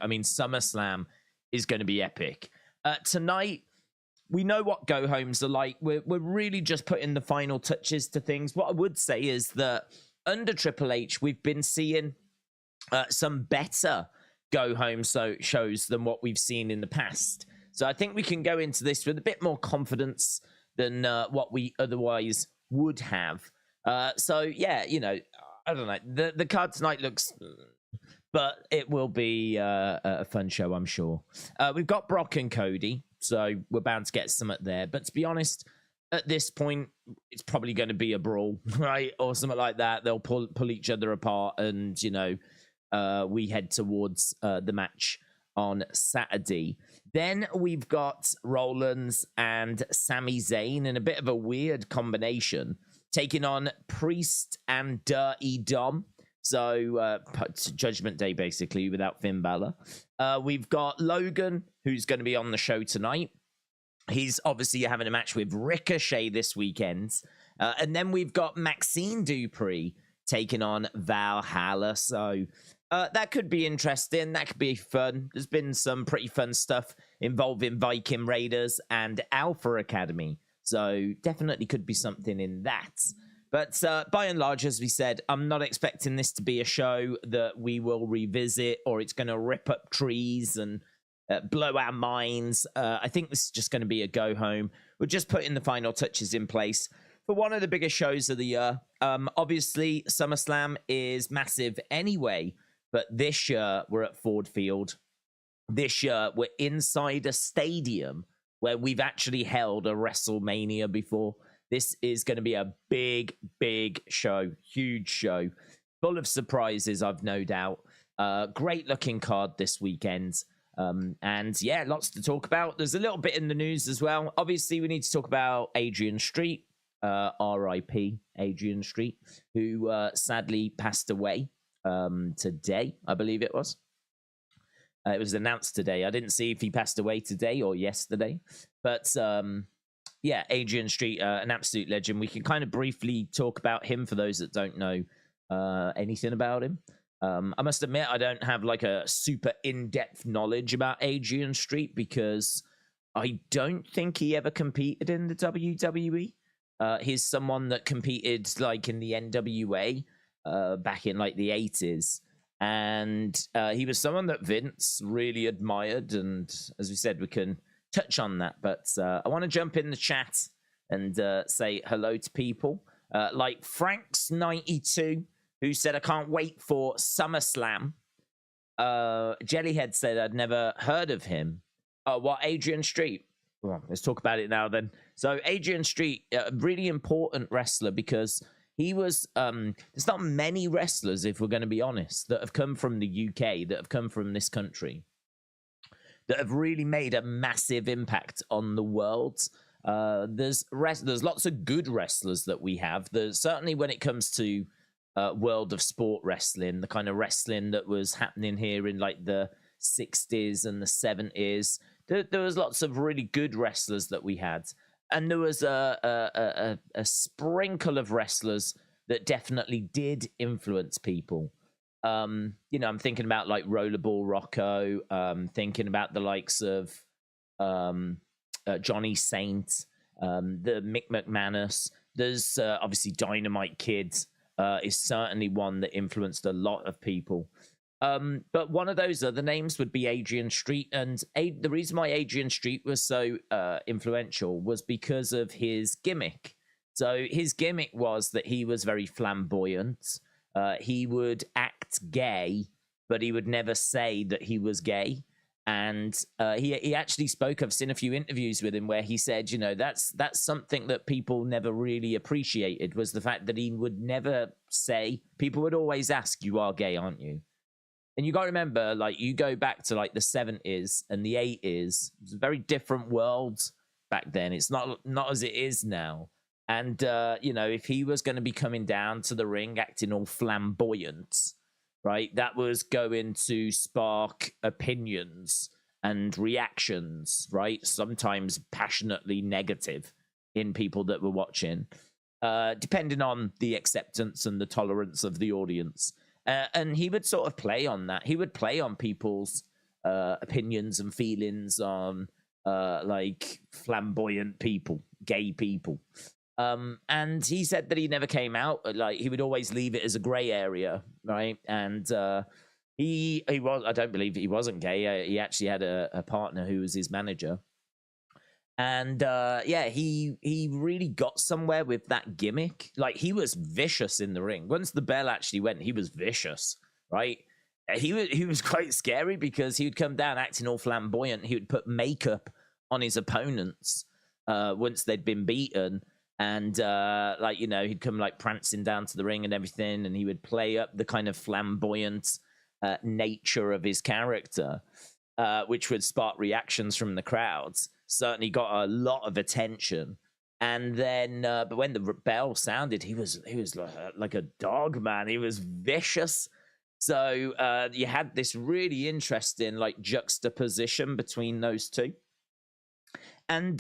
I mean, SummerSlam is going to be epic. Tonight, we know what go-homes are like. We're really just putting the final touches to things. What I would say is that under Triple H, we've been seeing some better go-home shows than what we've seen in the past. So I think we can go into this with a bit more confidence than what we otherwise would have. So, yeah, you know, I don't know. The card tonight looks... But it will be a fun show, I'm sure. We've got Brock and Cody, so we're bound to get some at there. But to be honest, at this point, it's probably going to be a brawl, right? Or something like that. They'll pull each other apart and, you know, we head towards the match on Saturday. Then we've got Rollins and Sami Zayn in a bit of a weird combination, taking on Priest and Dirty Dom. So, Judgment Day, basically, without Finn Balor. We've got Logan, who's going to be on the show tonight. He's obviously having a match with Ricochet this weekend. And then we've got Maxine Dupree taking on Valhalla. So, that could be interesting. That could be fun. There's been some pretty fun stuff involving Viking Raiders and Alpha Academy. So, definitely could be something in that. But by and large, as we said, I'm not expecting this to be a show that we will revisit or it's going to rip up trees and blow our minds. I think this is just going to be a go-home. We're just putting the final touches in place for one of the biggest shows of the year. Obviously, SummerSlam is massive anyway, but this year we're at Ford Field. This year we're inside a stadium where we've actually held a WrestleMania before. This is going to be a big, big show, huge show, full of surprises, I've no doubt. Great looking card this weekend. And yeah, lots to talk about. There's a little bit in the news as well. Obviously, we need to talk about Adrian Street, RIP Adrian Street, who sadly passed away today, I believe it was. It was announced today. I didn't see if he passed away today or yesterday, but yeah, Adrian Street, an absolute legend. We can kind of briefly talk about him for those that don't know anything about him. I must admit, I don't have like a super in-depth knowledge about Adrian Street because I don't think he ever competed in the WWE. He's someone that competed like in the NWA back in like the 80s. And he was someone that Vince really admired. And as we said, we can touch on that, but I want to jump in the chat and say hello to people like Franks92, who said, I can't wait for SummerSlam. Jellyhead said, I'd never heard of him. What, Adrian Street? Well, let's talk about it now then. So Adrian Street, a really important wrestler because he was, there's not many wrestlers, if we're going to be honest, that have come from the UK, that have come from this country, that have really made a massive impact on the world. There's lots of good wrestlers that we have. There's certainly when it comes to world of sport wrestling, the kind of wrestling that was happening here in like the 60s and the 70s. There was lots of really good wrestlers that we had. And there was a sprinkle of wrestlers that definitely did influence people. You know, I'm thinking about like Rollerball Rocco, thinking about the likes of Johnny Saint, the Mick McManus. There's obviously Dynamite Kid is certainly one that influenced a lot of people. But one of those other names would be Adrian Street. And the reason why Adrian Street was so influential was because of his gimmick. So his gimmick was that he was very flamboyant. He would act gay, but he would never say that he was gay. And he actually spoke, I've seen a few interviews with him where he said, you know, that's something that people never really appreciated, was the fact that he would never say, people would always ask, you are gay, aren't you? And you got to remember, like, you go back to like the 70s and the 80s, it was a very different world back then. It's not as it is now. And, you know, if he was going to be coming down to the ring acting all flamboyant, right, that was going to spark opinions and reactions, right? Sometimes passionately negative in people that were watching, depending on the acceptance and the tolerance of the audience. And he would sort of play on that. He would play on people's opinions and feelings on like flamboyant people, gay people. And he said that he never came out. Like, he would always leave it as a gray area, right? And he was, I don't believe he wasn't gay. He actually had a partner who was his manager. And yeah, he really got somewhere with that gimmick. Like, he was vicious in the ring. Once the bell actually went, he was vicious, right? He was quite scary because he would come down acting all flamboyant. He would put makeup on his opponents once they'd been beaten. And, like, you know, he'd come, like, prancing down to the ring and everything, and he would play up the kind of flamboyant nature of his character, which would spark reactions from the crowds. Certainly got a lot of attention. And then, but when the bell sounded, he was like a dog, man. He was vicious. So you had this really interesting, like, juxtaposition between those two. And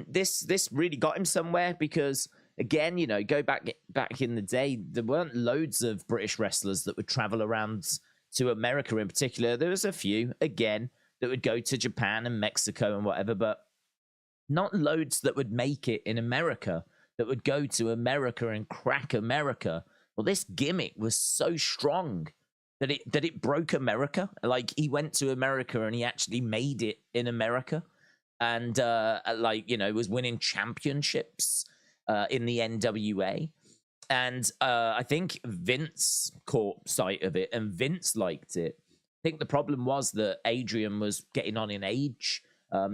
this really got him somewhere because, again, you know, go back in the day, there weren't loads of British wrestlers that would travel around to America in particular. There was a few, again, that would go to Japan and Mexico and whatever, but not loads that would make it in America, that would go to America and crack America. Well, this gimmick was so strong that it broke America. Like, he went to America and he actually made it in America. And, like, you know, was winning championships in the NWA. And I think Vince caught sight of it, and Vince liked it. I think the problem was that Adrian was getting on in age.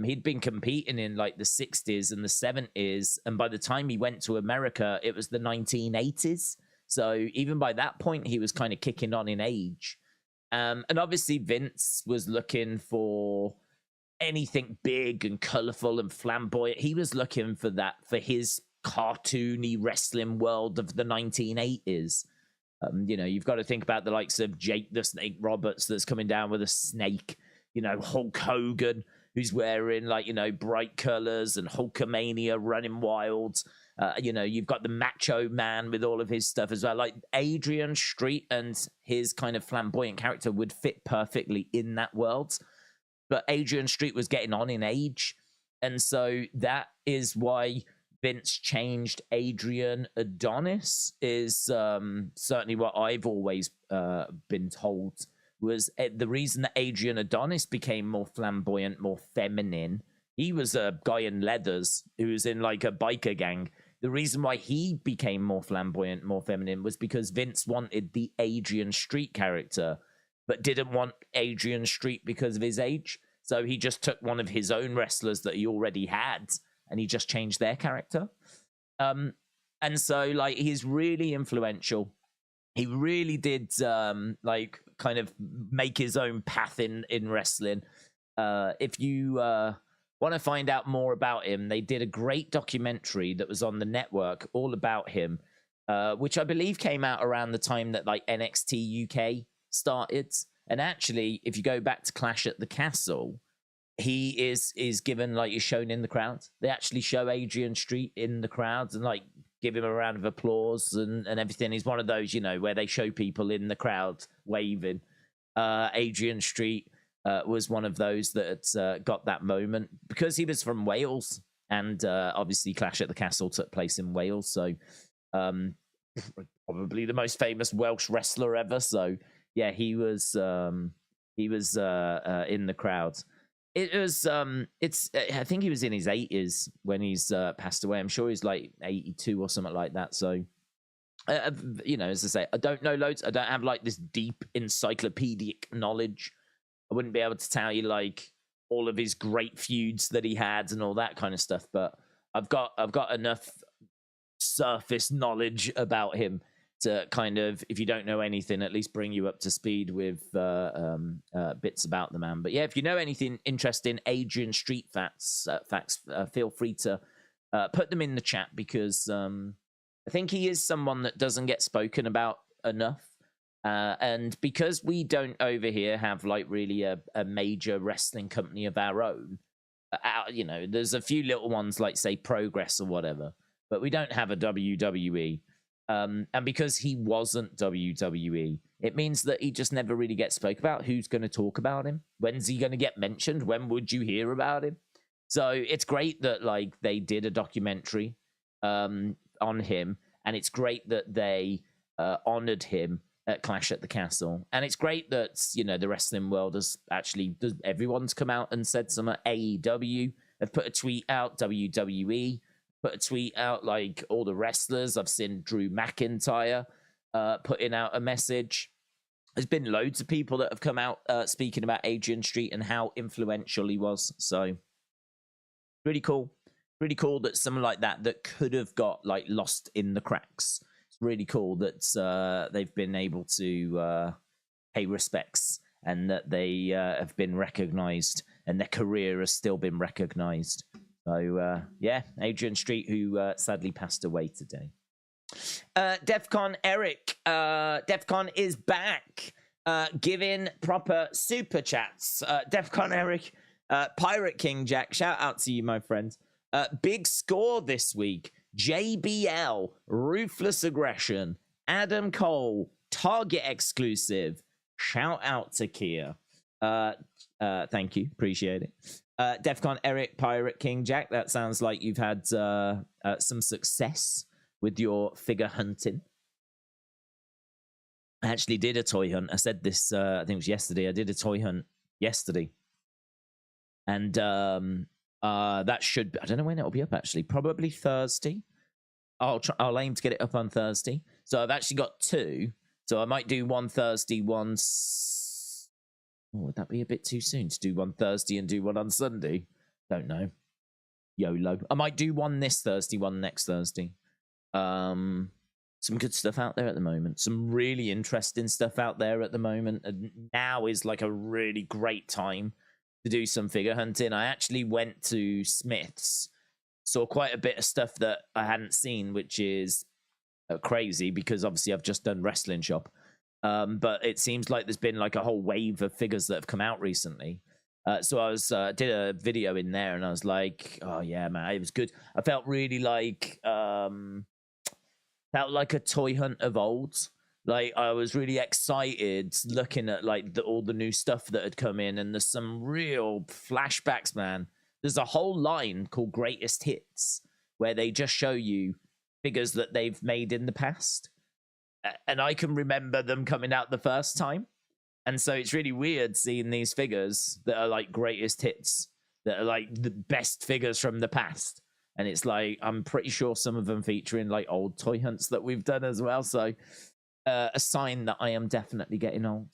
He'd been competing in, like, the 60s and the 70s. And by the time he went to America, it was the 1980s. So even by that point, he was kind of kicking on in age. And obviously, Vince was looking for anything big and colorful and flamboyant. He was looking for that for his cartoony wrestling world of the 1980s. You know, you've got to think about the likes of Jake the Snake Roberts that's coming down with a snake, you know, Hulk Hogan, who's wearing, like, you know, bright colors, and Hulkamania running wild. You know, you've got the Macho Man with all of his stuff as well. Like, Adrian Street and his kind of flamboyant character would fit perfectly in that world. But Adrian Street was getting on in age. And so that is why Vince changed Adrian Adonis, is certainly what I've always been told, was the reason that Adrian Adonis became more flamboyant, more feminine. He was a guy in leathers who was in, like, a biker gang. The reason why he became more flamboyant, more feminine, was because Vince wanted the Adrian Street character, but didn't want Adrian Street because of his age. So he just took one of his own wrestlers that he already had, and he just changed their character. And so, like, he's really influential. He really did, like, kind of make his own path in wrestling. If you want to find out more about him, they did a great documentary that was on the network all about him, which I believe came out around the time that, like, NXT UK started. And actually, if you go back to Clash at the Castle, he is given, like, is shown in the crowd. They actually show Adrian Street in the crowd and, like, give him a round of applause and everything. He's one of those, you know, where they show people in the crowd waving. Adrian Street was one of those that got that moment because he was from Wales, and obviously Clash at the Castle took place in Wales. So probably the most famous Welsh wrestler ever. So yeah, he was in the crowd. It was I think he was in his 80s when he's passed away. I'm sure he's like 82 or something like that. So you know, as I say, I don't know loads. I don't have, like, this deep encyclopedic knowledge. I wouldn't be able to tell you, like, all of his great feuds that he had and all that kind of stuff. But I've got enough surface knowledge about him to kind of, if you don't know anything, at least bring you up to speed with bits about the man. But yeah, if you know anything interesting, Adrian Street facts, feel free to put them in the chat, because I think he is someone that doesn't get spoken about enough. And because we don't over here have, like, really a major wrestling company of our own, you know, there's a few little ones like, say, Progress or whatever, but we don't have a WWE. And because he wasn't WWE, it means that he just never really gets spoke about. Who's going to talk about him? When's he going to get mentioned? When would you hear about him? So it's great that like they did a documentary on him, and it's great that they honored him at Clash at the Castle, and it's great that, you know, the wrestling world has actually, everyone's come out and said some. AEW have put a tweet out, WWE put a tweet out, like all the wrestlers. I've seen Drew McIntyre putting out a message. There's been loads of people that have come out speaking about Adrian Street and how influential he was. So really cool that someone like that could have got like lost in the cracks. It's really cool that they've been able to pay respects, and that they have been recognized, and their career has still been recognized. So yeah, Adrian Street, who sadly passed away today. Defcon Eric, Defcon is back, giving proper super chats. Defcon Eric, Pirate King Jack, shout out to you, my friend. Big score this week. JBL, Ruthless Aggression, Adam Cole, Target exclusive. Shout out to Kia. Thank you, appreciate it. Defcon Eric, Pirate King Jack, that sounds like you've had some success with your figure hunting. I actually did a toy hunt. I said this, I think it was yesterday. I did a toy hunt yesterday. And that should be, I don't know when it'll be up actually. Probably Thursday. I'll aim to get it up on Thursday. So I've actually got 2. So I might do one Thursday, one... Oh, would that be a bit too soon to do one Thursday and do one on Sunday? Don't know. YOLO. I might do one this Thursday, one next Thursday. Some good stuff out there at the moment. Some really interesting stuff out there at the moment. And now is like a really great time to do some figure hunting. I actually went to Smith's, saw quite a bit of stuff that I hadn't seen, which is crazy because obviously I've just done Wrestling Shop. But it seems like there's been like a whole wave of figures that have come out recently. So I was did a video in there, and I was like, oh yeah, man, it was good. I felt really like felt like a toy hunt of old. Like I was really excited looking at like all the new stuff that had come in, and there's some real flashbacks, man. There's a whole line called Greatest Hits where they just show you figures that they've made in the past. And I can remember them coming out the first time. And so it's really weird seeing these figures that are like greatest hits, that are like the best figures from the past. And it's like, I'm pretty sure some of them featuring like old toy hunts that we've done as well. So a sign that I am definitely getting old.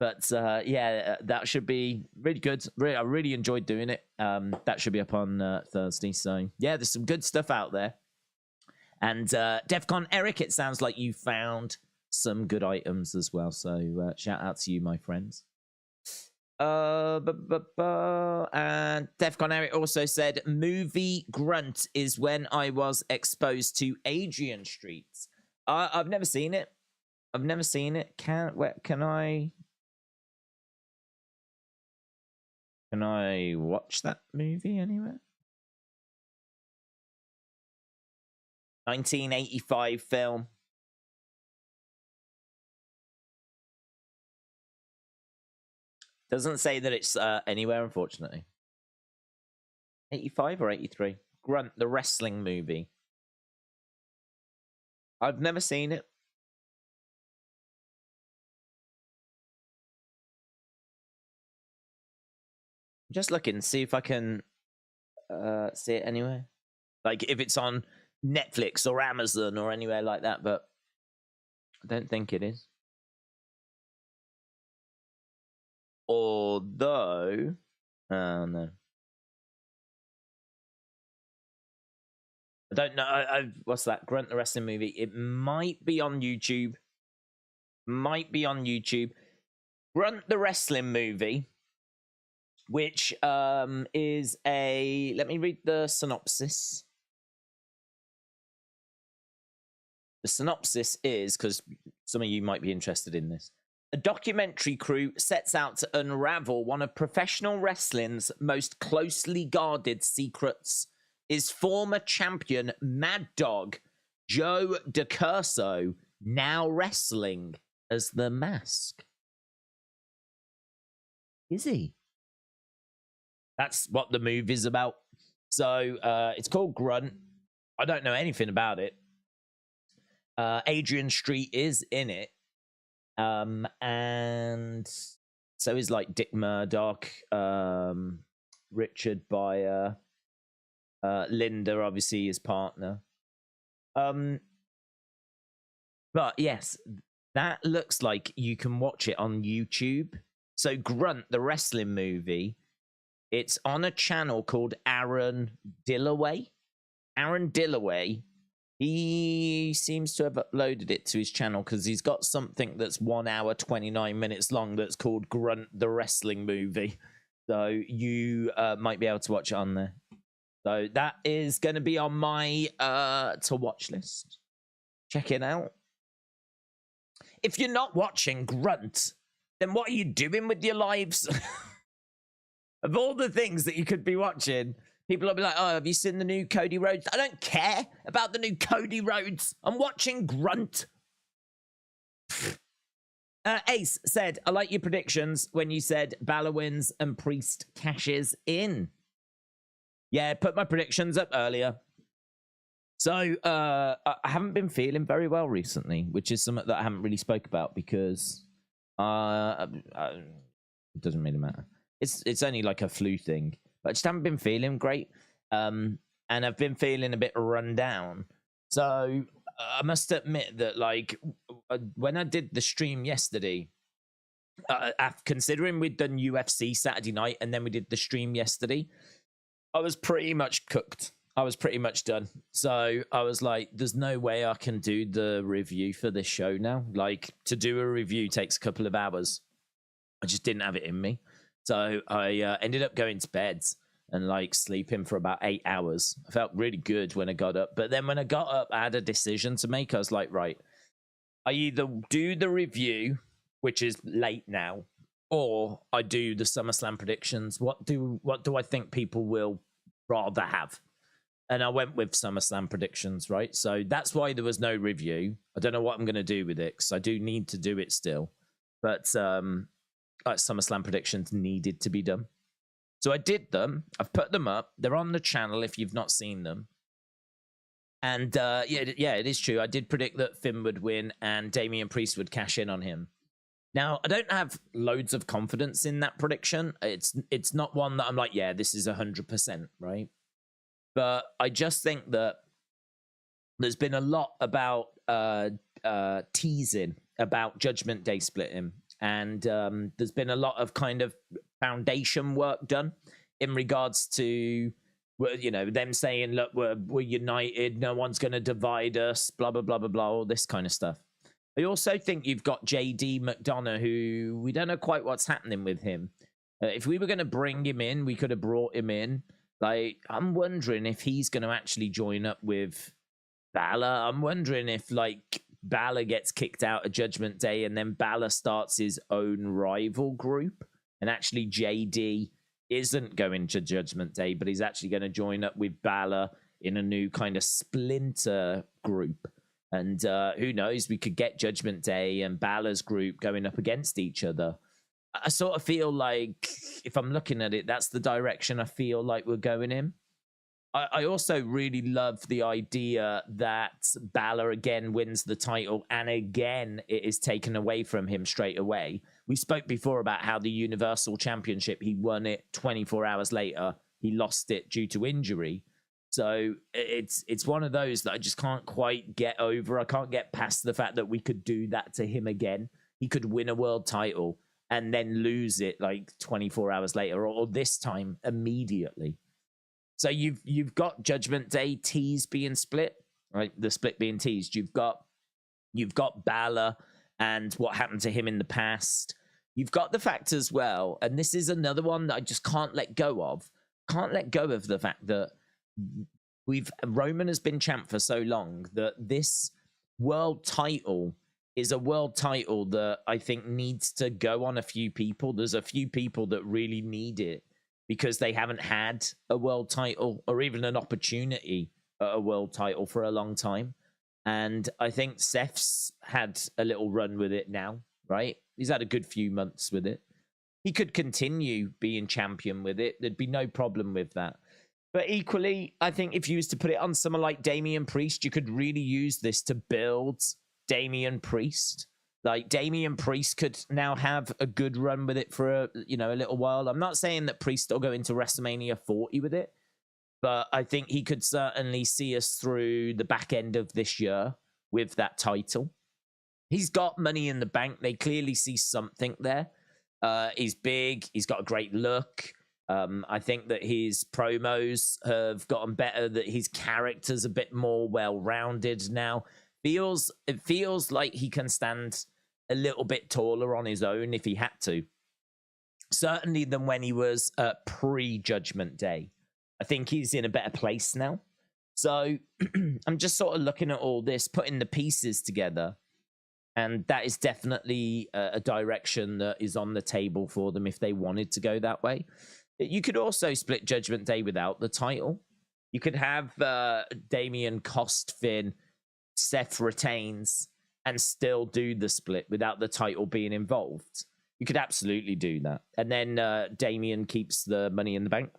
But yeah, that should be really good. I really enjoyed doing it. That should be up on Thursday. So yeah, there's some good stuff out there. And Defcon Eric, it sounds like you found some good items as well. So shout out to you, my friends. And Defcon Eric also said, movie Grunt is when I was exposed to Adrian Street. I've never seen it. I've never seen it. Can I watch that movie anywhere? 1985 film. Doesn't say that it's anywhere, unfortunately. 85 or 83? Grunt, the wrestling movie. I've never seen it. Just looking, see if I can see it anywhere. Like if it's on Netflix or Amazon or anywhere like that, but I don't think it is. Although, no. I don't know. What's that? Grunt the wrestling movie. It might be on YouTube. Might be on YouTube. Grunt the wrestling movie, which is a... Let me read the synopsis. The synopsis is, because some of you might be interested in this. A documentary crew sets out to unravel one of professional wrestling's most closely guarded secrets. Is former champion Mad Dog Joe DeCurso now wrestling as the Mask. Is he? That's what the movie's about. So it's called Grunt. I don't know anything about it. Adrian Street is in it. And so is like Dick Murdoch, Richard Beyer, Linda, obviously his partner. But yes, that looks like you can watch it on YouTube. So Grunt, the wrestling movie, it's on a channel called Aaron Dillaway. Aaron Dillaway, he seems to have uploaded it to his channel because he's got something that's 1 hour, 29 minutes long that's called Grunt, the wrestling movie. So you might be able to watch it on there. So that is going to be on my to watch list. Check it out. If you're not watching Grunt, then what are you doing with your lives? Of all the things that you could be watching, people will be like, oh, have you seen the new Cody Rhodes? I don't care about the new Cody Rhodes. I'm watching Grunt. Ace said, I like your predictions when you said Balor wins and Priest cashes in. Yeah, put my predictions up earlier. So I haven't been feeling very well recently, which is something that I haven't really spoke about because it doesn't really matter. It's only like a flu thing, but I just haven't been feeling great. And I've been feeling a bit run down. So I must admit that, like, when I did the stream yesterday, considering we'd done UFC Saturday night and then we did the stream yesterday, I was pretty much cooked. I was pretty much done. So I was like, there's no way I can do the review for this show now. Like, to do a review takes a couple of hours. I just didn't have it in me. So I ended up going to bed and like sleeping for about 8 hours. I felt really good when I got up. But then when I got up, I had a decision to make. I was like, right, I either do the review, which is late now, or I do the SummerSlam predictions. What do I think people will rather have? And I went with SummerSlam predictions, right? So that's why there was no review. I don't know what I'm going to do with it because I do need to do it still. But SummerSlam predictions needed to be done. So I did them. I've put them up. They're on the channel if you've not seen them. And yeah, it is true. I did predict that Finn would win and Damian Priest would cash in on him. Now, I don't have loads of confidence in that prediction. It's not one that I'm like, yeah, this is 100%, right? But I just think that there's been a lot about teasing about Judgment Day splitting. And there's been a lot of kind of foundation work done in regards to, you know, them saying, look, we're united. No one's going to divide us, blah, blah, blah, blah, blah, all this kind of stuff. I also think you've got JD McDonough, who we don't know quite what's happening with him. If we were going to bring him in, we could have brought him in. Like, I'm wondering if he's going to actually join up with Balor. I'm wondering if, like, Balor gets kicked out of Judgment Day and then Balor starts his own rival group. And actually JD isn't going to Judgment Day, but he's actually going to join up with Balor in a new kind of splinter group. And who knows, we could get Judgment Day and Balor's group going up against each other. I sort of feel like, if I'm looking at it, that's the direction I feel like we're going in. I also really love the idea that Balor again wins the title and again it is taken away from him straight away. We spoke before about how the Universal Championship, he won it 24 hours later. He lost it due to injury. So it's one of those that I just can't quite get over. I can't get past the fact that we could do that to him again. He could win a world title and then lose it like 24 hours later, or this time immediately. So you've got Judgment Day tease being split, right? The split being teased. You've got Balor and what happened to him in the past. You've got the fact as well, and this is another one that I just can't let go of. Can't let go of the fact that Roman has been champ for so long that this world title is a world title that I think needs to go on a few people. There's a few people that really need it, because they haven't had a world title or even an opportunity at a world title for a long time. And I think Seth's had a little run with it now, right? He's had a good few months with it. He could continue being champion with it. There'd be no problem with that. But equally, I think if you was to put it on someone like Damian Priest, you could really use this to build Damian Priest. Like, Damian Priest could now have a good run with it for a little while. I'm not saying that Priest will go into WrestleMania 40 with it, but I think he could certainly see us through the back end of this year with that title. He's got money in the bank. They clearly see something there. He's big. He's got a great look. I think that his promos have gotten better, that his character's a bit more well-rounded now. It feels like he can stand a little bit taller on his own if he had to. Certainly than when he was pre-Judgment Day. I think he's in a better place now. So I'm just sort of looking at all this, putting the pieces together. And that is definitely a direction that is on the table for them if they wanted to go that way. You could also split Judgment Day without the title. You could have Damian cost Finn, Seth retains, and still do the split without the title being involved. You could absolutely do that. And then Damian keeps the Money in the Bank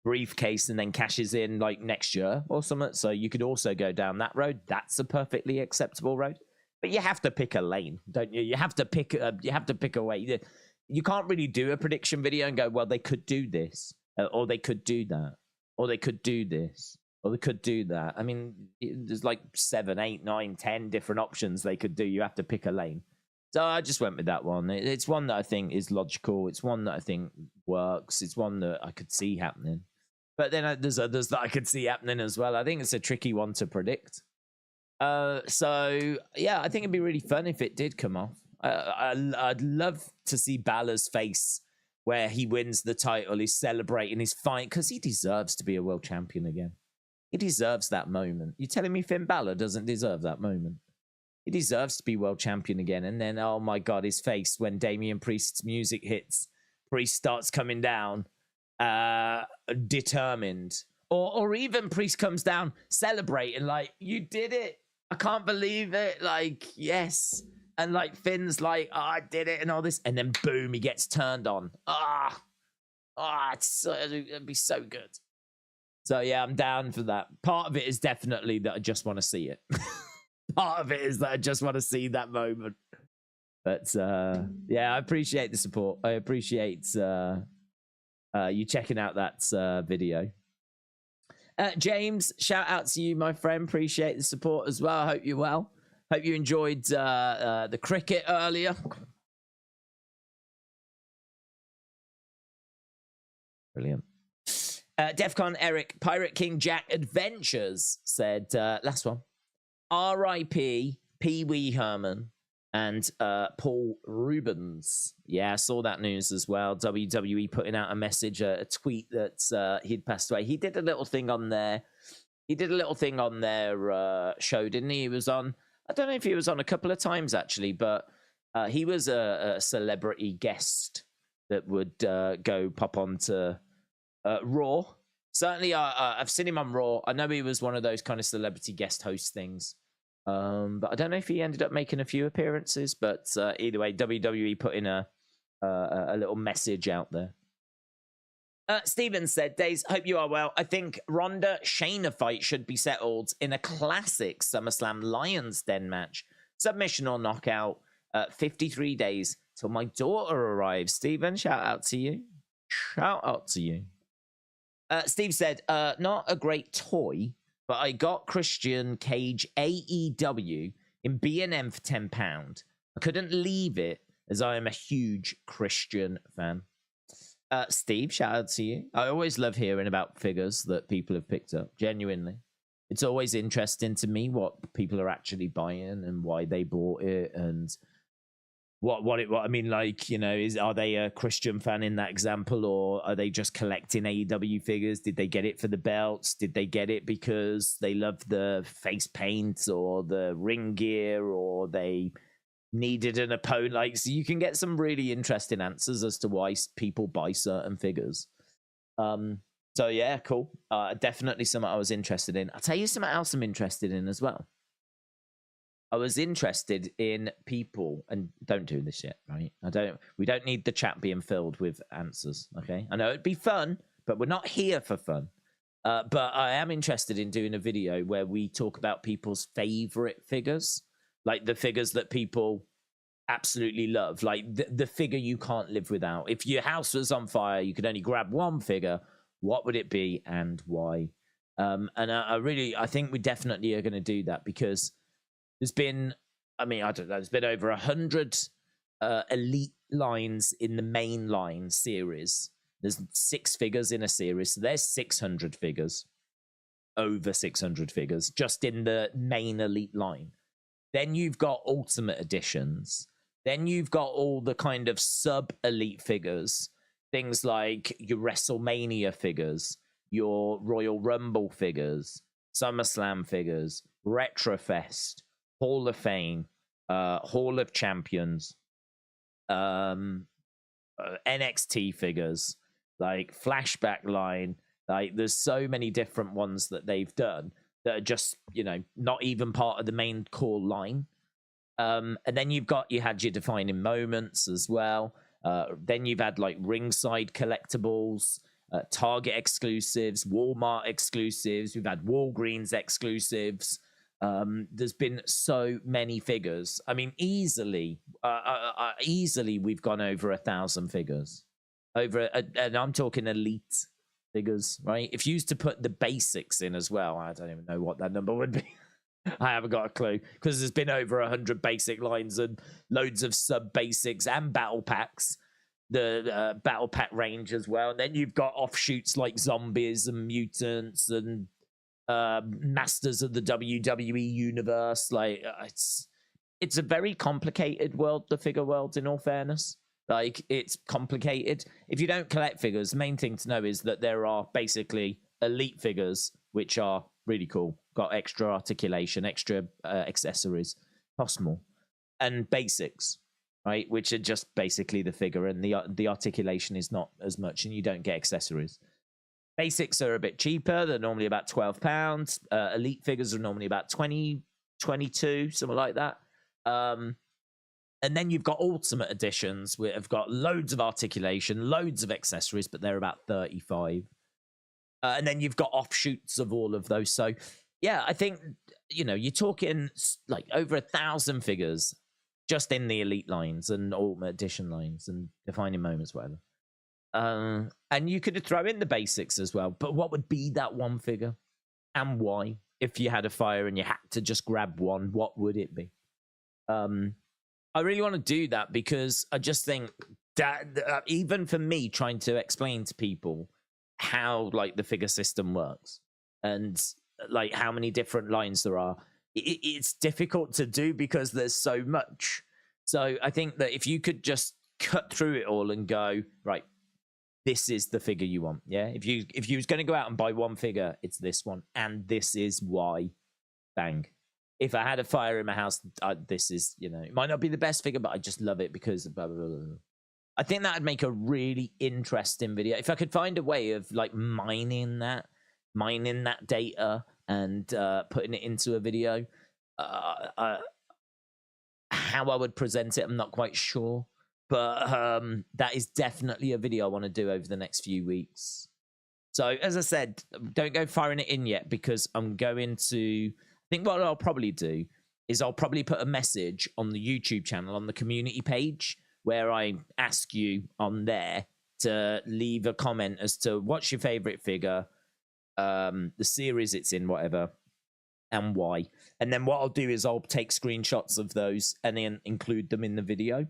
briefcase and then cashes in like next year or something. So you could also go down that road. That's a perfectly acceptable road. But you have to pick a lane, don't you? You have to pick a way. You can't really do a prediction video and go, well, they could do this, or they could do that, or they could do this, or they could do that. I mean, there's like 7, 8, 9, 10 different options they could do. You have to pick a lane. So I just went with that one. It's one that I think is logical. It's one that I think works. It's one that I could see happening. But then there's others that I could see happening as well. I think it's a tricky one to predict. So yeah, I think it'd be really fun if it did come off. I'd love to see Balor's face where he wins the title. He's celebrating his fight because he deserves to be a world champion again. He deserves that moment. You're telling me Finn Balor doesn't deserve that moment? He deserves to be world champion again. And then, oh my God, his face when Damian Priest's music hits, Priest starts coming down, determined. Or even Priest comes down celebrating, like, you did it. I can't believe it. Like, yes. And like Finn's like, oh, I did it and all this. And then boom, he gets turned on. It'd be so good. So yeah, I'm down for that. Part of it is definitely that I just want to see it. Part of it is that I just want to see that moment. But yeah, I appreciate the support. I appreciate you checking out that video. James, shout out to you, my friend. Appreciate the support as well. I hope you're well. Hope you enjoyed the cricket earlier. Brilliant. Defcon Eric, Pirate King Jack Adventures said, last one. R.I.P. Pee Wee Herman and Paul Rubens. Yeah, I saw that news as well. WWE putting out a message, a tweet that he'd passed away. He did a little thing on their show, didn't he? He was on, I don't know if he was on a couple of times actually, but he was a celebrity guest that would go pop onto Raw. Certainly, I've seen him on Raw. I know he was one of those kind of celebrity guest host things. But I don't know if he ended up making a few appearances. But either way, WWE put in a little message out there. Steven said, Days, hope you are well. I think Ronda Shayna fight should be settled in a classic SummerSlam Lions Den match. Submission or knockout. 53 days till my daughter arrives. Steven, shout out to you. Shout out to you. Steve said, not a great toy, but I got Christian Cage AEW in B&M for £10. I couldn't leave it as I am a huge Christian fan. Steve, shout out to you. I always love hearing about figures that people have picked up, genuinely. It's always interesting to me what people are actually buying and why they bought it and what I mean, like, you know, are they a Christian fan in that example, or are they just collecting AEW figures? Did they get it for the belts? Did they get it because they love the face paint or the ring gear, or they needed an opponent? Like, so you can get some really interesting answers as to why people buy certain figures. So yeah, cool. Definitely something I was interested in. I'll tell you something else I'm interested in as well. I was interested in people, and don't do this yet, right? We don't need the chat being filled with answers, okay? I know it'd be fun, but we're not here for fun. But I am interested in doing a video where we talk about people's favorite figures, like the figures that people absolutely love, like the figure you can't live without. If your house was on fire, you could only grab one figure. What would it be and why? And I think we definitely are going to do that because there's been, I don't know, there's been over 100 elite lines in the main line series. There's 6 figures in a series, so there's 600 figures, over 600 figures, just in the main elite line. Then you've got Ultimate Editions. Then you've got all the kind of sub-elite figures, things like your WrestleMania figures, your Royal Rumble figures, SummerSlam figures, Retrofest, Hall of Fame, Hall of Champions, NXT figures, like Flashback line. Like, there's so many different ones that they've done that are just, not even part of the main core line. And then you had your defining moments as well. Then you've had like ringside collectibles, Target exclusives, Walmart exclusives. We've had Walgreens exclusives. There's been so many figures. I mean, easily we've gone over 1,000 figures. And I'm talking elite figures, right? If you used to put the basics in as well, I don't even know what that number would be. I haven't got a clue, because there's been over 100 basic lines and loads of sub basics and battle packs, the battle pack range as well. And then you've got offshoots like zombies and mutants and masters of the WWE universe. Like, it's a very complicated world, the figure world, in all fairness. Like, it's complicated. If you don't collect figures, the main thing to know is that there are basically elite figures, which are really cool, got extra articulation, extra accessories, possible, and basics, right, which are just basically the figure, and the articulation is not as much, and you don't get accessories. Basics are a bit cheaper. They're normally about £12. Elite figures are normally about 20, 22, something like that. And then you've got Ultimate Editions, which have got loads of articulation, loads of accessories, but they're about 35. And then you've got offshoots of all of those. So, yeah, I think, you're talking like over 1,000 figures just in the elite lines and Ultimate Edition lines and defining moments, whatever. And you could throw in the basics as well. But what would be that one figure and why? If you had a fire and you had to just grab one, what would it be? I really want to do that because I just think that even for me, trying to explain to people how like the figure system works and like how many different lines there are, it's difficult to do because there's so much. So I think that if you could just cut through it all and go, right, this is the figure you want. Yeah. If you was going to go out and buy one figure, it's this one. And this is why. Bang. If I had a fire in my house, this is, it might not be the best figure, but I just love it because blah, blah, blah, blah. I think that would make a really interesting video. If I could find a way of like mining that data and putting it into a video, how I would present it, I'm not quite sure. But that is definitely a video I want to do over the next few weeks. So as I said, don't go firing it in yet because I'm going to... I think what I'll probably do is I'll probably put a message on the YouTube channel, on the community page, where I ask you on there to leave a comment as to what's your favorite figure, the series it's in, whatever, and why. And then what I'll do is I'll take screenshots of those and then include them in the video.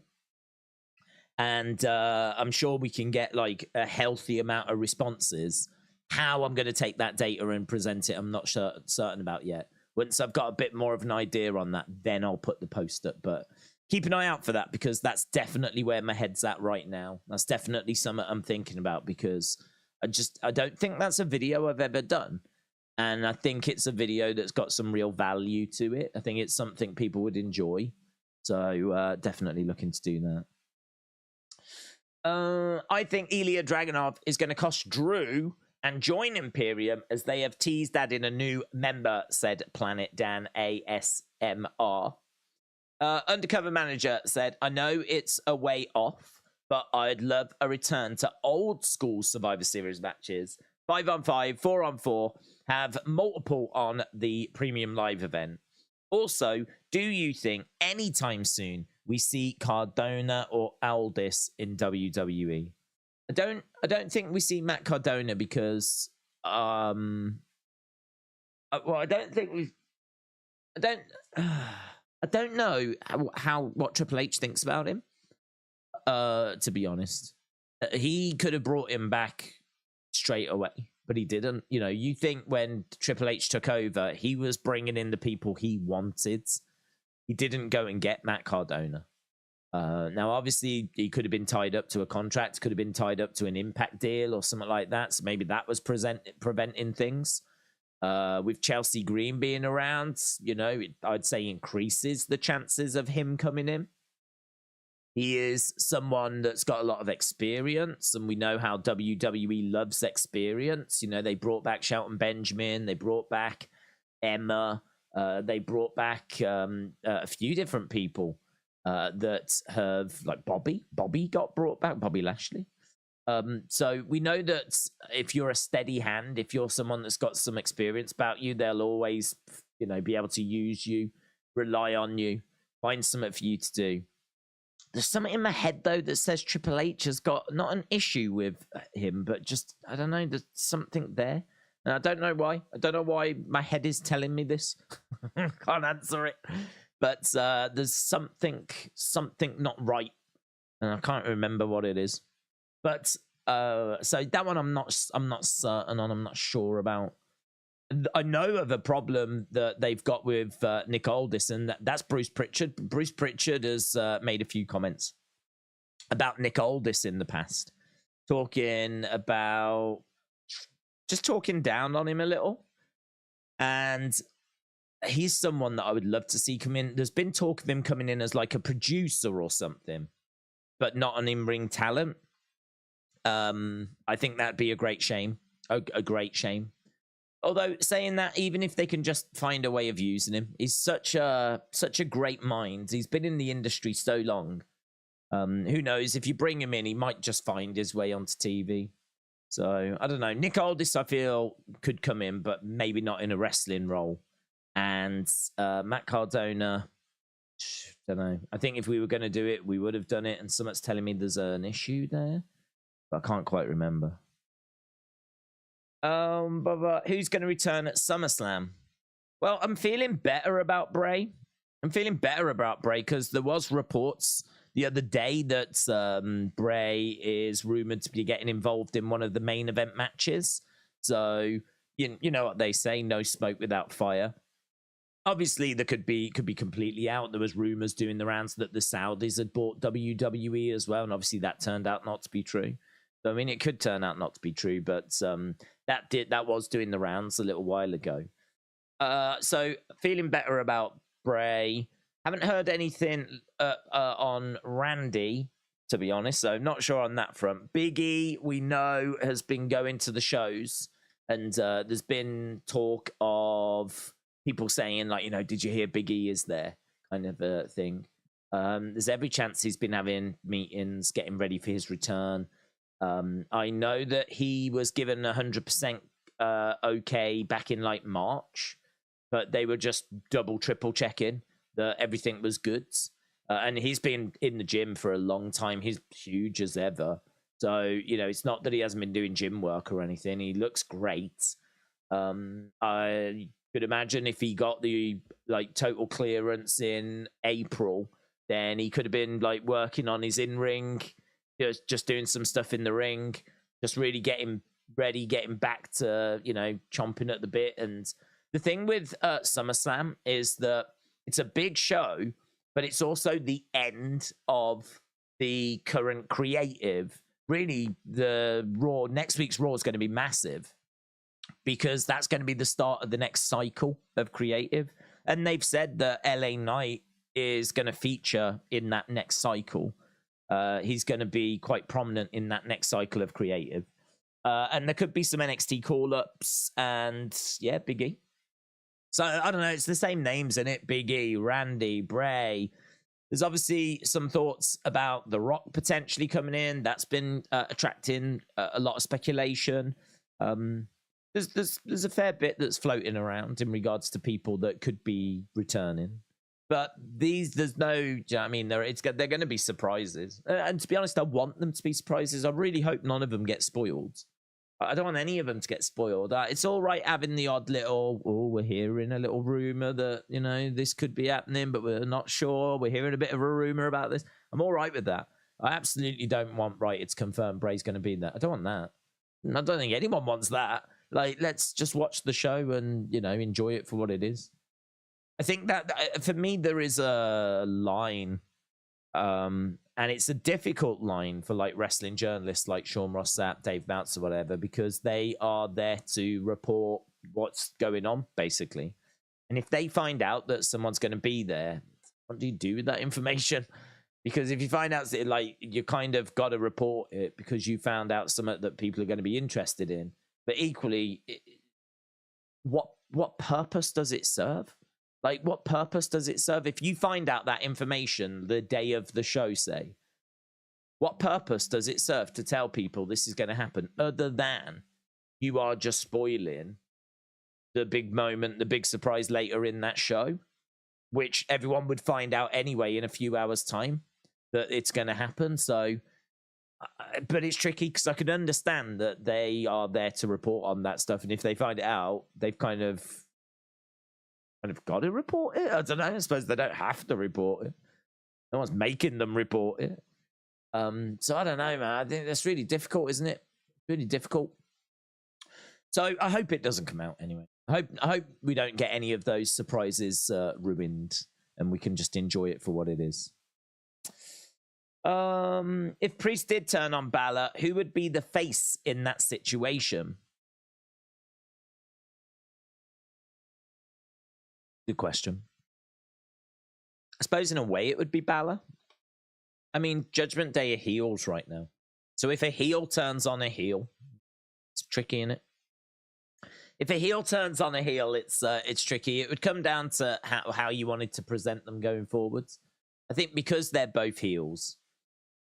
And I'm sure we can get like a healthy amount of responses. How I'm going to take that data and present it, I'm not certain about yet. Once I've got a bit more of an idea on that, then I'll put the post up. But keep an eye out for that because that's definitely where my head's at right now. That's definitely something I'm thinking about because I don't think that's a video I've ever done. And I think it's a video that's got some real value to it. I think it's something people would enjoy. So definitely looking to do that. I think Ilya Dragunov is going to cost Drew and join Imperium as they have teased adding a new member, said Planet Dan ASMR. Undercover Manager said, I know it's a way off, but I'd love a return to old school Survivor Series matches. 5-on-5, 4-on-4, have multiple on the Premium Live event. Also, do you think anytime soon we see Cardona or Aldis in WWE? I don't think we see Matt Cardona because I don't know what Triple H thinks about him. To be honest, he could have brought him back straight away, but he didn't. You know, you think when Triple H took over, he was bringing in the people he wanted. He didn't go and get Matt Cardona. Now, obviously, he could have been tied up to a contract, could have been tied up to an Impact deal or something like that. So maybe that was preventing things. With Chelsea Green being around, you know, I'd say increases the chances of him coming in. He is someone that's got a lot of experience, and we know how WWE loves experience. You know, they brought back Shelton Benjamin, they brought back Emma, they brought back a few different people that have, like Bobby got brought back, Bobby Lashley. So we know that if you're a steady hand, if you're someone that's got some experience about you, they'll always, you know, be able to use you, rely on you, find something for you to do. There's something in my head, though, that says Triple H has got not an issue with him, but just, I don't know, there's something there. And I don't know why. I don't know why my head is telling me this. Can't answer it. But there's something not right. And I can't remember what it is. But so that one I'm not certain on. I'm not sure about. I know of a problem that they've got with Nick Aldis, and that's Bruce Pritchard. Bruce Pritchard has made a few comments about Nick Aldis in the past, talking down on him a little. And he's someone that I would love to see come in. There's been talk of him coming in as like a producer or something, but not an in-ring talent. I think that'd be a great shame. A great shame. Although saying that, even if they can just find a way of using him, he's such a great mind. He's been in the industry so long. Who knows? If you bring him in, he might just find his way onto TV. So I don't know. Nick Aldis, I feel, could come in, but maybe not in a wrestling role. And Matt Cardona, don't know. I think if we were going to do it, we would have done it. And someone's telling me there's an issue there. But I can't quite remember. But who's going to return at SummerSlam? Well, I'm feeling better about Bray. Because there was reports the other day that Bray is rumored to be getting involved in one of the main event matches. So you know what they say: no smoke without fire. Obviously, there could be completely out. There was rumors doing the rounds that the Saudis had bought WWE as well, and obviously that turned out not to be true. So, I mean, it could turn out not to be true, but that was doing the rounds a little while ago. So feeling better about Bray. Haven't heard anything on Randy, to be honest. So not sure on that front. Big E, we know, has been going to the shows, and there's been talk of people saying, like, you know, did you hear Big E is there, kind of a thing. There's every chance he's been having meetings, getting ready for his return. I know that he was given 100% okay back in like March, but they were just triple checking that everything was good. And he's been in the gym for a long time. He's huge as ever. So, you know, it's not that he hasn't been doing gym work or anything. He looks great. I could imagine if he got the like total clearance in April, then he could have been like working on his in-ring, just doing some stuff in the ring, just really getting ready, getting back to, you know, chomping at the bit. And the thing with SummerSlam is that it's a big show, but it's also the end of the current creative. Really, the Raw, next week's Raw is going to be massive because that's going to be the start of the next cycle of creative. And they've said that LA Knight is going to feature in that next cycle. He's going to be quite prominent in that next cycle of creative. And there could be some NXT call-ups and, yeah, Big E. So, I don't know, it's the same names in it. Big E, Randy, Bray, There's obviously some thoughts about The Rock potentially coming in. That's been attracting a lot of speculation. There's a fair bit that's floating around in regards to people that could be returning. But there's no, you know what I mean, they're going to be surprises. And to be honest, I want them to be surprises. I really hope none of them get spoiled. I don't want any of them to get spoiled. It's all right having the odd little, we're hearing a little rumor that, you know, this could be happening, but we're not sure. We're hearing a bit of a rumor about this. I'm all right with that. I absolutely don't want, right, it's confirmed Bray's going to be in that. I don't want that. I don't think anyone wants that. Like, let's just watch the show and, you know, enjoy it for what it is. I think that for me, there is a line, and it's a difficult line for like wrestling journalists like Sean Ross Sapp, Dave Bounce or whatever, because they are there to report what's going on, basically. And if they find out that someone's going to be there, what do you do with that information? Because if you find out that, like, you kind of got to report it because you found out something that people are going to be interested in. But equally, what purpose does it serve? Like, what purpose does it serve? If you find out that information the day of the show, say, what purpose does it serve to tell people this is going to happen other than you are just spoiling the big moment, the big surprise later in that show, which everyone would find out anyway in a few hours' time that it's going to happen. So, but it's tricky because I can understand that they are there to report on that stuff. And if they find it out, they've kind of got to report it. I don't know. I suppose they don't have to report it. No one's making them report it. So I don't know, man. I think that's really difficult, isn't it? Really difficult. So I hope it doesn't come out anyway. I hope we don't get any of those surprises ruined, and we can just enjoy it for what it is. If Priest did turn on Balor, who would be the face in that situation? Good question. I suppose in a way it would be Balor. I mean, Judgment Day are heels right now. So if a heel turns on a heel, it's tricky, isn't it? If a heel turns on a heel, it's tricky. It would come down to how you wanted to present them going forwards. I think because they're both heels,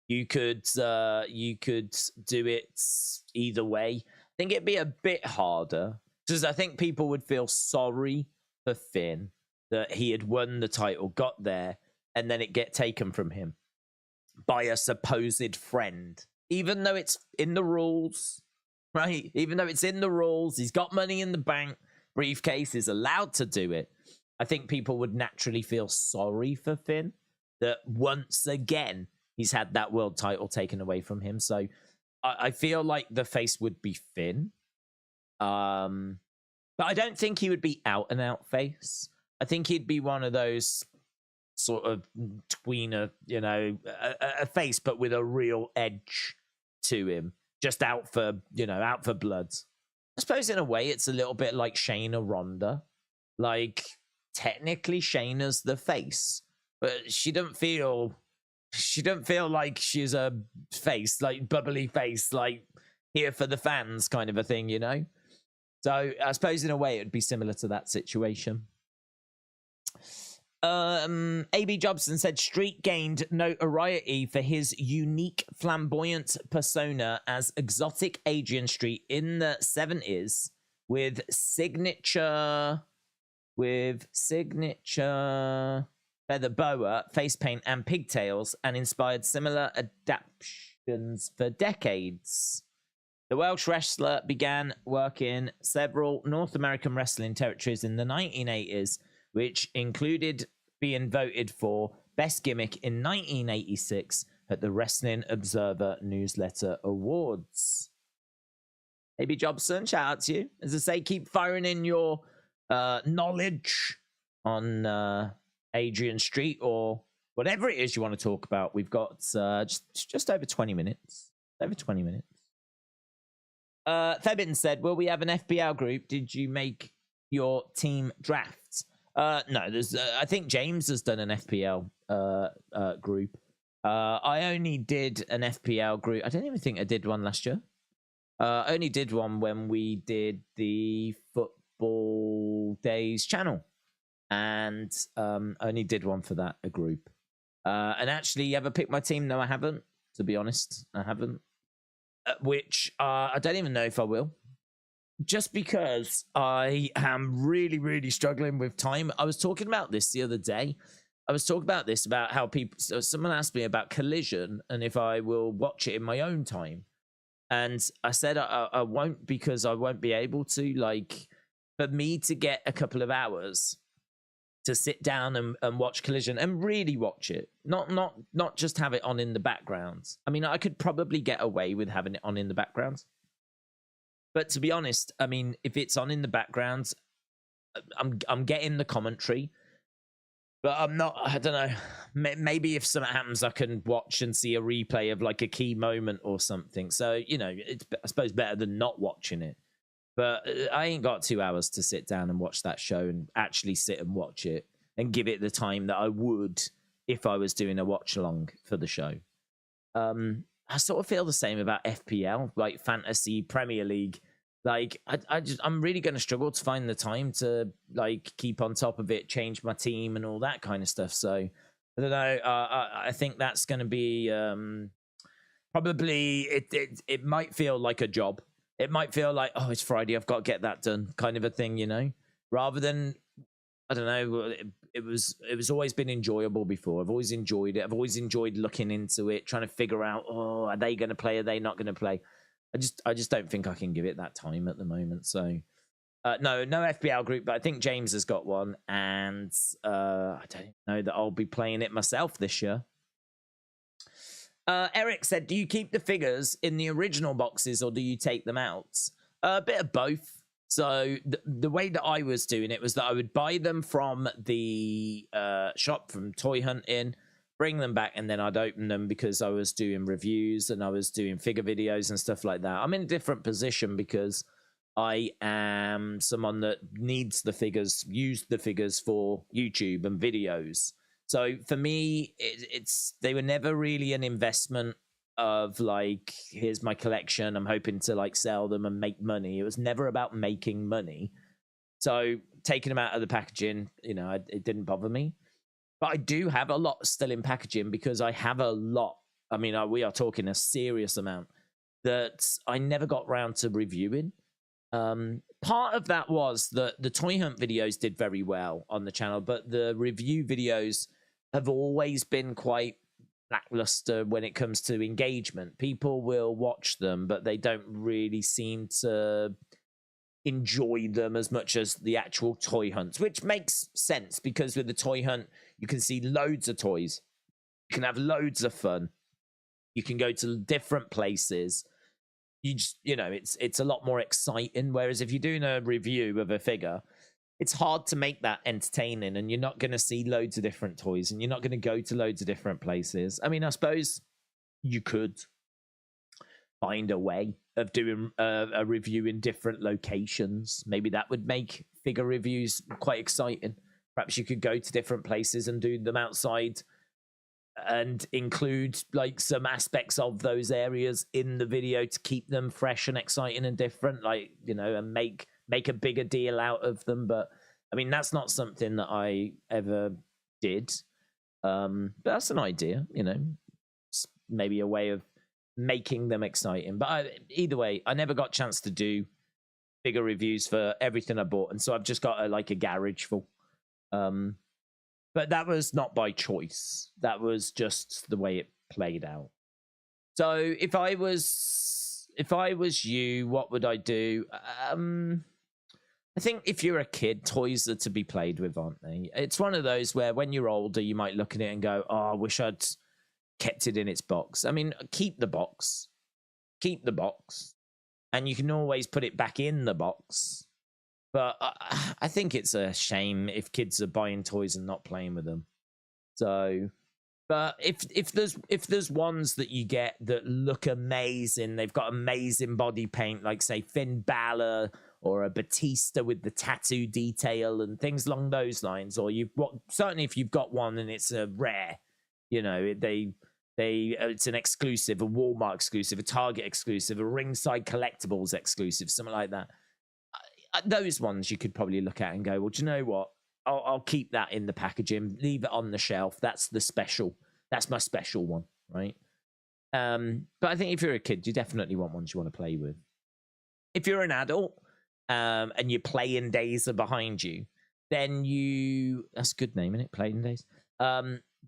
you could do it either way. I think it'd be a bit harder because I think people would feel sorry for Finn that he had won the title, got there, and then it get taken from him by a supposed friend. Even though it's in the rules, right? Even though it's in the rules, he's got money in the bank, briefcase is allowed to do it. I think people would naturally feel sorry for Finn that once again he's had that world title taken away from him. So I feel like the face would be Finn. But I don't think he would be out and out face. I think he'd be one of those sort of tweener, you know, a face, but with a real edge to him, just out for blood. I suppose in a way it's a little bit like Shayna Ronda. Like, technically Shayna's the face, but she don't feel like she's a face, like bubbly face, like here for the fans kind of a thing, you know? So I suppose in a way it would be similar to that situation. AB Jobson said Street gained notoriety for his unique flamboyant persona as exotic Adrian Street in the 70s with signature feather boa, face paint, and pigtails, and inspired similar adaptations for decades. The Welsh wrestler began working several North American wrestling territories in the 1980s, which included being voted for Best Gimmick in 1986 at the Wrestling Observer Newsletter Awards. AB Jobson, shout out to you. As I say, keep firing in your knowledge on Adrian Street or whatever it is you want to talk about. We've got just over 20 minutes. Febin said, will we have an FPL group? Did you make your team drafts? No, there's. I think James has done an FPL group. I only did an FPL group. I don't even think I did one last year. I only did one when we did the Football Days channel, and only did one for that, a group. And actually, ever picked my team? No, I haven't. To be honest, I haven't. Which I don't even know if I will. Just because I am really, really struggling with time. I was talking about this the other day. I was talking about this, about how people... So someone asked me about Collision and if I will watch it in my own time. And I said I won't, because I won't be able to. Like, for me to get a couple of hours to sit down and watch Collision and really watch it, not just have it on in the background. I mean, I could probably get away with having it on in the background. But to be honest, I mean, if it's on in the background, I'm getting the commentary, but I'm not. I don't know. Maybe if something happens, I can watch and see a replay of like a key moment or something. So, you know, it's, I suppose, better than not watching it. But I ain't got 2 hours to sit down and watch that show and actually sit and watch it and give it the time that I would if I was doing a watch along for the show. I sort of feel the same about FPL, like Fantasy Premier League. Like, I'm really going to struggle to find the time to like keep on top of it, change my team and all that kind of stuff. So I don't know. I think that's going to be probably it might feel like a job. It might feel like, oh, it's Friday, I've got to get that done, kind of a thing, you know, rather than, I don't know. It was always been enjoyable before. I've always enjoyed it. I've always enjoyed looking into it, trying to figure out, oh, are they going to play? Are they not going to play? I just don't think I can give it that time at the moment. So no FBL group, but I think James has got one, and I don't know that I'll be playing it myself this year. Eric said, do you keep the figures in the original boxes or do you take them out? A bit of both. So the way that I was doing it was that I would buy them from the shop, from Toy Hunting, bring them back, and then I'd open them because I was doing reviews and I was doing figure videos and stuff like that. I'm in a different position because I am someone that needs the figures, use the figures for YouTube and videos. So for me, they were never really an investment of like, here's my collection, I'm hoping to like sell them and make money. It was never about making money. So taking them out of the packaging, you know, it didn't bother me. But I do have a lot still in packaging because I have a lot. I mean, we are talking a serious amount that I never got around to reviewing. Part of that was that the Toy Hunt videos did very well on the channel, but the review videos have always been quite lackluster when it comes to engagement. People will watch them, but they don't really seem to enjoy them as much as the actual toy hunts, which makes sense because with the toy hunt, you can see loads of toys. You can have loads of fun. You can go to different places. You know, it's a lot more exciting. Whereas if you're doing a review of a figure, it's hard to make that entertaining, and you're not going to see loads of different toys, and you're not going to go to loads of different places. I mean, I suppose you could find a way of doing a review in different locations. Maybe that would make figure reviews quite exciting. Perhaps you could go to different places and do them outside and include like some aspects of those areas in the video to keep them fresh and exciting and different, like, you know, and make a bigger deal out of them. But I mean, that's not something that I ever did. But that's an idea, you know, it's maybe a way of making them exciting. But either way, I never got a chance to do bigger reviews for everything I bought, and so I've just got a garage full. But that was not by choice. That was just the way it played out. So if I was you, what would I do? I think if you're a kid, toys are to be played with, aren't they? It's one of those where when you're older, you might look at it and go, oh, I wish I'd kept it in its box. I mean, keep the box, and you can always put it back in the box. But I think it's a shame if kids are buying toys and not playing with them. So, but if there's ones that you get that look amazing, they've got amazing body paint, like say Finn Balor or a Batista with the tattoo detail and things along those lines, or certainly if you've got one and it's a rare, you know, it's an exclusive, a Walmart exclusive, a Target exclusive, a Ringside Collectibles exclusive, something like that. Those ones you could probably look at and go, well, do you know what? I'll keep that in the packaging, leave it on the shelf. That's the special. That's my special one, right? But I think if you're a kid, you definitely want ones you want to play with. If you're an adult and your playing days are behind you, then that's a good name, isn't it? Playing days.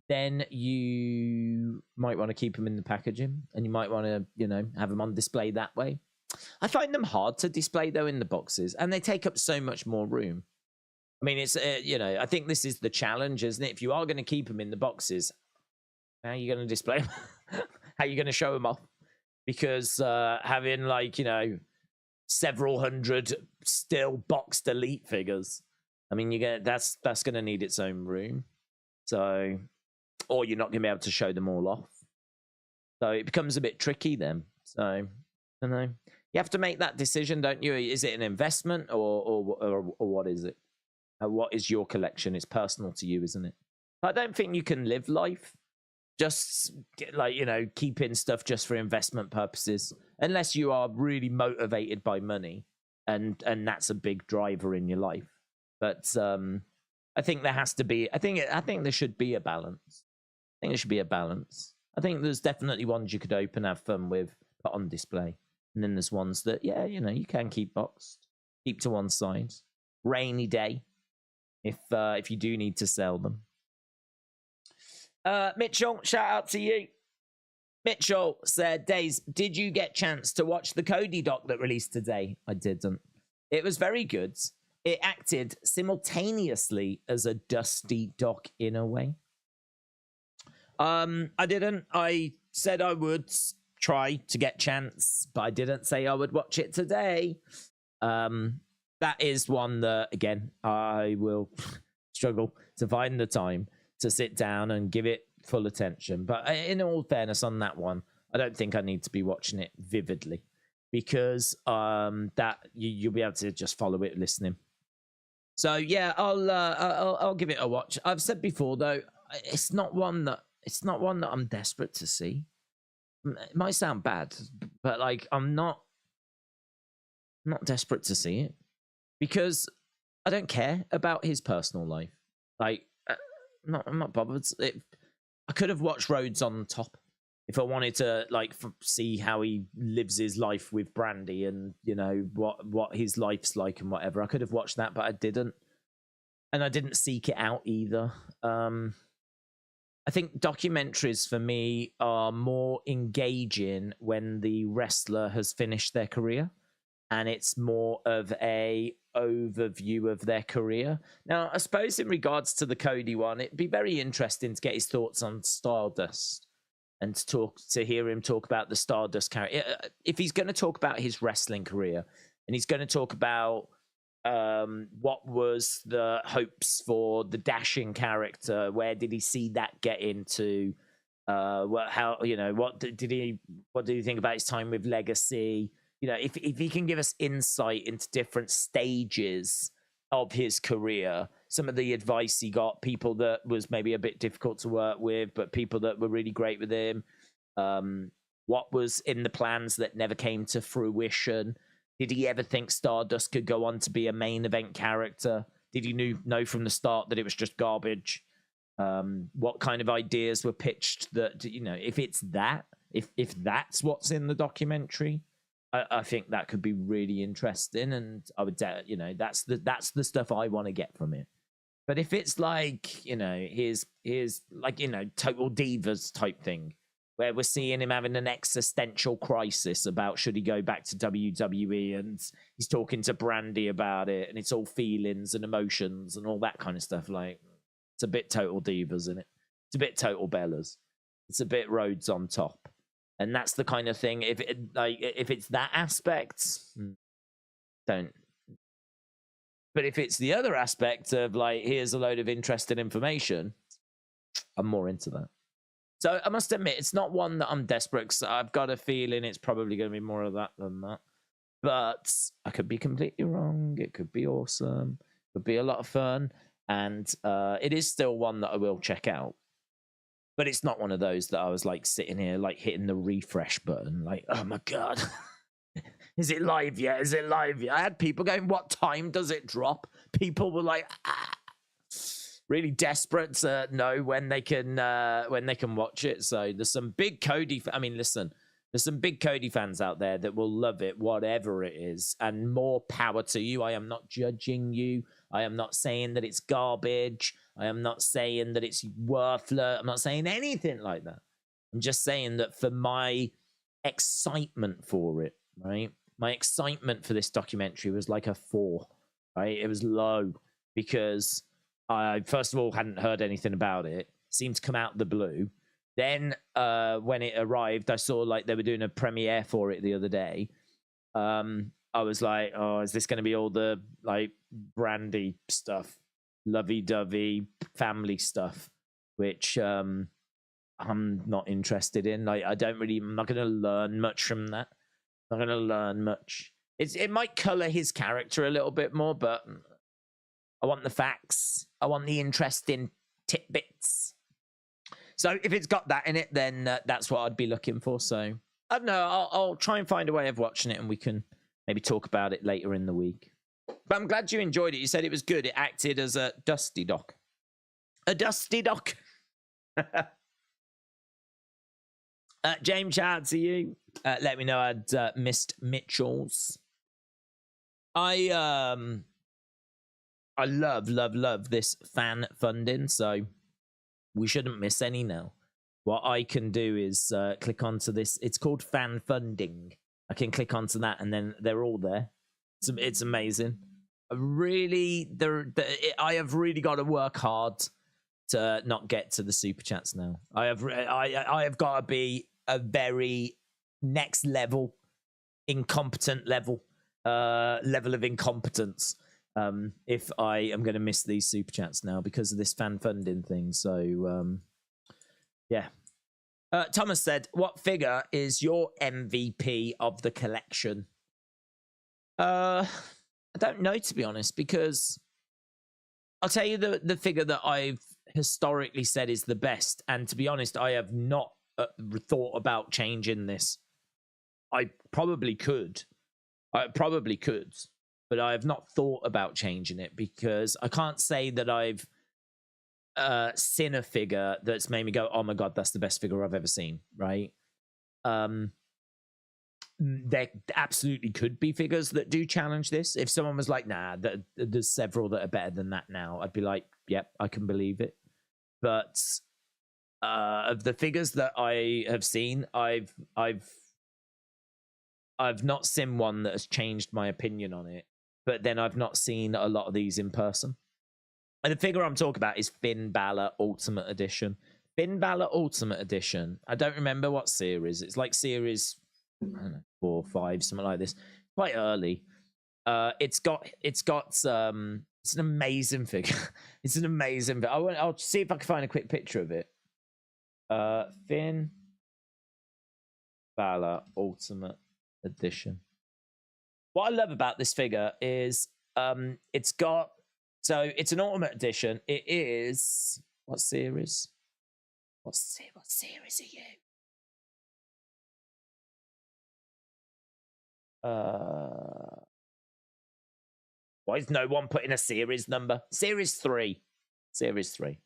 Then you might want to keep them in the packaging, and you might want to, have them on display that way. I find them hard to display though in the boxes, and they take up so much more room. I mean, it's I think this is the challenge, isn't it? If you are going to keep them in the boxes, how are you going to display them? How are you going to show them off? Because having several hundred still boxed elite figures, I mean, that's going to need its own room. So, or you're not going to be able to show them all off. So it becomes a bit tricky then. So I don't know. You have to make that decision, don't you? Is it an investment or what is it? What is your collection? It's personal to you, isn't it? I don't think you can live life just keeping stuff just for investment purposes, unless you are really motivated by money, and that's a big driver in your life. But I think there has to be. I think there should be a balance. I think there should be a balance. I think there's definitely ones you could open, have fun with, put on display, and then there's ones that you can keep boxed, keep to one side, rainy day, if you do need to sell them. Mitchell, shout out to you. Mitchell said, Days, did you get chance to watch the Cody doc that released today? I didn't. It was very good. It acted simultaneously as a Dusty doc in a way. I didn't. I said I would try to get chance, but I didn't say I would watch it today. That is one that, again, I will struggle to find the time to sit down and give it full attention. But in all fairness on that one, I don't think I need to be watching it vividly, because that you'll be able to just follow it listening. So yeah, I'll give it a watch. I've said before though, it's not one that I'm desperate to see. It might sound bad, but I'm not desperate to see it, because I don't care about his personal life. I'm not bothered. I could have watched Rhodes on top if I wanted to, see how he lives his life with Brandy and what his life's like and whatever. I could have watched that, but I didn't, and I didn't seek it out either. I think documentaries for me are more engaging when the wrestler has finished their career, and it's more of a overview of their career. Now, I suppose in regards to the Cody one, it'd be very interesting to get his thoughts on Stardust and to hear him talk about the Stardust character. If he's going to talk about his wrestling career, and he's going to talk about what was the hopes for the Dashing character, where did he see that get into? What did he think about his time with Legacy? If he can give us insight into different stages of his career, some of the advice he got, people that was maybe a bit difficult to work with, but people that were really great with him, what was in the plans that never came to fruition? Did he ever think Stardust could go on to be a main event character? Did he know from the start that it was just garbage? What kind of ideas were pitched that, if it's that, if that's what's in the documentary, I think that could be really interesting, and I would, that's the stuff I want to get from it. But if it's here's Total Divas type thing, where we're seeing him having an existential crisis about should he go back to WWE, and he's talking to Brandy about it, and it's all feelings and emotions and all that kind of stuff, it's a bit Total Divas, isn't it? It's a bit Total Bellas. It's a bit Rhodes on top. And that's the kind of thing, if it's that aspect, don't. But if it's the other aspect of here's a load of interesting information, I'm more into that. So I must admit, it's not one that I'm desperate, because I've got a feeling it's probably going to be more of that than that. But I could be completely wrong. It could be awesome. It could be a lot of fun. And it is still one that I will check out. But it's not one of those that I was sitting here, hitting the refresh button, oh my God, is it live yet? Is it live yet? I had people going, what time does it drop? People were like, ah. really desperate to know when they can watch it. So there's some big Cody. I mean, listen, there's some big Cody fans out there that will love it, whatever it is, and more power to you. I am not judging you. I am not saying that it's garbage. I am not saying that it's worthless. I'm not saying anything like that. I'm just saying that for my excitement for it, right? My excitement for this documentary was like a 4, right? It was low because I, first of all, hadn't heard anything about it. Seemed to come out of the blue. Then when it arrived, I saw like they were doing a premiere for it the other day. I was like, oh, is this going to be all the like brandy stuff, lovey-dovey family stuff, which I'm not interested in. Like, I'm not going to learn much from that. I'm not going to learn much. It might color his character a little bit more, but I want the facts. I want the interesting tidbits. So if it's got that in it, then that's what I'd be looking for. So I don't know. I'll try and find a way of watching it, and we can maybe talk about it later in the week. But I'm glad you enjoyed it. You said it was good. It acted as a dusty doc. A dusty doc. James, shout out to you. Let me know I'd missed Mitchell's. I love this fan funding, so we shouldn't miss any now. What I can do is click onto this. It's called fan funding. I can click onto that, and then they're all there. It's amazing. I have really got to work hard to not get to the super chats now. I have got to be a very next level, incompetent level of incompetence if I am going to miss these super chats now because of this fan funding thing. So yeah. Thomas said, what figure is your MVP of the collection? I don't know, to be honest, because I'll tell you the figure that I've historically said is the best, and to be honest, I have not thought about changing this. I probably could, but I have not thought about changing it because I can't say that I've seen a figure that's made me go, oh my god, that's the best figure I've ever seen, right? There absolutely could be figures that do challenge this. If someone was like, nah, there's several that are better than that now, I'd be like, yep, I can believe it. But of the figures that I have seen, I've not seen one that has changed my opinion on it, but then I've not seen a lot of these in person. And the figure I'm talking about is Finn Balor Ultimate Edition. Finn Balor Ultimate Edition. I don't remember what series. It's like series, I don't know, 4 or 5, something like this. Quite early. It's an amazing figure. It's an amazing figure. I'll see if I can find a quick picture of it. Finn Balor Ultimate Edition. What I love about this figure is it's an Ultimate Edition. It is what series? What series are you? Why is no one putting a series number? Series 3. Series 3.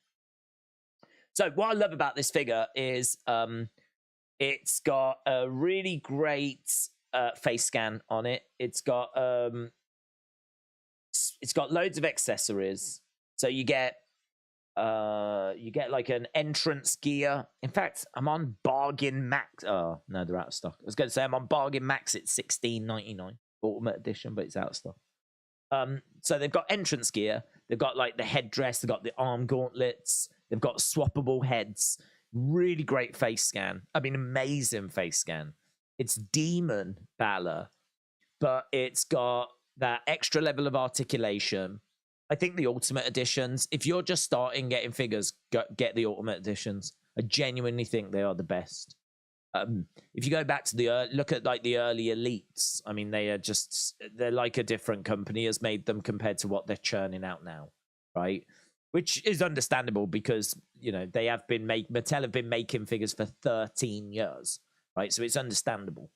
So what I love about this figure is it's got a really great face scan on it. It's got loads of accessories. So you get like an entrance gear. In fact, I'm on Bargain Max. Oh no, they're out of stock. I was going to say I'm on Bargain Max. It's $16.99 Ultimate Edition, but it's out of stock. So they've got entrance gear. They've got like the headdress. They've got the arm gauntlets. They've got swappable heads. Really great face scan. I mean, amazing face scan. It's Demon Balor, but it's got that extra level of articulation. I think the Ultimate Editions, if you're just starting getting figures, get the Ultimate Editions. I genuinely think they are the best. If you go back to look at like the early Elites, I mean, they're like a different company has made them compared to what they're churning out now, right? Which is understandable because, you know, Mattel have been making figures for 13 years, right? So it's understandable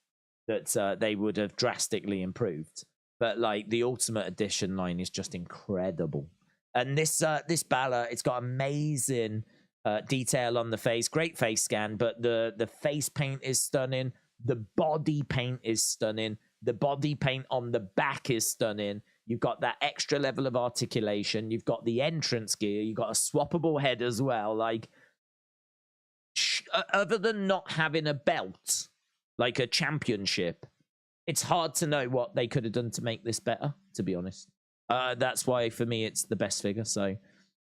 that they would have drastically improved. But like the Ultimate Edition line is just incredible. And this Balor, it's got amazing detail on the face, great face scan, but the face paint is stunning. The body paint is stunning. The body paint on the back is stunning. You've got that extra level of articulation. You've got the entrance gear. You've got a swappable head as well. Like, other than not having a belt, like a championship, it's hard to know what they could have done to make this better, to be honest. That's why, for me, it's the best figure. So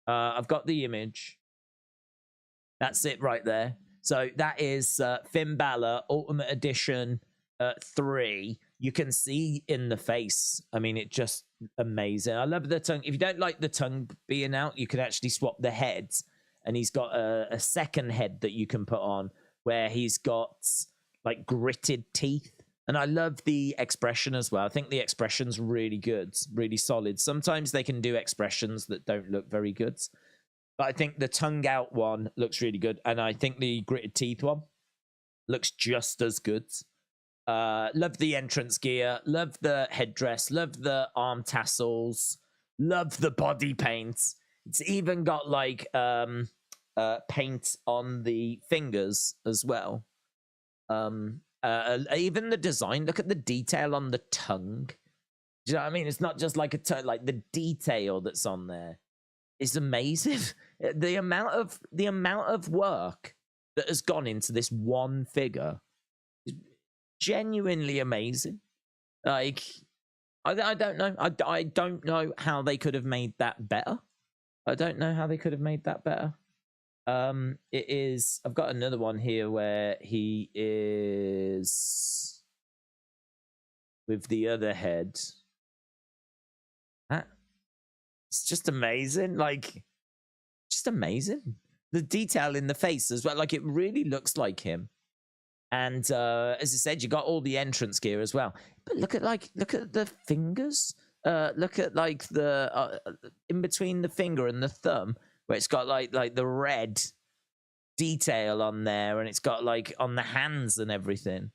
I've got the image. That's it right there. So that is Finn Balor Ultimate Edition 3. You can see in the face. I mean, it's just amazing. I love the tongue. If you don't like the tongue being out, you can actually swap the heads. And he's got a second head that you can put on where he's got like gritted teeth. And I love the expression as well. I think the expression's really good, really solid. Sometimes they can do expressions that don't look very good. But I think the tongue out one looks really good. And I think the gritted teeth one looks just as good. Love the entrance gear. Love the headdress. Love the arm tassels. Love the body paint. It's even got like paint on the fingers as well. Even the design. Look at the detail on the tongue. Do you know what I mean? It's not just like a tongue. Like the detail that's on there is amazing. The amount of work that has gone into this one figure is genuinely amazing. Like, I don't know. I don't know how they could have made that better. I don't know how they could have made that better. It is. I've got another one here where he is with the other head. It's just amazing. Like, just amazing. The detail in the face as well. Like, it really looks like him. And as I said, you got all the entrance gear as well. But look at the fingers. Look at like the in between the finger and the thumb, where it's got like the red detail on there, and it's got like on the hands and everything.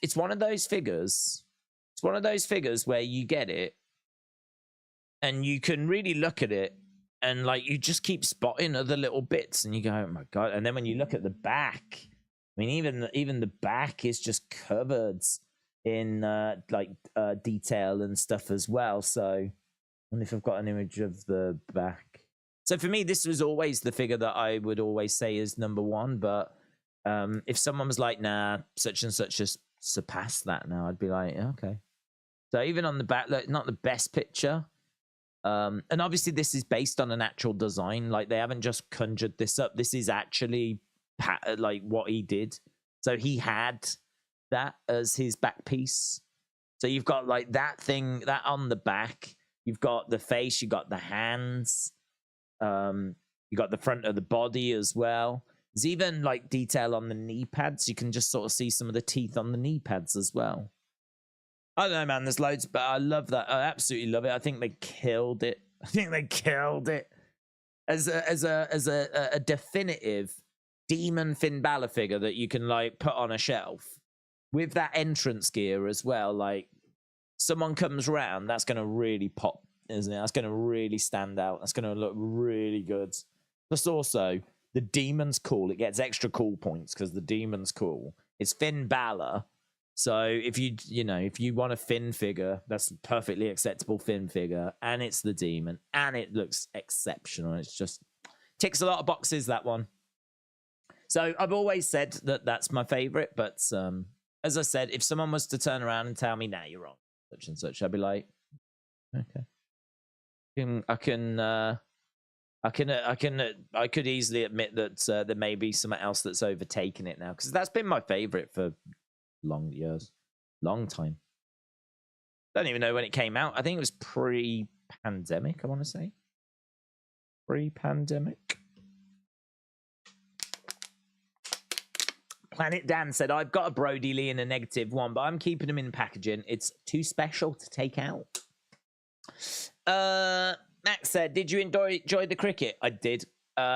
It's one of those figures. It's one of those figures where you get it, and you can really look at it, and like you just keep spotting other little bits, and you go, oh my god! And then when you look at the back, I mean, even the back is just covered in detail and stuff as well. So I wonder if I've got an image of the back. So for me, this was always the figure that I would always say is number one. But if someone was like, nah, such and such has surpassed that now, I'd be like, yeah, okay. So even on the back, look, not the best picture. And obviously this is based on an actual design. Like, they haven't just conjured this up. This is actually like what he did. So he had that as his back piece. So you've got like that thing, that on the back. You've got the face, you've got the hands. You got the front of the body as well. There's even like detail on the knee pads. You can just sort of see some of the teeth on the knee pads as well. I don't know, man. There's loads, but I love that. I absolutely love it. I think they killed it. I think they killed it as a definitive demon Finn Balor figure that you can like put on a shelf with that entrance gear as well. Like, someone comes around, that's going to really pop, isn't it? That's going to really stand out. That's going to look really good. Plus, also, the demon's cool. It gets extra cool points because the demon's cool. It's Finn Balor. So if you want a Finn figure, that's a perfectly acceptable Finn figure, and it's the demon, and it looks exceptional. It's just ticks a lot of boxes, that one. So I've always said that that's my favorite, but as I said, if someone was to turn around and tell me, "Nah, you're wrong," such and such, I'd be like, okay. I could easily admit that there may be something else that's overtaken it now, because that's been my favorite for long time. Don't even know when it came out. I think it was pre-pandemic, I want to say. Pre-pandemic. Planet Dan said, I've got a Brody Lee in a -1, but I'm keeping him in packaging. It's too special to take out. Max said, did you enjoy the cricket? I did.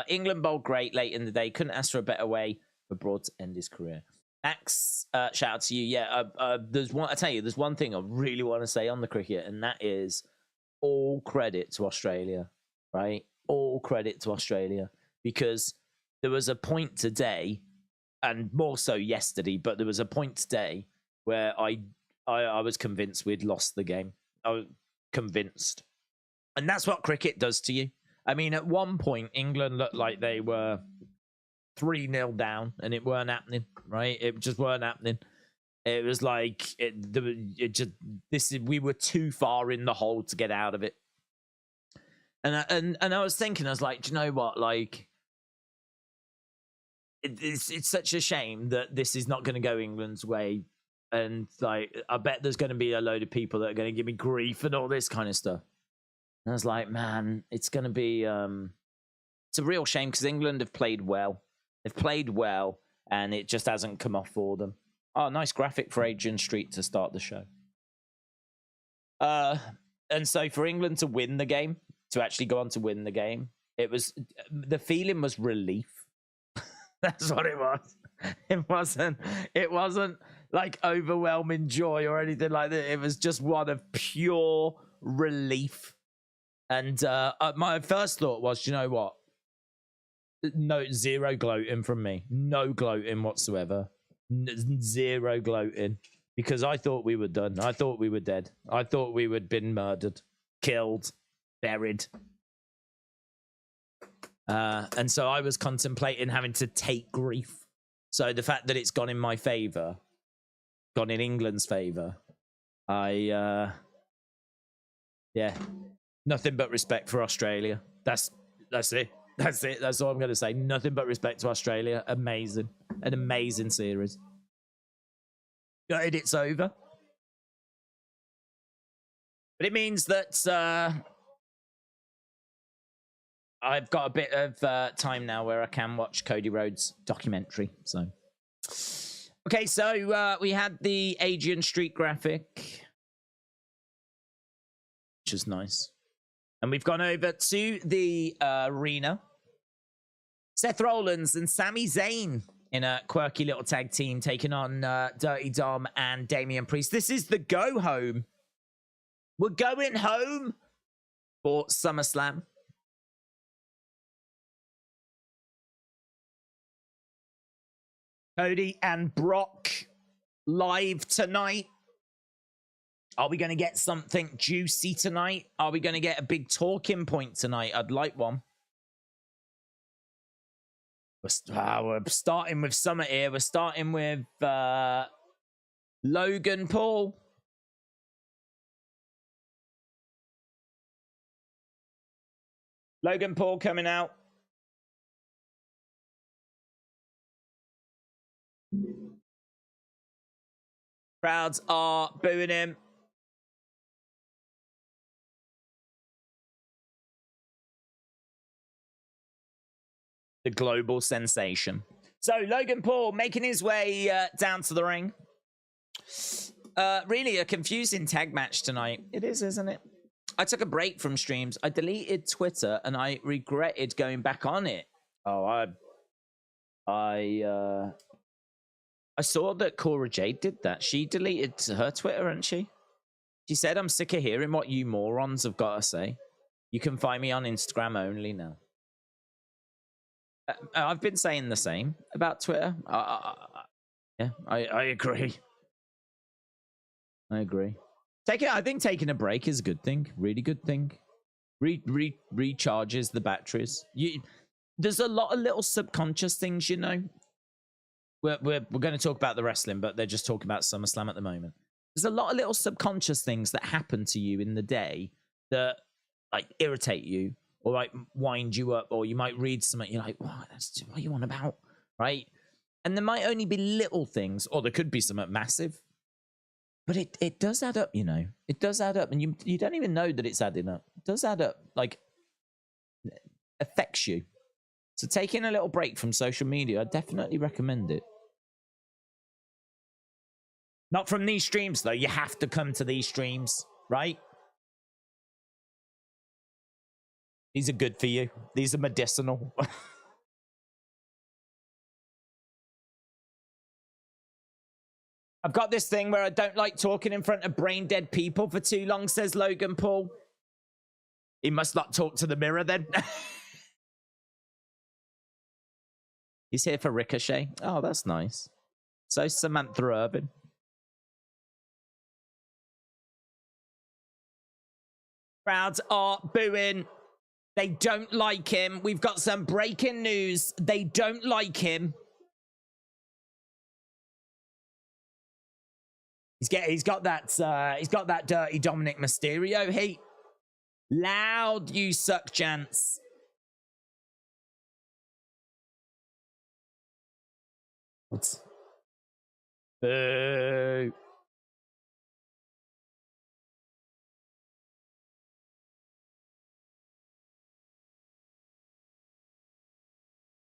England bowled great late in the day. Couldn't ask for a better way for Broad to end his career. Max, shout out to you. Yeah, there's one thing I really want to say on the cricket, and that is all credit to Australia, right? All credit to Australia, because there was a point today, and more so yesterday, but there was a point today where I was convinced we'd lost the game. I was convinced. And that's what cricket does to you. I mean, at one point, England looked like they were 3-0 down, and it weren't happening, right? It just weren't happening. It was like we were too far in the hole to get out of it. And I was thinking, I was like, do you know what? Like, it's such a shame that this is not going to go England's way. And like, I bet there's going to be a load of people that are going to give me grief and all this kind of stuff. And I was like, man, it's going to be, it's a real shame, because England have played well. They've played well, and it just hasn't come off for them. Oh, nice graphic for Adrian Street to start the show. And so for England to win the game, to actually go on to win the game, the feeling was relief. That's what it was. It wasn't like overwhelming joy or anything like that. It was just one of pure relief. And my first thought was, you know what? No, zero gloating from me. No gloating whatsoever. Zero gloating. Because I thought we were done. I thought we were dead. I thought we would been murdered, killed, buried. And so I was contemplating having to take grief. So the fact that it's gone in my favour, gone in England's favour, yeah, nothing but respect for Australia. That's it. That's it. That's all I'm going to say. Nothing but respect to Australia. Amazing. An amazing series. It's over. But it means that I've got a bit of time now where I can watch Cody Rhodes documentary. So, okay, so we had the Adrian Street graphic, which is nice. And we've gone over to the arena. Seth Rollins and Sami Zayn in a quirky little tag team taking on Dirty Dom and Damian Priest. This is the go home. We're going home for SummerSlam. Cody and Brock live tonight. Are we going to get something juicy tonight? Are we going to get a big talking point tonight? I'd like one. We're starting with Summit here. We're starting with Logan Paul. Logan Paul coming out. Crowds are booing him. The global sensation. So Logan Paul making his way down to the ring. Really a confusing tag match tonight. It is, isn't it? I took a break from streams. I deleted Twitter and I regretted going back on it. Oh, I saw that Cora Jade did that. She deleted her Twitter, hadn't she? She said, I'm sick of hearing what you morons have got to say. You can find me on Instagram only now. I've been saying the same about Twitter. Yeah, I agree. I agree. I think taking a break is a good thing. Really good thing. Recharges the batteries. There's a lot of little subconscious things, you know. We're going to talk about the wrestling, but they're just talking about SummerSlam at the moment. There's a lot of little subconscious things that happen to you in the day that like irritate you or like wind you up, or you might read something, you're like, what are you on about? Right? And there might only be little things, or there could be something massive. But it does add up, you know. It does add up, and you don't even know that it's adding up. It does add up, like, it affects you. So taking a little break from social media, I definitely recommend it. Not from these streams, though. You have to come to these streams, right? These are good for you. These are medicinal. I've got this thing where I don't like talking in front of brain dead people for too long, says Logan Paul. He must not talk to the mirror then. He's here for Ricochet. Oh, that's nice. So Samantha Urban. Crowds are booing. They don't like him. We've got some breaking news. They don't like him. He's got that dirty Dominic Mysterio heat. Loud, you suck, chance. What? Boo.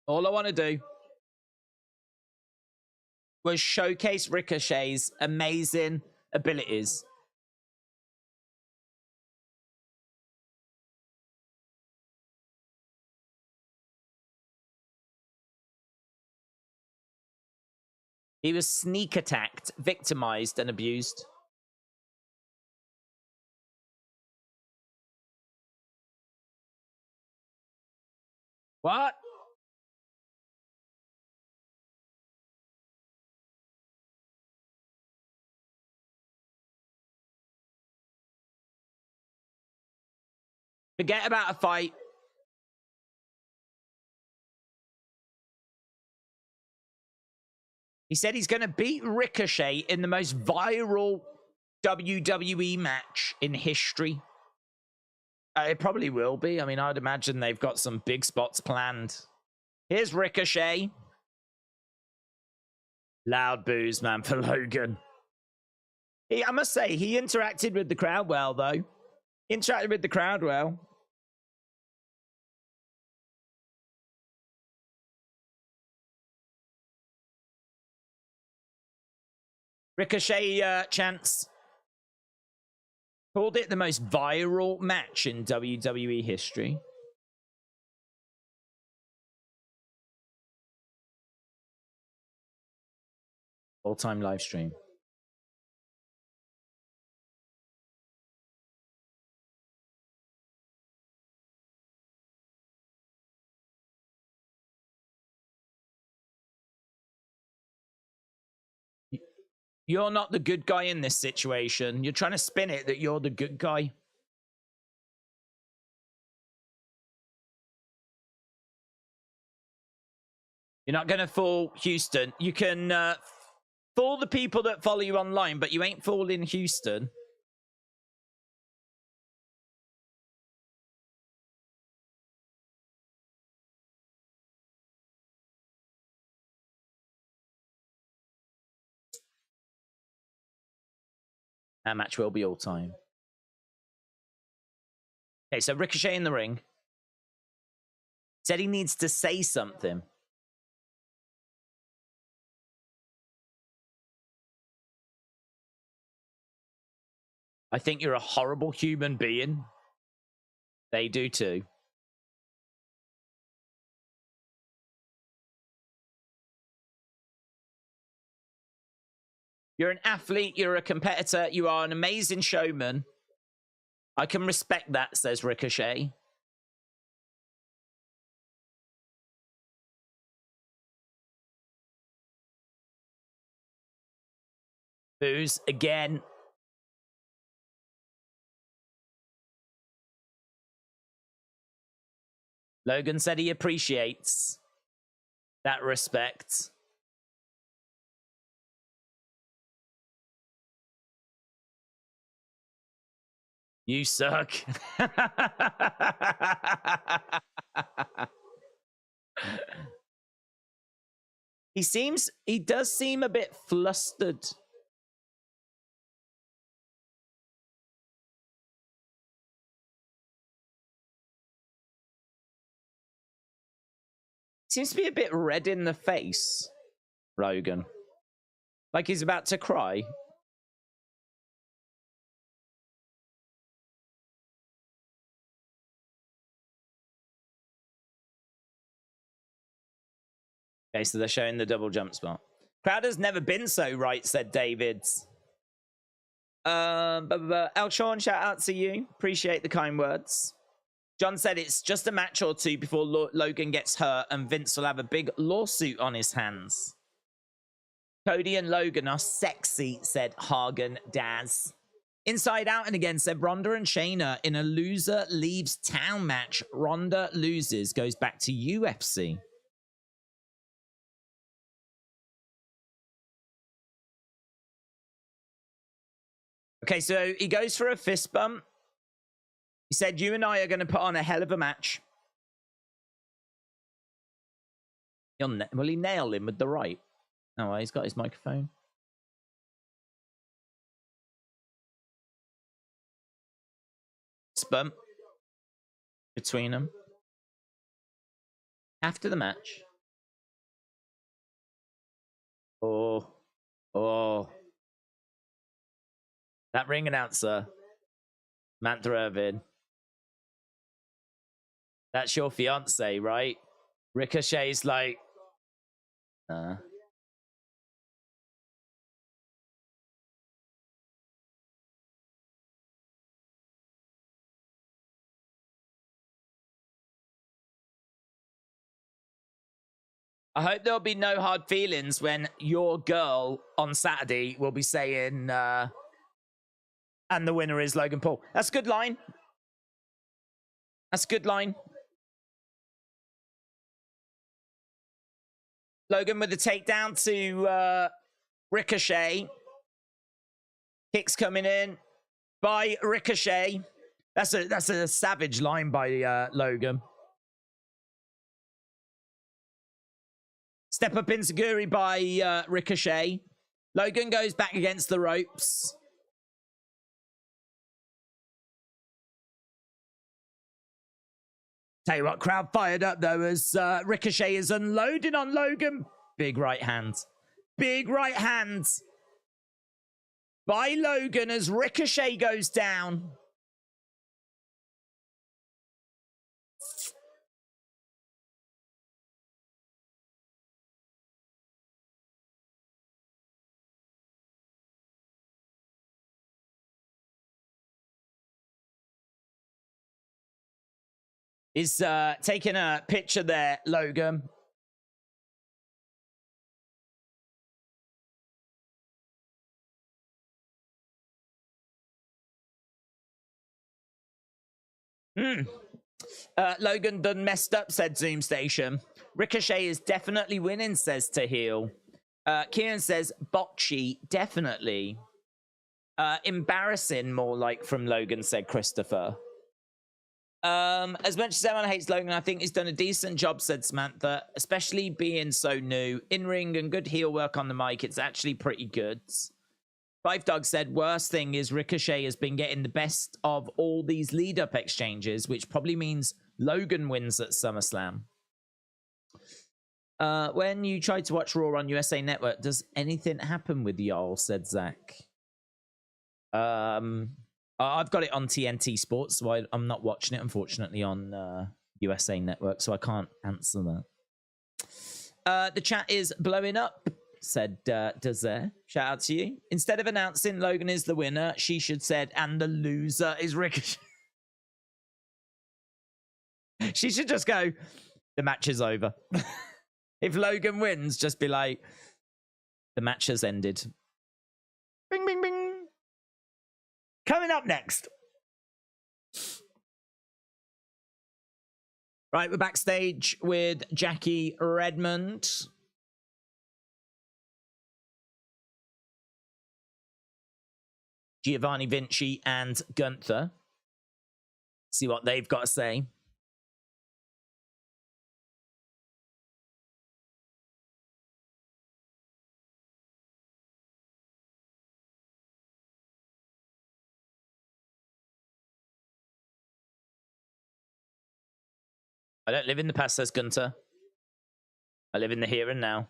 All I want to do was showcase Ricochet's amazing abilities. He was sneak attacked, victimized, and abused. What? Forget about a fight. He said he's going to beat Ricochet in the most viral WWE match in history. It probably will be. I mean, I'd imagine they've got some big spots planned. Here's Ricochet. Loud boos, man, for Logan. I must say, he interacted with the crowd well, though. Interacted with the crowd well. Ricochet chance. Called it the most viral match in WWE history. All-time live stream. You're not the good guy in this situation. You're trying to spin it that you're the good guy. You're not going to fool Houston. You can fool the people that follow you online, but you ain't fooling Houston. That match will be all time. Okay, so Ricochet in the ring. Said he needs to say something. I think you're a horrible human being. They do too. You're an athlete, you're a competitor, you are an amazing showman. I can respect that, says Ricochet. Boos again. Logan said he appreciates that respect. You suck. He does seem a bit flustered. Seems to be a bit red in the face, Logan. Like he's about to cry. Okay, so they're showing the double jump spot. Crowd has never been so right, said Davids. El Sean, shout out to you. Appreciate the kind words. John said it's just a match or two before Logan gets hurt and Vince will have a big lawsuit on his hands. Cody and Logan are sexy, said Hagen Daz. Inside Out and again said Ronda and Shayna in a loser leaves town match. Ronda loses, goes back to UFC. Okay, so he goes for a fist bump. He said, you and I are going to put on a hell of a match. Will he nail him with the right? Oh, he's got his microphone. Bump between them. After the match. Oh. That ring announcer. Samantha Irvin. That's your fiance, right? Ricochet's like, I hope there'll be no hard feelings when your girl on Saturday will be saying, and the winner is Logan Paul. That's a good line. That's a good line. Logan with the takedown to Ricochet. Kicks coming in by Ricochet. That's a savage line by Logan. Step up enziguri by Ricochet. Logan goes back against the ropes. Tell you what, crowd fired up though as Ricochet is unloading on Logan. Big right hand. Big right hand by Logan as Ricochet goes down. He's taking a picture there, Logan. Logan done messed up, said Zoom Station. Ricochet is definitely winning, says Tahil. Kieran says botchy, definitely. Embarrassing, more like from Logan, said Christopher. As much as everyone hates Logan, I think he's done a decent job, said Samantha, especially being so new. In-ring and good heel work on the mic, it's actually pretty good. Five Dog said, worst thing is Ricochet has been getting the best of all these lead-up exchanges, which probably means Logan wins at SummerSlam. When you try to watch Raw on USA Network, does anything happen with y'all, said Zach. I've got it on TNT Sports, so I'm not watching it, unfortunately, on USA Network, so I can't answer that. The chat is blowing up, said Dazer. Shout out to you. Instead of announcing Logan is the winner, she should said, and the loser is Ricochet. She should just go, the match is over. If Logan wins, just be like, the match has ended. Bing, bing, bing. Coming up next. Right, we're backstage with Jackie Redmond. Giovanni Vinci and Gunther. See what they've got to say. I don't live in the past, says Gunther. I live in the here and now.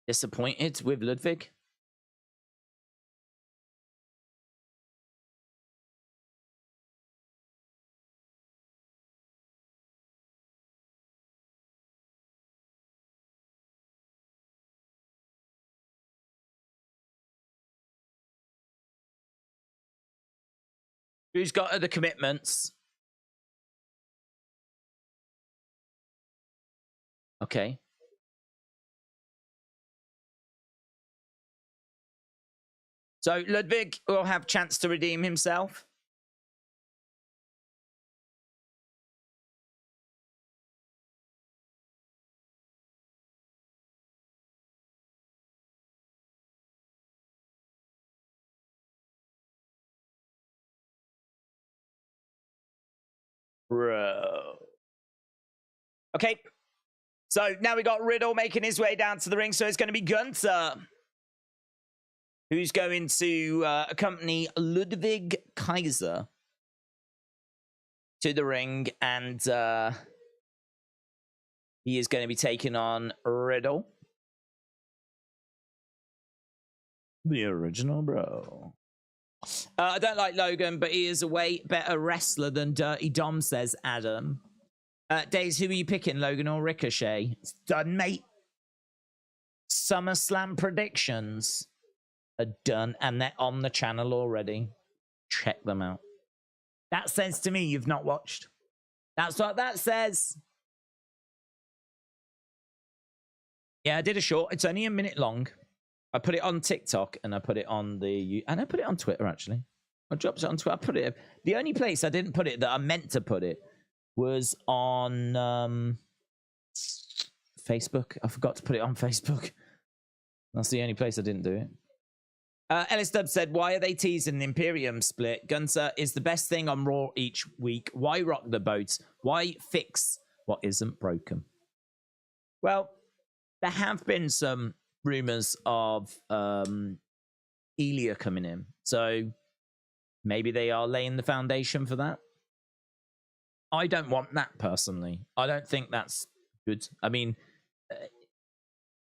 Disappointed with Ludwig? Who's got other commitments? Okay. So Ludwig will have chance to redeem himself. Bro. Okay. So now we got Riddle making his way down to the ring. So it's going to be Gunther, who's going to accompany Ludwig Kaiser to the ring. And he is going to be taking on Riddle. The original, bro. I don't like Logan, but he is a way better wrestler than Dirty Dom, says Adam. Days, who are you picking, Logan or Ricochet? It's done, mate. SummerSlam predictions are done, and they're on the channel already. Check them out. That says to me you've not watched. That's what that says. Yeah, I did a short. It's only a minute long. I put it on TikTok and I put it on and I put it on Twitter actually. I dropped it on Twitter. I put it. The only place I didn't put it that I meant to put it was on Facebook. I forgot to put it on Facebook. That's the only place I didn't do it. Ellis Dub said, why are they teasing an Imperium split? Gunther is the best thing on Raw each week. Why rock the boat? Why fix what isn't broken? Well, there have been some rumors of Ilya coming in. So maybe they are laying the foundation for that. I don't want that personally. I don't think that's good. I mean,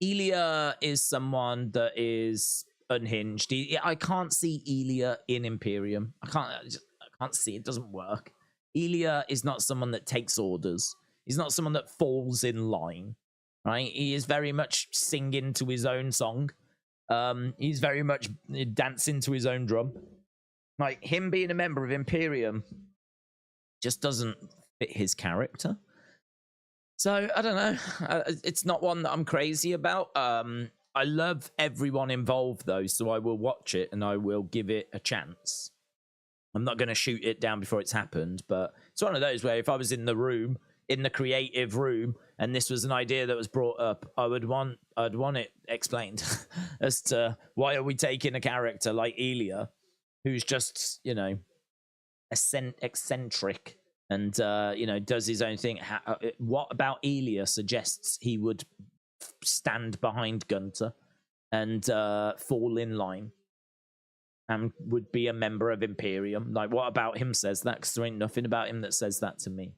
Ilya is someone that is unhinged. I can't see Ilya in Imperium. I can't see it. Doesn't work. Ilya is not someone that takes orders. He's not someone that falls in line, right? He is very much singing to his own song. He's very much dancing to his own drum. Like, him being a member of Imperium just doesn't fit his character. So, I don't know. It's not one that I'm crazy about. I love everyone involved, though, so I will watch it and I will give it a chance. I'm not going to shoot it down before it's happened, but it's one of those where if I was in the room, in the creative room, and this was an idea that was brought up, I'd want it explained as to why are we taking a character like Ilya, who's just, you know, eccentric and, you know, does his own thing. What about Ilya suggests he would stand behind Gunther and fall in line and would be a member of Imperium? Like, what about him says that? Because there ain't nothing about him that says that to me.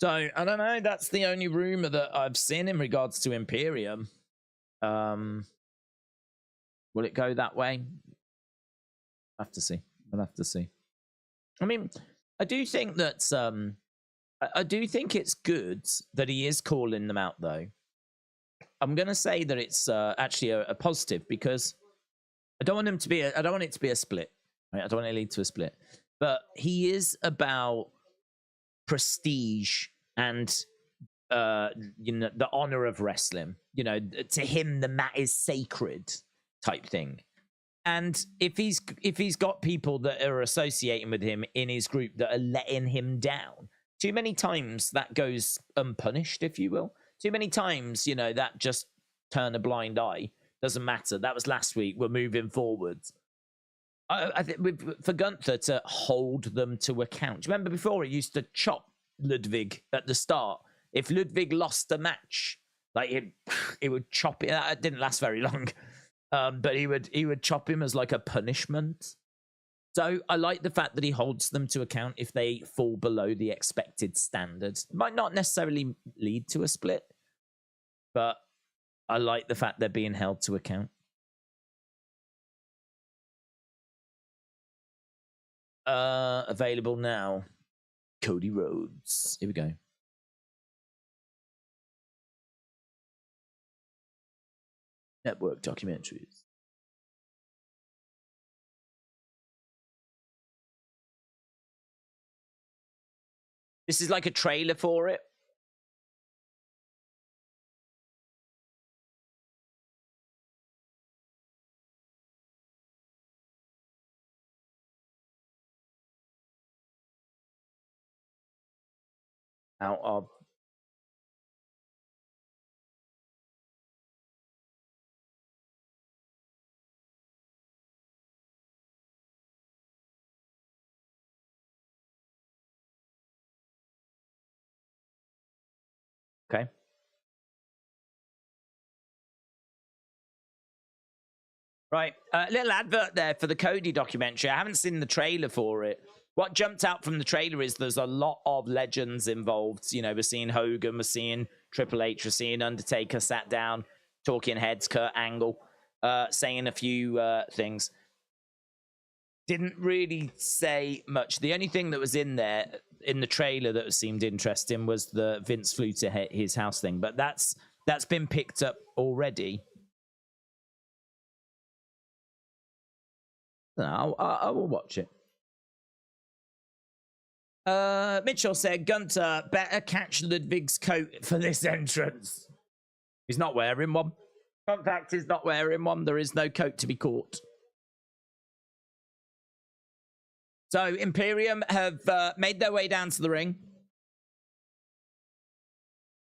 So, I don't know. That's the only rumor that I've seen in regards to Imperium. Will it go that way? I'll have to see. We'll have to see. I mean, I do think that I do think it's good that he is calling them out, though. I'm gonna say that it's actually a positive, because I don't want him to be I don't want it to be a split. Right? I don't want it to lead to a split. But he is about prestige and you know, the honor of wrestling. You know, to him the mat is sacred type thing. And if he's got people that are associating with him in his group that are letting him down, too many times that goes unpunished, if you will. Too many times, you know, that just turn a blind eye. Doesn't matter. That was last week. We're moving forward. I think for Gunther to hold them to account. Do you remember before he used to chop Ludwig at the start? If Ludwig lost a match, like it would chop it. That didn't last very long. But he would chop him as like a punishment. So I like the fact that he holds them to account if they fall below the expected standards. Might not necessarily lead to a split, but I like the fact they're being held to account. Available now. Cody Rhodes. Here we go. Network documentaries. This is like a trailer for it. Out of. Okay. Right. Little advert there for the Cody documentary. I haven't seen the trailer for it. What jumped out from the trailer is there's a lot of legends involved. You know, we're seeing Hogan, we're seeing Triple H, we're seeing Undertaker sat down, talking heads, Kurt Angle, saying a few things. Didn't really say much. The only thing that was in there in the trailer that seemed interesting was the Vince flew to his house thing, but that's been picked up already. No, I will watch it. Mitchell said, Gunther better catch Ludwig's coat for this entrance. He's not wearing one. Contact is not wearing one. There is no coat to be caught. So Imperium have made their way down to the ring.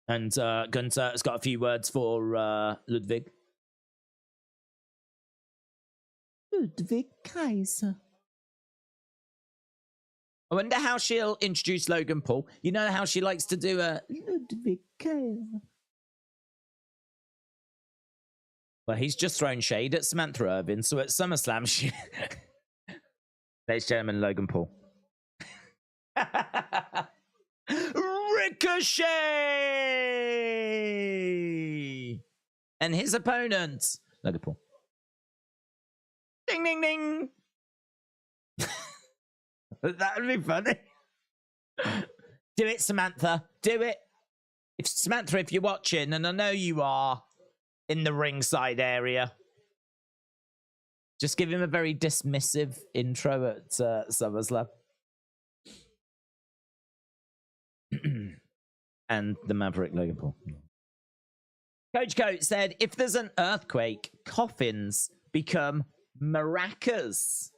And Gunther has got a few words for Ludwig. Ludwig Kaiser. I wonder how she'll introduce Logan Paul. You know how she likes to do a Ludwig Kaiser. Well, he's just thrown shade at Samantha Irvin, so at SummerSlam, she... Ladies and gentlemen, Logan Paul. Ricochet! And his opponent, Logan Paul. Ding, ding, ding! That would be funny. Do it, Samantha. Do it. Samantha, if you're watching, and I know you are in the ringside area, just give him a very dismissive intro at SummerSlam. And the Maverick Logan Paul. Coach Coat said, if there's an earthquake, coffins become maracas. Is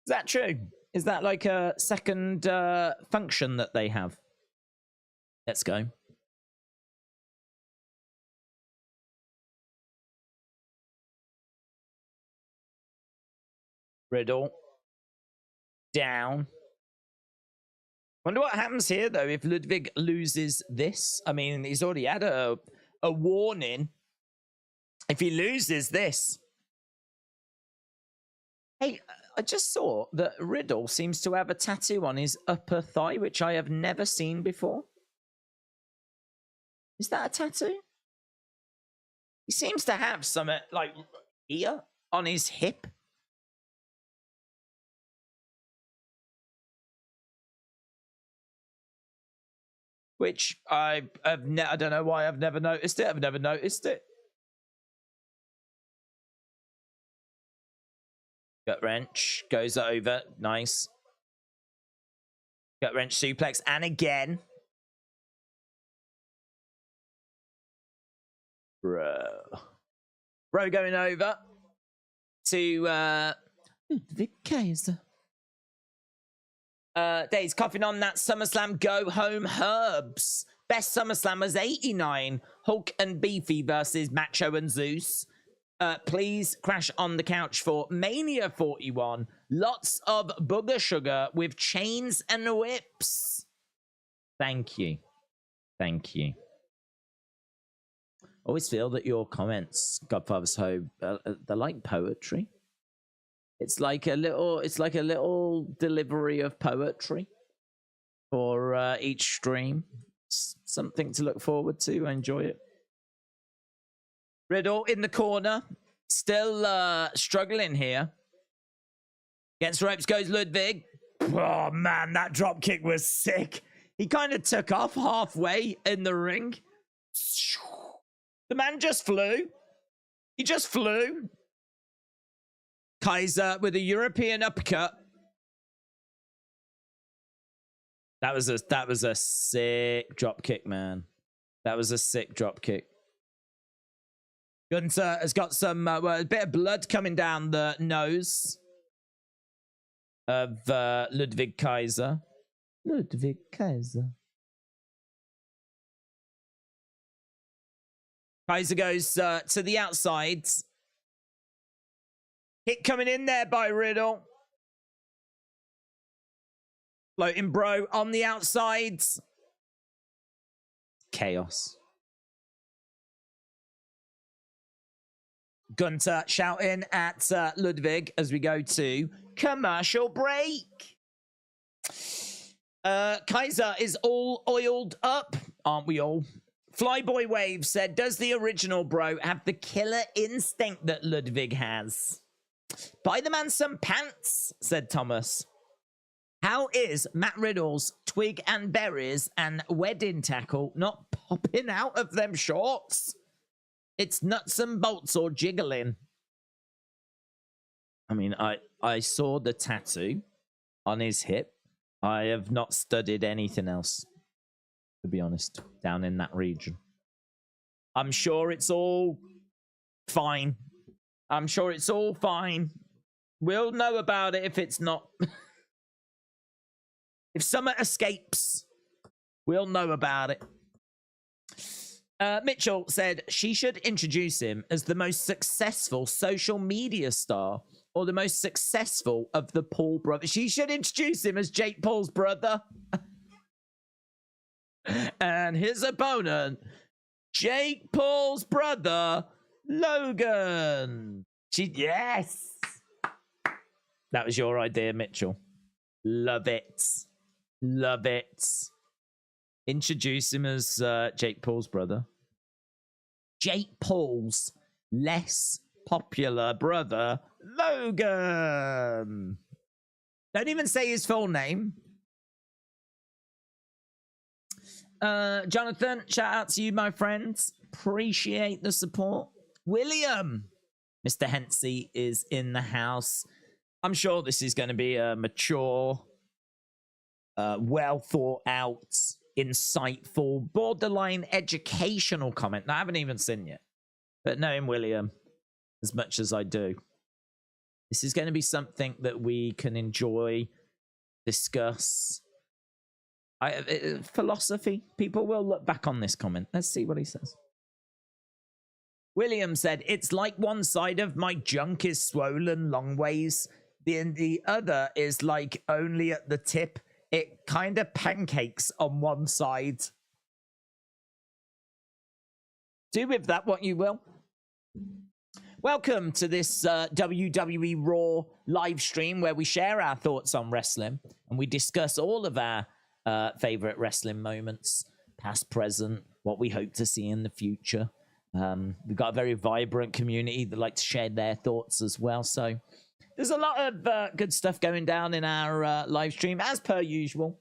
that true? Is that like a second function that they have? Let's go. Riddle. Down. Wonder what happens here, though, if Ludwig loses this. I mean, he's already had a warning. If he loses this. Hey, I just saw that Riddle seems to have a tattoo on his upper thigh, which I have never seen before. Is that a tattoo? He seems to have some, like, here on his hip. Which I don't know why I've never noticed it. I've never noticed it. Gut wrench goes over. Nice. Gut wrench suplex. And again. Bro going over to Ludwig Kaiser. Days coughing on that SummerSlam go home herbs. Best SummerSlam was 89. Hulk and Beefy versus Macho and Zeus. Please crash on the couch for Mania 41. Lots of booger sugar with chains and whips. Thank you. Thank you. Always feel that your comments, Godfather's Home, they're like poetry. It's like a little delivery of poetry for each stream. It's something to look forward to. I enjoy it. Riddle in the corner, still struggling here. Against ropes goes Ludwig. Oh man, that drop kick was sick. He kind of took off halfway in the ring. The man just flew. He just flew. Kaiser with a European uppercut. That was a sick drop kick, man. That was a sick drop kick. Gunther has got some a bit of blood coming down the nose of Ludwig Kaiser. Ludwig Kaiser. Kaiser goes to the outside. Hit coming in there by Riddle. Floating bro on the outside. Chaos. Gunther shouting at Ludwig as we go to commercial break. Kaiser is all oiled up, aren't we all? Flyboy Wave said, does the original bro have the killer instinct that Ludwig has? Buy the man some pants, said Thomas. How is Matt Riddle's twig and berries and wedding tackle not popping out of them shorts? It's nuts and bolts or jiggling. I mean, I saw the tattoo on his hip. I have not studied anything else, to be honest, down in that region. I'm sure it's all fine. I'm sure it's all fine. We'll know about it if it's not. If Summer escapes, we'll know about it. Mitchell said she should introduce him as the most successful social media star or the most successful of the Paul brothers. She should introduce him as Jake Paul's brother. And his opponent, Jake Paul's brother, Logan. Yes. That was your idea, Mitchell. Love it. Love it. Introduce him as Jake Paul's brother. Jake Paul's less popular brother, Logan. Don't even say his full name. Jonathan, shout out to you, my friends. Appreciate the support. William. Mr. Hensey is in the house. I'm sure this is going to be a mature, well thought out, insightful, borderline educational comment that I haven't even seen yet. But knowing William as much as I do, this is going to be something that we can enjoy, discuss. Philosophy. People will look back on this comment. Let's see what he says. William said, it's like one side of my junk is swollen long ways. The other is like only at the tip. It kind of pancakes on one side. Do with that what you will. Welcome to this WWE Raw live stream where we share our thoughts on wrestling and we discuss all of our favorite wrestling moments, past, present, what we hope to see in the future. We've got a very vibrant community that like to share their thoughts as well. So there's a lot of good stuff going down in our live stream, as per usual.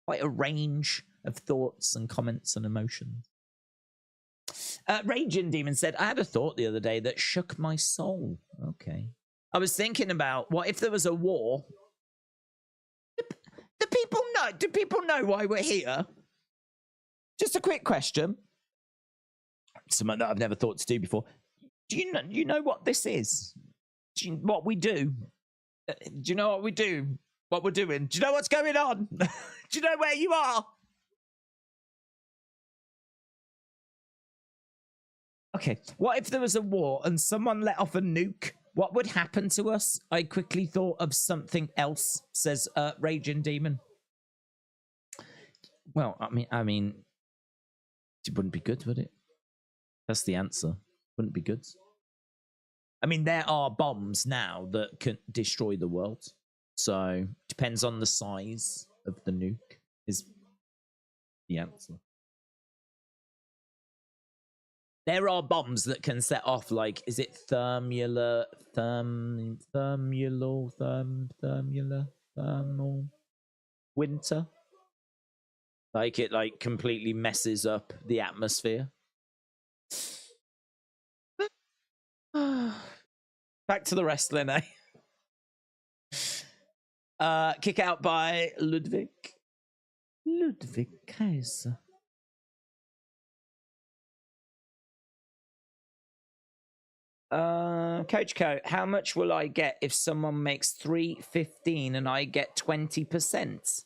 Quite a range of thoughts and comments and emotions. Raging Demon said, I had a thought the other day that shook my soul. Okay. I was thinking about, what if there was a war? Do people know why we're here? Just a quick question. Something that I've never thought to do before. Do you know what this is? What we do? Do you know what we do? What we're doing? Do you know what's going on? Do you know where you are? Okay, what if there was a war and someone let off a nuke? What would happen to us? I quickly thought of something else, says Raging Demon. Well, I mean, it wouldn't be good, would it? That's the answer. Wouldn't be good. I mean, there are bombs now that can destroy the world. So, depends on the size of the nuke is the answer. There are bombs that can set off, like, is it thermal winter? Like, it, like, completely messes up the atmosphere. Back to the wrestling, eh? Kick out by Ludwig. Ludwig Kaiser. Coach Co, how much will I get if someone makes 315 and I get 20%?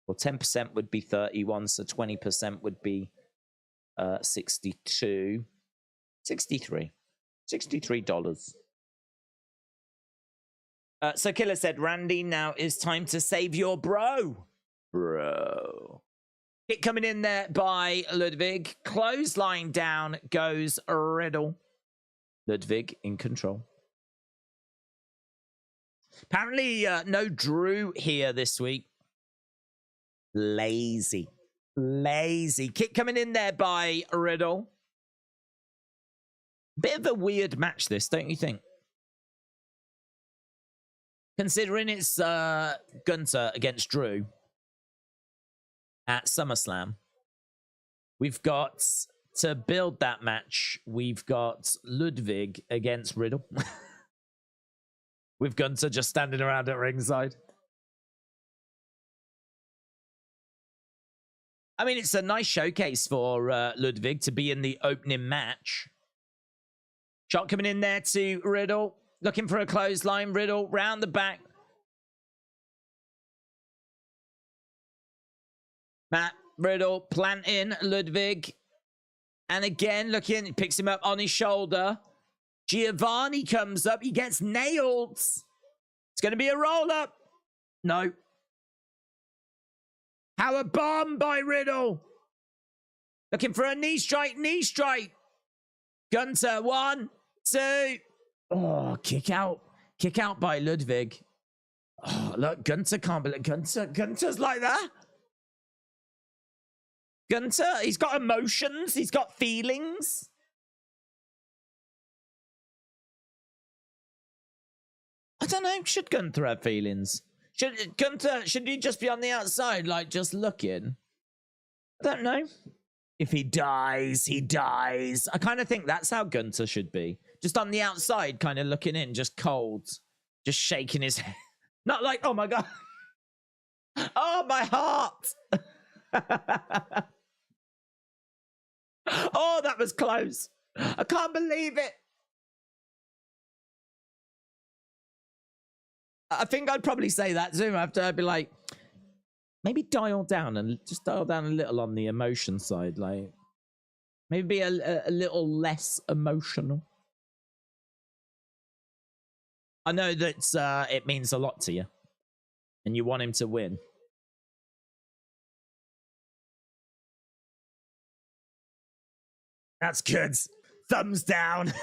Well, 10% would be 31, so 20% would be 62. 63. $63. So Killer said, Randy, now is time to save your bro. Bro. Kick coming in there by Ludwig. Clothesline down goes Riddle. Ludwig in control. Apparently, no Drew here this week. Lazy. Kick coming in there by Riddle. Bit of a weird match, this, don't you think? Considering it's Gunther against Drew at SummerSlam. We've got, to build that match, we've got Ludwig against Riddle. With Gunther just standing around at ringside. I mean, it's a nice showcase for Ludwig to be in the opening match. Shot coming in there to Riddle. Looking for a clothesline. Riddle round the back. Matt Riddle planting Ludwig. And again, looking, he picks him up on his shoulder. Giovanni comes up. He gets nailed. It's going to be a roll-up. No. Power bomb by Riddle. Looking for a knee strike. Gunther, 1, 2. Oh, kick out by Ludwig. Oh, look, Gunther can't believe Gunther's like that. Gunther, he's got emotions. He's got feelings. I don't know. Should Gunther have feelings? Should he just be on the outside, like just looking? I don't know. If he dies, he dies. I kind of think that's how Gunther should be. Just on the outside, kind of looking in, just cold. Just shaking his head. Not like, oh my God. Oh, my heart. Oh, that was close. I can't believe it. I think I'd probably say that too. After I'd be like, maybe dial down and just dial down a little on the emotion side. Like, maybe be a little less emotional. I know that it means a lot to you. And you want him to win. That's good. Thumbs down.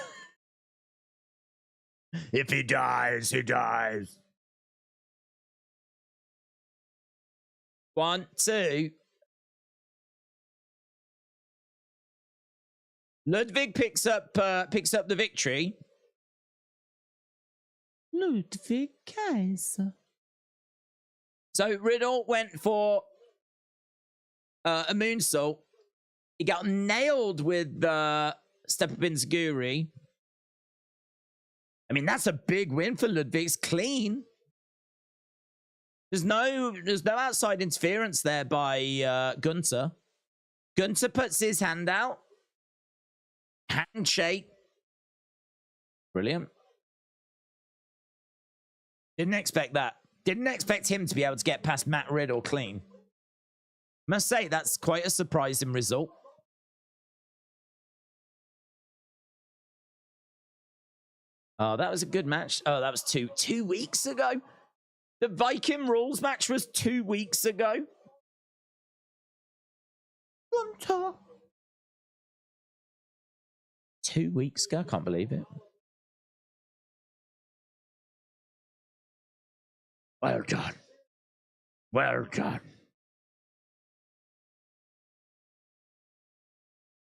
If he dies, he dies. 1, 2. Ludwig picks up the victory. Ludwig Kaiser. So Riddle went for a moonsault. He got nailed with Step Up Enziguri. I mean, that's a big win for Ludwig. It's clean. There's no outside interference there by Gunther. Gunther puts his hand out. Handshake. Brilliant. Didn't expect that. Didn't expect him to be able to get past Matt Riddle clean. Must say, that's quite a surprising result. Oh, that was a good match. Oh, that was two weeks ago. The Viking Rules match was 2 weeks ago. Gunther. 2 weeks ago? I can't believe it. Well done. Well done.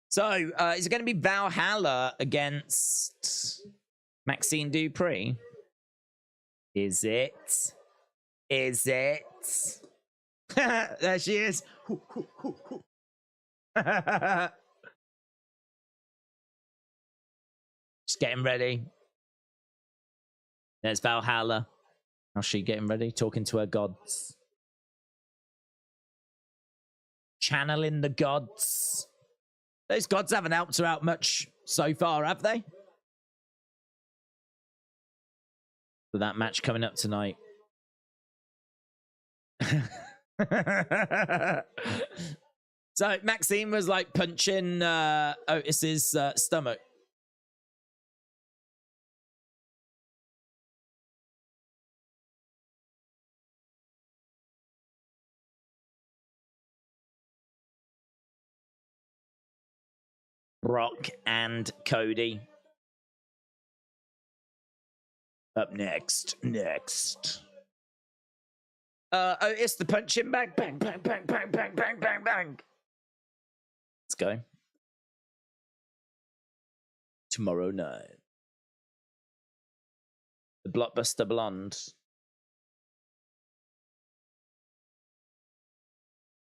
So, is it going to be Valhalla against Maxine Dupree? Is it? Is it? There she is. Just getting ready. There's Valhalla. How's she getting ready? Talking to her gods. channeling the gods. Those gods haven't helped her out much so far, have they? For that match coming up tonight. So Maxine was like punching Otis's stomach. Brock and Cody. Up next. Otis the punching bag. Bang, bang, bang, bang, bang, bang, bang, bang. Let's go. Tomorrow night. The Blockbuster Blonde.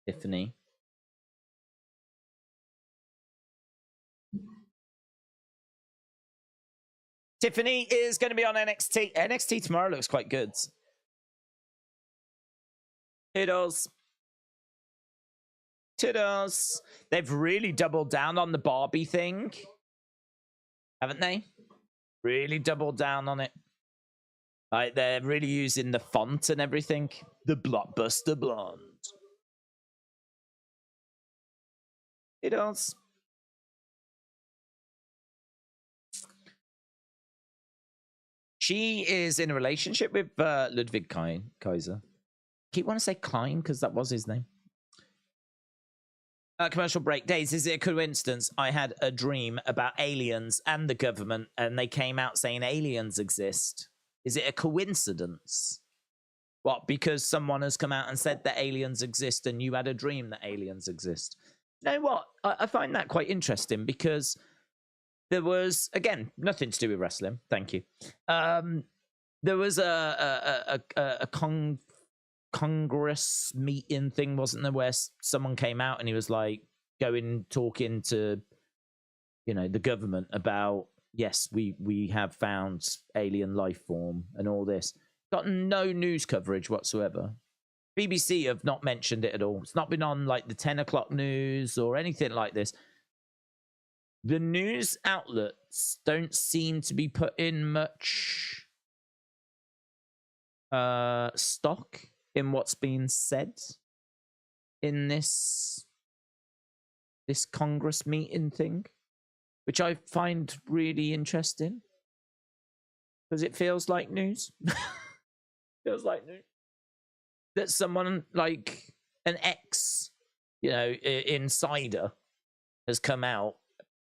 Tiffany. Tiffany is going to be on NXT. NXT tomorrow looks quite good. It does. They've really doubled down on the Barbie thing, haven't they? Really doubled down on it. Like, they're really using the font and everything. The Blockbuster Blonde. It does. She is in a relationship with Ludwig Kaiser. Keep wanting to say Klein because that was his name. Commercial break. Days, is it a coincidence? I had a dream about aliens and the government, and they came out saying aliens exist. Is it a coincidence? What? Because someone has come out and said that aliens exist, and you had a dream that aliens exist. You know what? I find that quite interesting because there was, again, nothing to do with wrestling. Thank you. There was a Congress meeting thing, wasn't there, where someone came out and he was like talking to, you know, the government about, yes, we have found alien life form and all this. Got no news coverage whatsoever. BBC have not mentioned it at all. It's not been on like the 10 o'clock news or anything like this. The news outlets don't seem to be putting much stock in what's being said in this Congress meeting thing, which I find really interesting because it feels like news. Feels like news that someone like an ex, you know, insider has come out,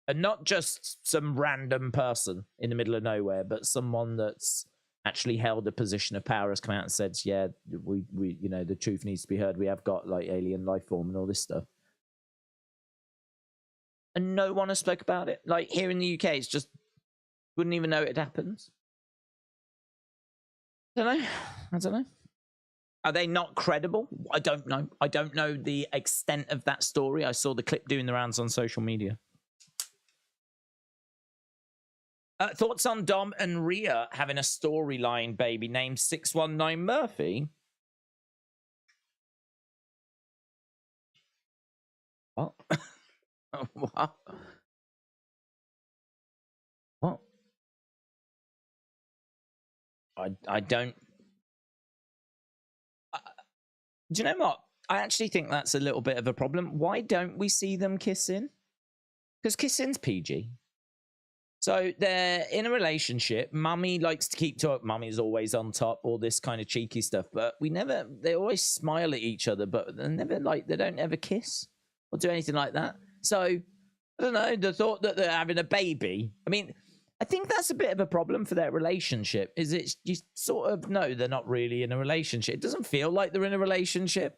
and not just some random person in the middle of nowhere, but someone that's actually held a position of power has come out and said, yeah, we you know, the truth needs to be heard. We have got like alien life form and all this stuff. And no one has spoke about it. Like here in the UK, it's just wouldn't even know it happens. I don't know. Are they not credible? I don't know. I don't know the extent of that story. I saw the clip doing the rounds on social media. Thoughts on Dom and Rhea having a storyline baby named 619 Murphy? What? What? What? I don't... do you know what? I actually think that's a little bit of a problem. Why don't we see them kissing? Because kissing's PG. So they're in a relationship. Mummy likes to keep talk. Mummy's always on top, all this kind of cheeky stuff. But they always smile at each other, but they never they don't ever kiss or do anything like that. So I don't know. The thought that they're having a baby. I mean, I think that's a bit of a problem for their relationship. Is it you sort of know they're not really in a relationship. It doesn't feel like they're in a relationship.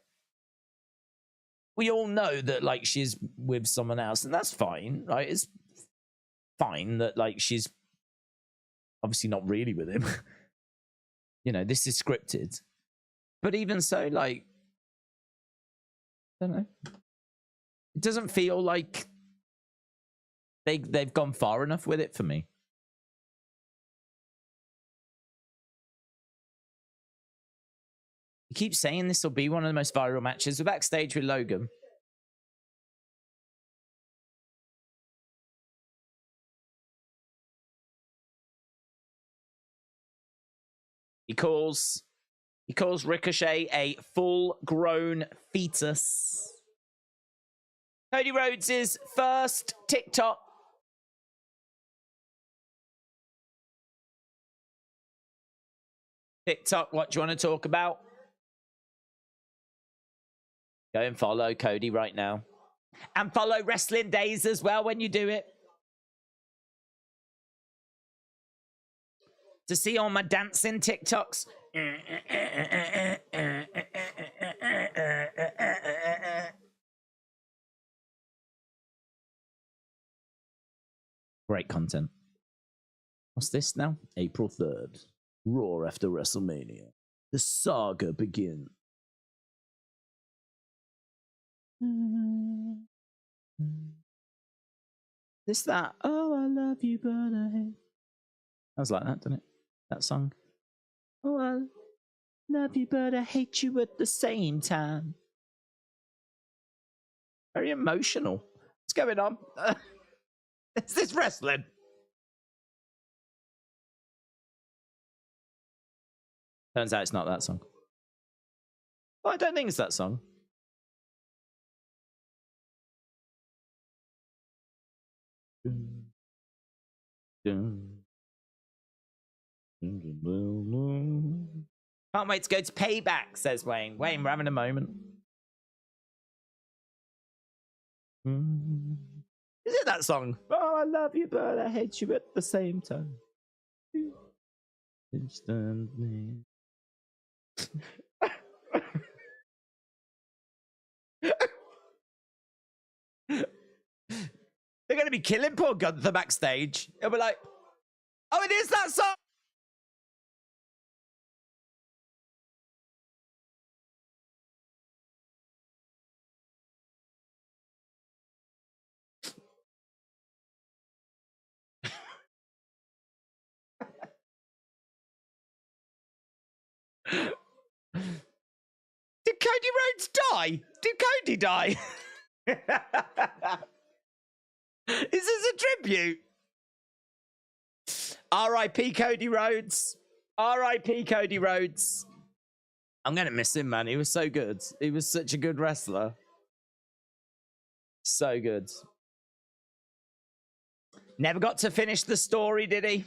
We all know that like she's with someone else, and that's fine, right? It's fine that like she's obviously not really with him. You know, this is scripted. But even so, like, I don't know. It doesn't feel like they've gone far enough with it for me. You keep saying this will be one of the most viral matches. We're backstage with Logan. He calls Ricochet a full-grown fetus. Cody Rhodes' first TikTok. TikTok, what do you want to talk about? Go and follow Cody right now. And follow Wrestling Days as well when you do it. To see all my dancing TikToks. Great content. What's this now? April 3rd. Raw after WrestleMania. The saga begins. This, that. Oh, I love you, but I hate. Sounds like that, doesn't it? That song. Oh, I love you, but I hate you at the same time. Very emotional. What's going on? Is this wrestling? Turns out it's not that song. Well, I don't think it's that song. Can't wait to go to Payback, says Wayne. Wayne, we're having a moment. Is it that song? Oh, I love you, but I hate you at the same time. Instantly. They're going to be killing poor Gunther backstage. They'll be like, oh, it is that song. Did Cody Rhodes die? Did Cody die? Is this a tribute? R.I.P. Cody Rhodes. R.I.P. Cody Rhodes. I'm going to miss him, man. He was so good. He was such a good wrestler. So good. Never got to finish the story, did he?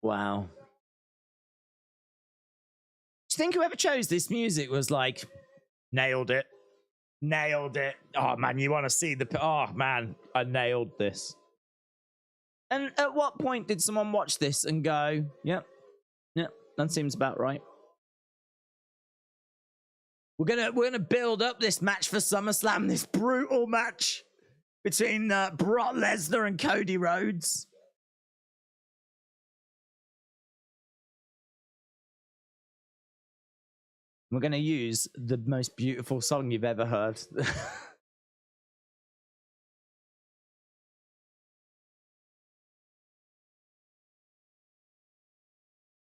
Wow. Do you think whoever chose this music was like, nailed it? Nailed it. Oh, man, you want to see the... Oh, man, I nailed this. And at what point did someone watch this and go, yep, that seems about right. We're gonna build up this match for SummerSlam, this brutal match between Brock Lesnar and Cody Rhodes. We're gonna use the most beautiful song you've ever heard.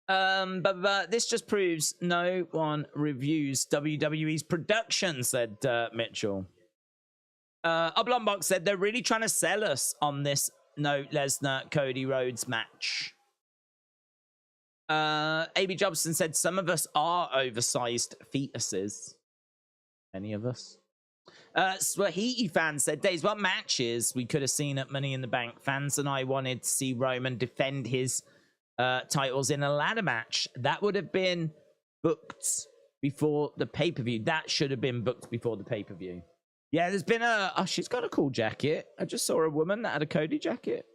But this just proves no one reviews WWE's production, said Mitchell. Oblongbox said they're really trying to sell us on this no Lesnar Cody Rhodes match. AB Jobson said some of us are oversized fetuses. Any of us? Swahiti fans said, Days, what matches we could have seen at Money in the Bank? Fans and I wanted to see Roman defend his titles in a ladder match. That would have been booked before the pay-per-view. That should have been booked before the pay-per-view. Yeah, there's been a... Oh, she's got a cool jacket. I just saw a woman that had a Cody jacket.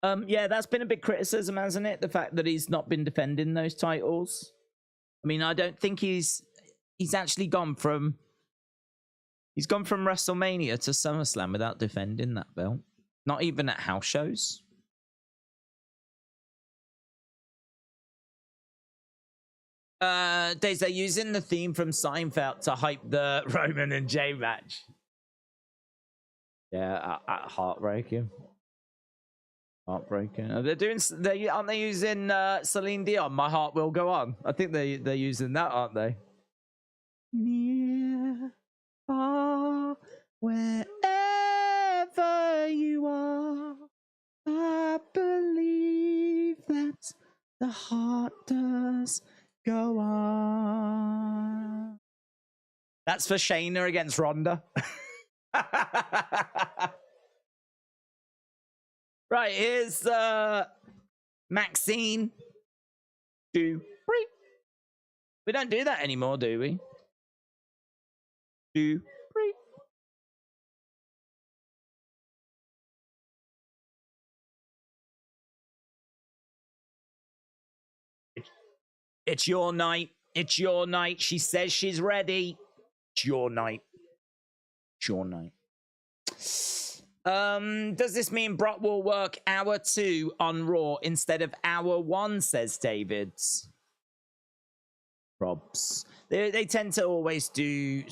Yeah, that's been a big criticism, hasn't it? The fact that he's not been defending those titles. I mean, I don't think he's actually gone from... He's gone from WrestleMania to SummerSlam without defending that belt. Not even at house shows. Days, they're using the theme from Seinfeld to hype the Roman and Jay match. Yeah, heartbreaking. Heartbreaking. Aren't they using Celine Dion, My Heart Will Go On? I think they're using that, aren't they? Near, far, wherever The heart does go on. That's for Shayna against Ronda. Right, here's Maxine. Dupree. We don't do that anymore, do we? Dupree. It's your night. It's your night. She says she's ready. It's your night. It's your night. Does this mean Brock will work hour 2 on Raw instead of hour 1, says David. Probs. They tend to always do,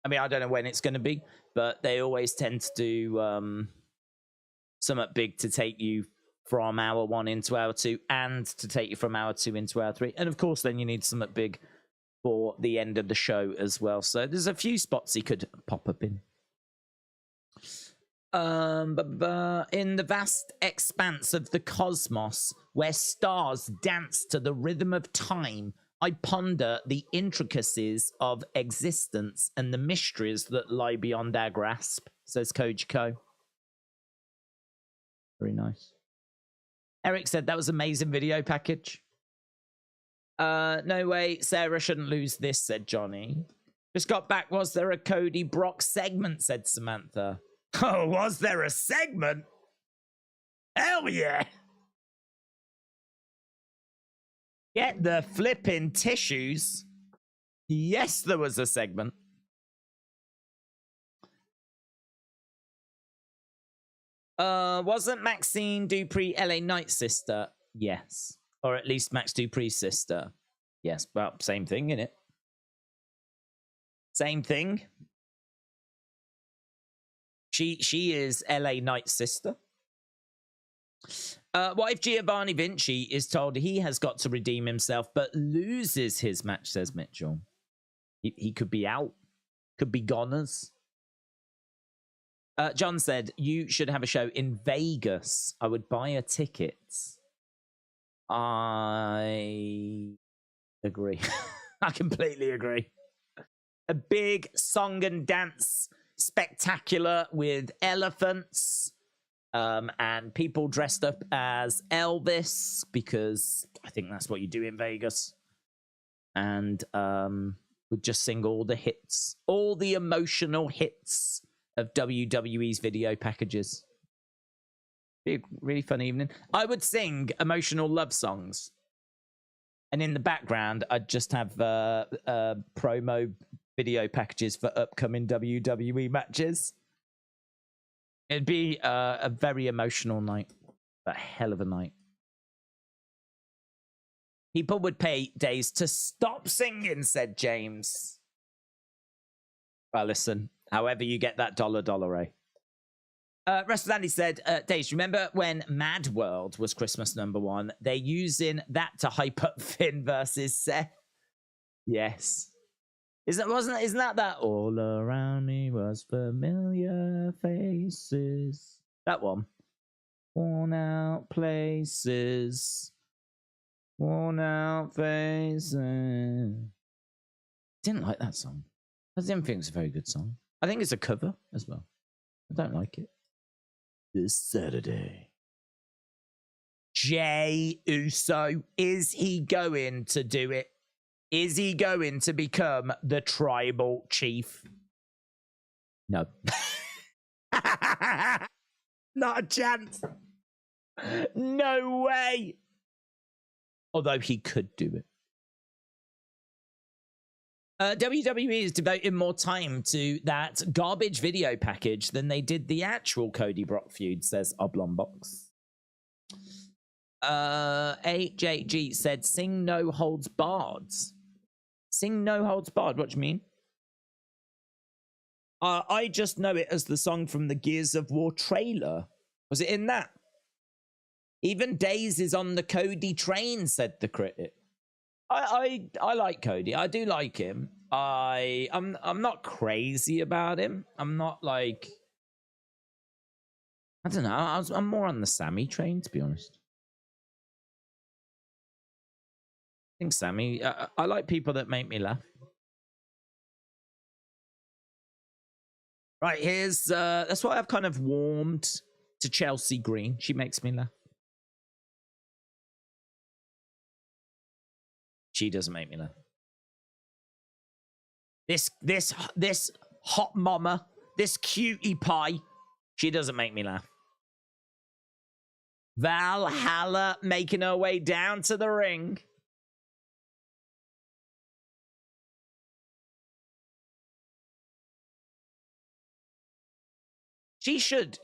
I mean, I don't know when it's going to be, but they always tend to do something big to take you from hour 1 into hour 2 and to take you from hour 2 into hour 3. And of course, then you need something big for the end of the show as well. So there's a few spots he could pop up in. In the vast expanse of the cosmos, where stars dance to the rhythm of time, I ponder the intricacies of existence and the mysteries that lie beyond our grasp, says Kojiko. Very nice. Eric said that was an amazing video package. No way, Sarah shouldn't lose this, said Johnny. Just got back, was there a Cody Brock segment, said Samantha. Oh, was there a segment? Hell yeah! Get the flipping tissues. Yes, there was a segment. Wasn't Maxine Dupree LA Knight's sister? Yes. Or at least Max Dupree's sister. Yes, well, same thing, innit? Same thing. She is LA Knight's sister. What if Giovanni Vinci is told he has got to redeem himself but loses his match, says Mitchell? He could be out. Could be goners. John said, you should have a show in Vegas. I would buy a ticket. I agree. I completely agree. A big song and dance spectacular with elephants and people dressed up as Elvis, because I think that's what you do in Vegas. And would just sing all the hits, all the emotional hits of WWE's video packages. Be a really fun evening. I would sing emotional love songs. And in the background, I'd just have promo video packages for upcoming WWE matches. It'd be a very emotional night. A hell of a night. People would pay days to stop singing, said James. Well, listen, however you get that dollar, eh? Russell Andy said, Days, remember when Mad World was Christmas #1? They're using that to hype up Finn versus Seth. Yes. Isn't that all around me was familiar faces? That one. Worn out places. Worn out faces. Didn't like that song. I didn't think it's a very good song. I think it's a cover as well. I don't like it. This Saturday. Jey Uso, is he going to do it? Is he going to become the tribal chief? No. Not a chance. No way. Although he could do it. WWE is devoting more time to that garbage video package than they did the actual Cody Brock feud, says Oblongbox. AJG said, sing No Holds Barred. Sing No Holds Barred, what do you mean? I just know it as the song from the Gears of War trailer. Was it in that? Even Days is on the Cody train, said the critic. I like Cody. I do like him. I'm not crazy about him. I'm not like, I don't know. I'm more on the Sammy train, to be honest. think Sammy. I like people that make me laugh. Right, here's that's why I've kind of warmed to Chelsea Green. She makes me laugh. She doesn't make me laugh. This hot mama, this cutie pie, she doesn't make me laugh. Valhalla making her way down to the ring. She should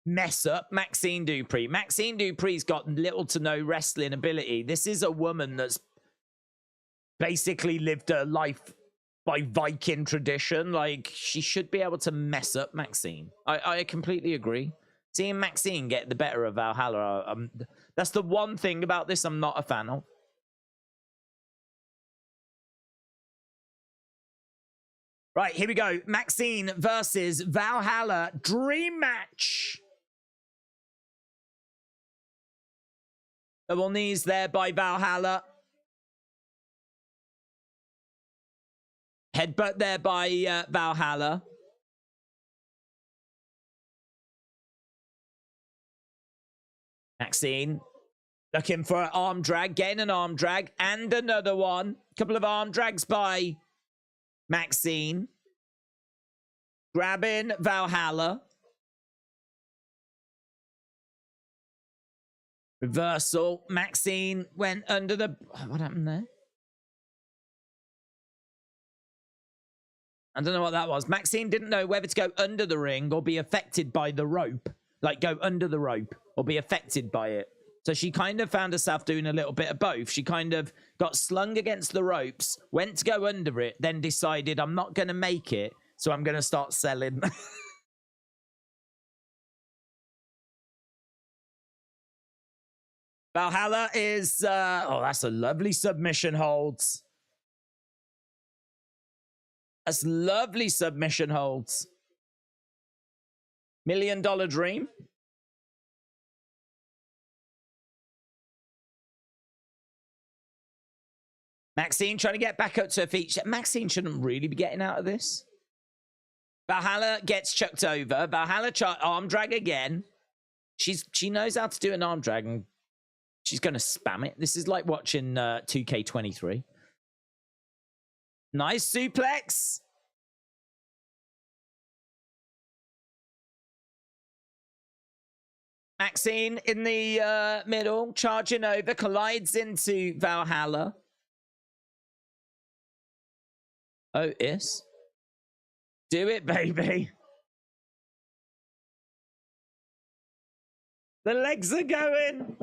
mess up Maxine Dupree. Maxine Dupree's got little to no wrestling ability. This is a woman that's basically lived her life by Viking tradition. Like, she should be able to mess up Maxine. I completely agree. Seeing Maxine get the better of Valhalla, that's the one thing about this I'm not a fan of. Right, here we go. Maxine versus Valhalla dream match. Double knees there by Valhalla. Headbutt there by Valhalla. Maxine looking for an arm drag, getting an arm drag, and another one. Couple of arm drags by Maxine. Grabbing Valhalla. Reversal. Maxine went under the... What happened there? I don't know what that was. Maxine didn't know whether to go under the ring or be affected by the rope. Like, go under the rope or be affected by it. So she kind of found herself doing a little bit of both. She kind of got slung against the ropes, went to go under it, then decided, I'm not going to make it, so I'm going to start selling. Valhalla is... oh, that's a lovely submission holds. That's lovely submission holds. $1 Million Dream. Maxine trying to get back up to her feet. Maxine shouldn't really be getting out of this. Valhalla gets chucked over. Valhalla arm drag again. She knows how to do an arm drag, and she's going to spam it. This is like watching 2K23. Nice suplex. Maxine in the middle, charging over, collides into Valhalla. Otis. Do it, baby. The legs are going.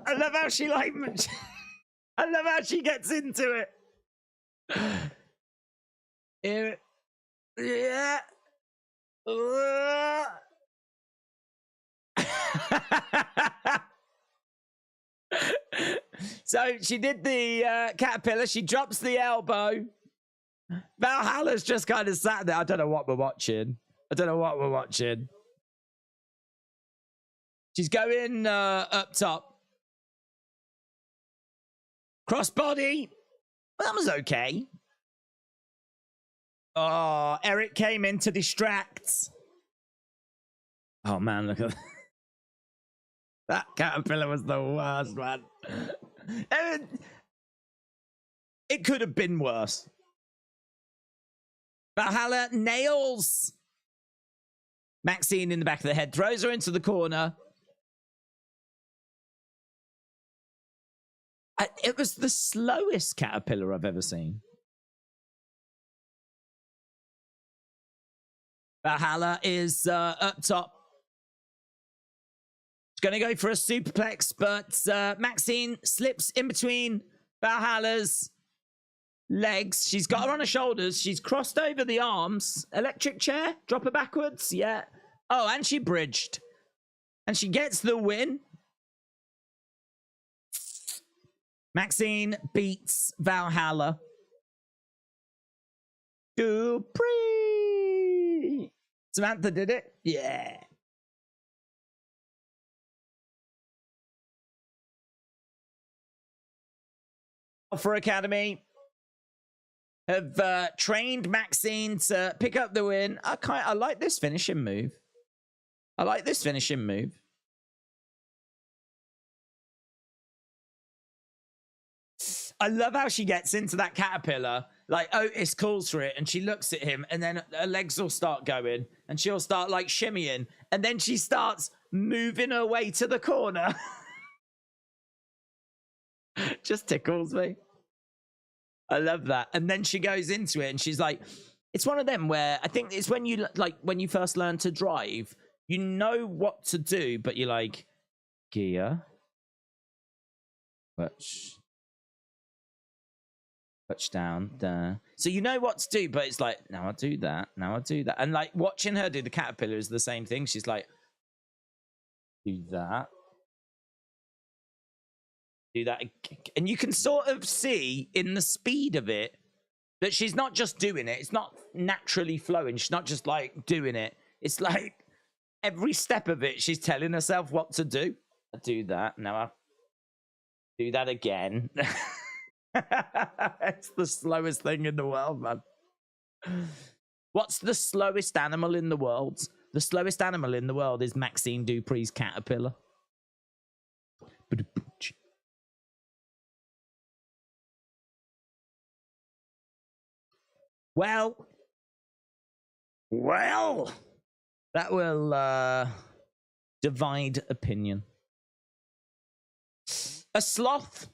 I love how she I love how she gets into it. Yeah. So she did the caterpillar. She drops the elbow. Valhalla's just kind of sat there. I don't know what we're watching. She's going up top. Crossbody. That was okay. Oh, Eric came in to distract. Oh, man, look at that. That caterpillar was the worst, man. It could have been worse. Valhalla nails Maxine in the back of the head, throws her into the corner. It was the slowest caterpillar I've ever seen. Valhalla is up top. She's going to go for a superplex, but Maxine slips in between Valhalla's legs. She's got her on her shoulders. She's crossed over the arms. Electric chair. Drop her backwards. Yeah. Oh, and she bridged. And she gets the win. Maxine beats Valhalla. Dupree. Samantha did it. Yeah. For Academy have trained Maxine to pick up the win. I like this finishing move. I like this finishing move. I love how she gets into that caterpillar. Like Otis calls for it and she looks at him and then her legs will start going and she'll start like shimmying and then she starts moving her way to the corner. Just tickles me. I love that. And then she goes into it and she's like, it's one of them where I think it's when you like when you first learn to drive, you know what to do, but you're like, gear. Touchdown there. So you know what to do, but it's like, now I do that. Now I do that. And like watching her do the caterpillar is the same thing. She's like, do that. Do that. And you can sort of see in the speed of it that she's not just doing it. It's not naturally flowing. She's not just like doing it. It's like every step of it, she's telling herself what to do. I do that. Now I do that again. It's the slowest thing in the world, man. What's the slowest animal in the world? The slowest animal in the world is Maxine Dupree's caterpillar. Well, that will divide opinion. A sloth.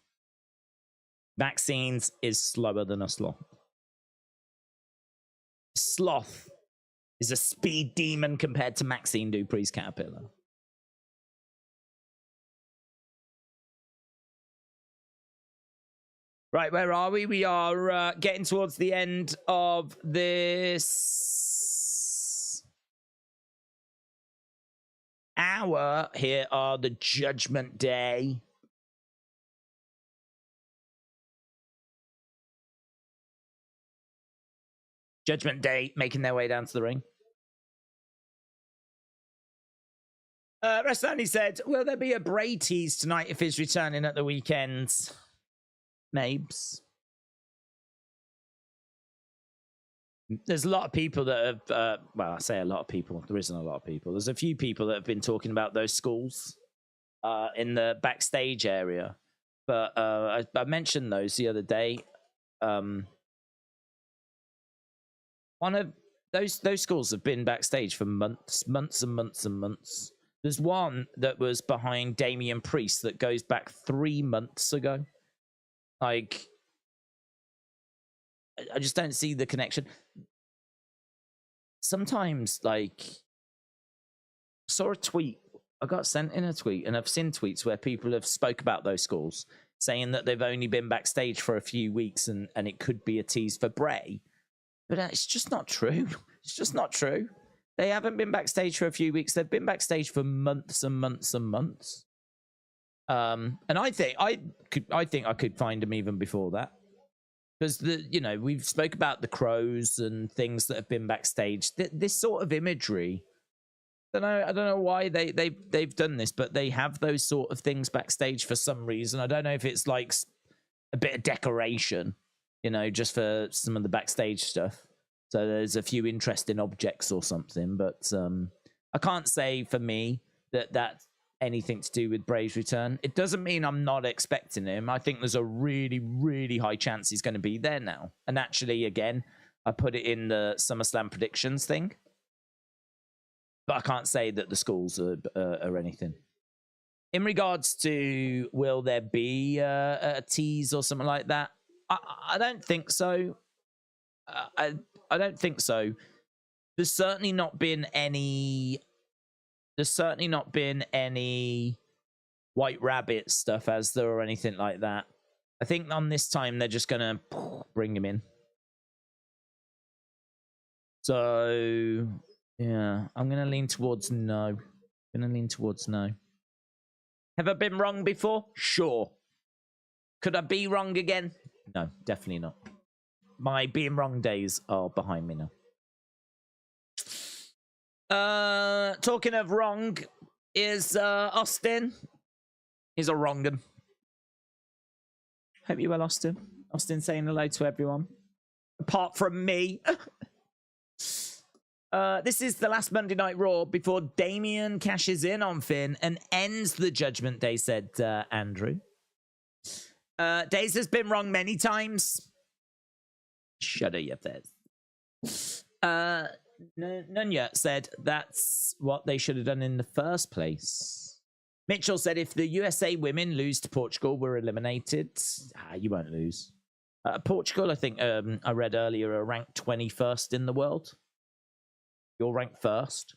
Maxine's is slower than a sloth. Sloth is a speed demon compared to Maxine Dupree's caterpillar. Right, where are we? We are getting towards the end of this hour. Here are the Judgment Day. Judgment Day making their way down to the ring. Restani said, will there be a Bray tease tonight if he's returning at the weekend? Mabes. There's a lot of people that have, well, I say a lot of people. There isn't a lot of people. There's a few people that have been talking about those schools in the backstage area. But I mentioned those the other day. One of those schools have been backstage for months and months and months. There's one that was behind Damian Priest that goes back 3 months ago. Like, I just don't see the connection. Sometimes, like, I saw a tweet. I got sent in a tweet, and I've seen tweets where people have spoke about those schools, saying that they've only been backstage for a few weeks and it could be a tease for Bray. But it's just not true. It's just not true. They haven't been backstage for a few weeks. They've been backstage for months and months and months. And I think I could find them even before that, because we've spoke about the Crows and things that have been backstage. This sort of imagery. I don't know why they've done this, but they have those sort of things backstage for some reason. I don't know if it's like a bit of decoration, just for some of the backstage stuff. So there's a few interesting objects or something, but I can't say for me that that's anything to do with Bray's return. It doesn't mean I'm not expecting him. I think there's a really, really high chance he's going to be there now. And actually, again, I put it in the SummerSlam predictions thing. But I can't say that the schools are anything. In regards to will there be a tease or something like that, I don't think so. I don't think so. There's certainly not been any White Rabbit stuff, as there or anything like that. I think on this time they're just gonna bring him in. So yeah, I'm gonna lean towards no. Have I been wrong before? Sure. Could I be wrong again? No, definitely not. My being wrong days are behind me now. Talking of wrong, is Austin. He's a wrong'un. Hope you're well, Austin. Austin saying hello to everyone. Apart from me. This is the last Monday Night Raw before Damian cashes in on Finn and ends the Judgment Day, said Andrew. Days has been wrong many times. Shudder your face. Nunya said that's what they should have done in the first place. Mitchell said if the USA women lose to Portugal, we're eliminated. You won't lose. Portugal, I think I read earlier, are ranked 21st in the world. You're ranked first.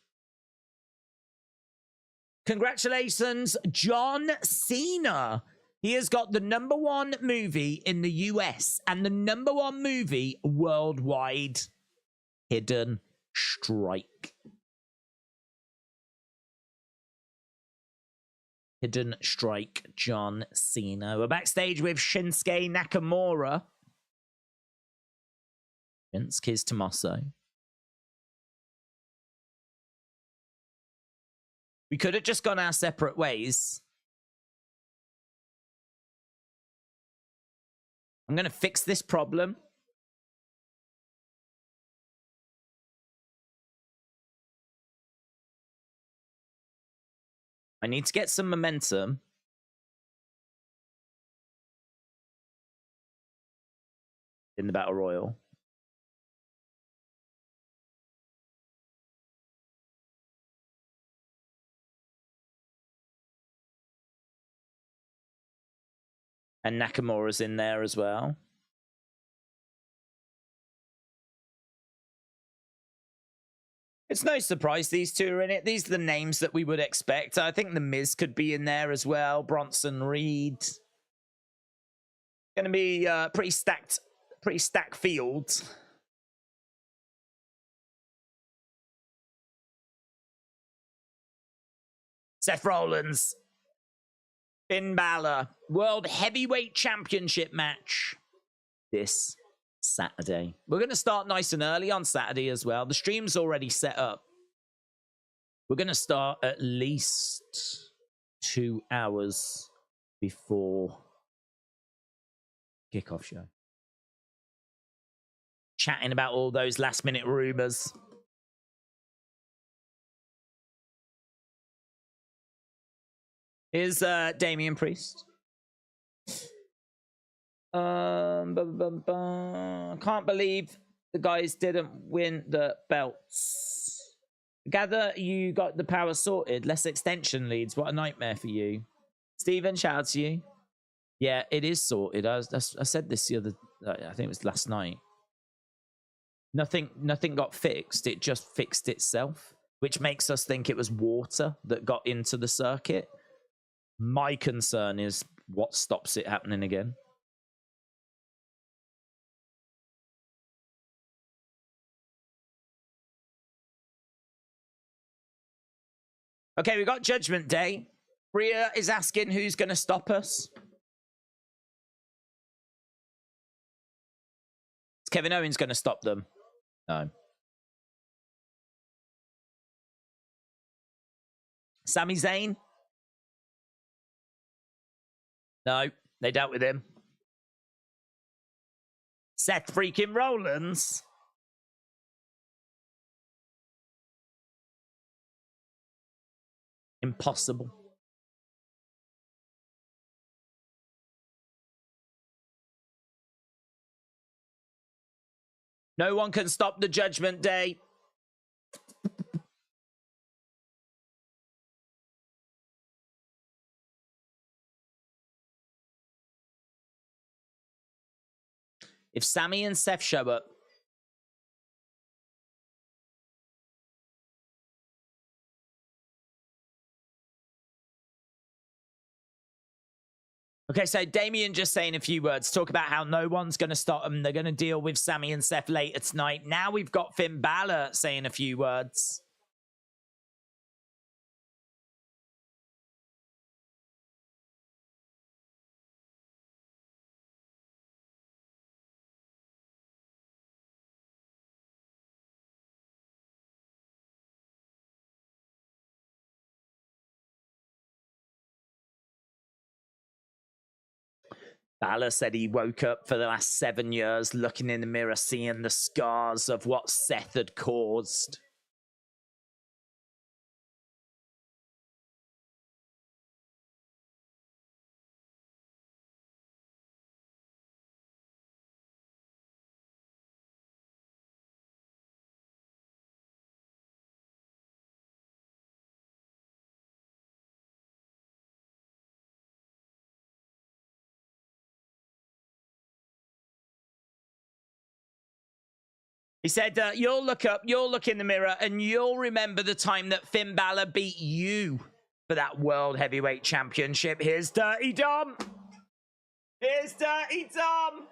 Congratulations, John Cena. He has got the #1 movie in the US and the #1 movie worldwide. Hidden Strike. Hidden Strike, John Cena. We're backstage with Shinsuke Nakamura. Shinsuke's Tommaso. We could have just gone our separate ways. I'm going to fix this problem. I need to get some momentum. In the Battle Royal. And Nakamura's in there as well. It's no surprise these two are in it. These are the names that we would expect. I think The Miz could be in there as well. Bronson Reed. Going to be pretty stacked field. Seth Rollins. Finn Balor. World Heavyweight Championship match. This Saturday. We're going to start nice and early on Saturday as well. The stream's already set up. We're going to start at least 2 hours before kickoff show. Chatting about all those last minute rumors. Here's Damian Priest. Can't believe the guys didn't win the belts. Gather you got the power sorted. Less extension leads. What a nightmare for you. Steven, shout out to you. Yeah, it is sorted. I said this the other, I think it was last night. Nothing got fixed. It just fixed itself, which makes us think it was water that got into the circuit. My concern is what stops it happening again. Okay, we got Judgment Day. Rhea is asking who's going to stop us. Is Kevin Owens going to stop them? No. Sami Zayn? No, they dealt with him. Seth freaking Rollins? Impossible. No one can stop the Judgment Day. If Sami and Seth show up, okay, so Damien just saying a few words. Talk about how no one's going to stop them. They're going to deal with Sami and Seth later tonight. Now we've got Finn Balor saying a few words. Balor said he woke up for the last 7 years looking in the mirror, seeing the scars of what Seth had caused. He said, you'll look up, you'll look in the mirror, and you'll remember the time that Finn Balor beat you for that World Heavyweight Championship. Here's Dirty Dom. Here's Dirty Dom.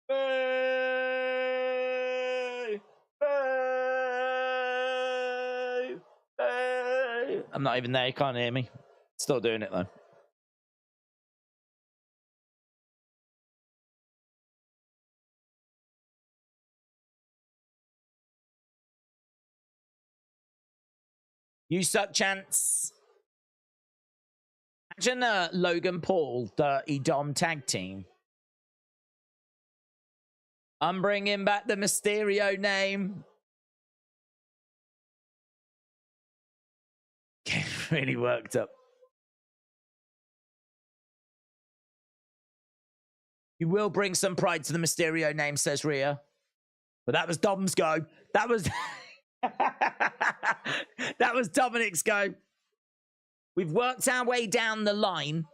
Boo! Boo! Boo! I'm not even there. You can't hear me. Still doing it, though. You suck, Chance. Imagine Logan Paul, Dirty Dom tag team. I'm bringing back the Mysterio name. Getting really worked up. You will bring some pride to the Mysterio name, says Rhea. But that was Dom's go. That was... that was Dominic's go. We've worked our way down the line.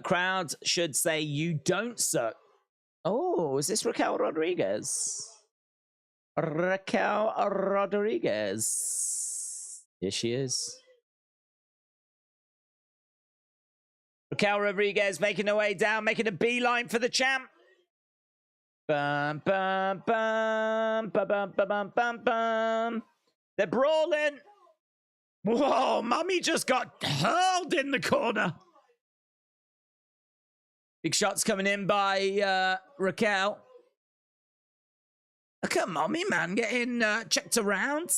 Crowd should say you don't suck. Oh, is this Raquel Rodriguez? Raquel Rodriguez. Here she is. Raquel Rodriguez making her way down, making a beeline for the champ. Bum, bum, bum, bum, bum, bum, bum, bum. They're brawling. Whoa, Mummy just got hurled in the corner. Big shots coming in by Raquel. Look at Mummy, man, getting checked around.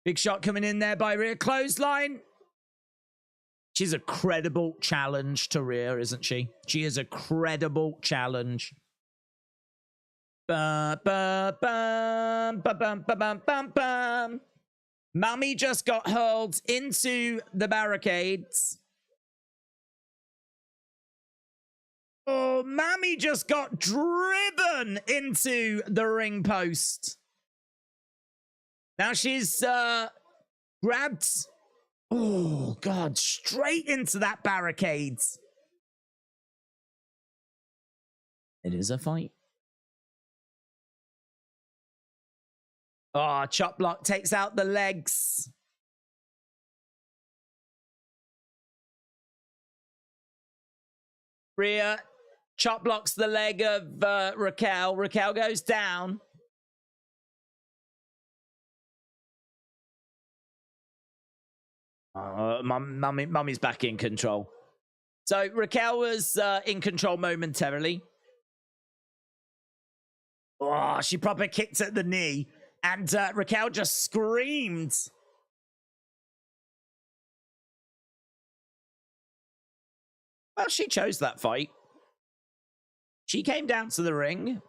Big shot coming in there by Rhea. Clothesline. She's a credible challenge to Rhea, isn't she? She is a credible challenge. Ba, ba, bum, ba, bum, ba, bum, bum, bum. Mummy just got hurled into the barricades. Oh, Mammy just got driven into the ring post. Now she's grabbed. Oh, God, straight into that barricade. It is a fight. Oh, chop block takes out the legs. Rhea chop blocks the leg of Raquel. Raquel goes down. Mummy's back in control. So Raquel was in control momentarily. Oh, she proper kicked at the knee. And Raquel just screamed. Well, she chose that fight. She came down to the ring.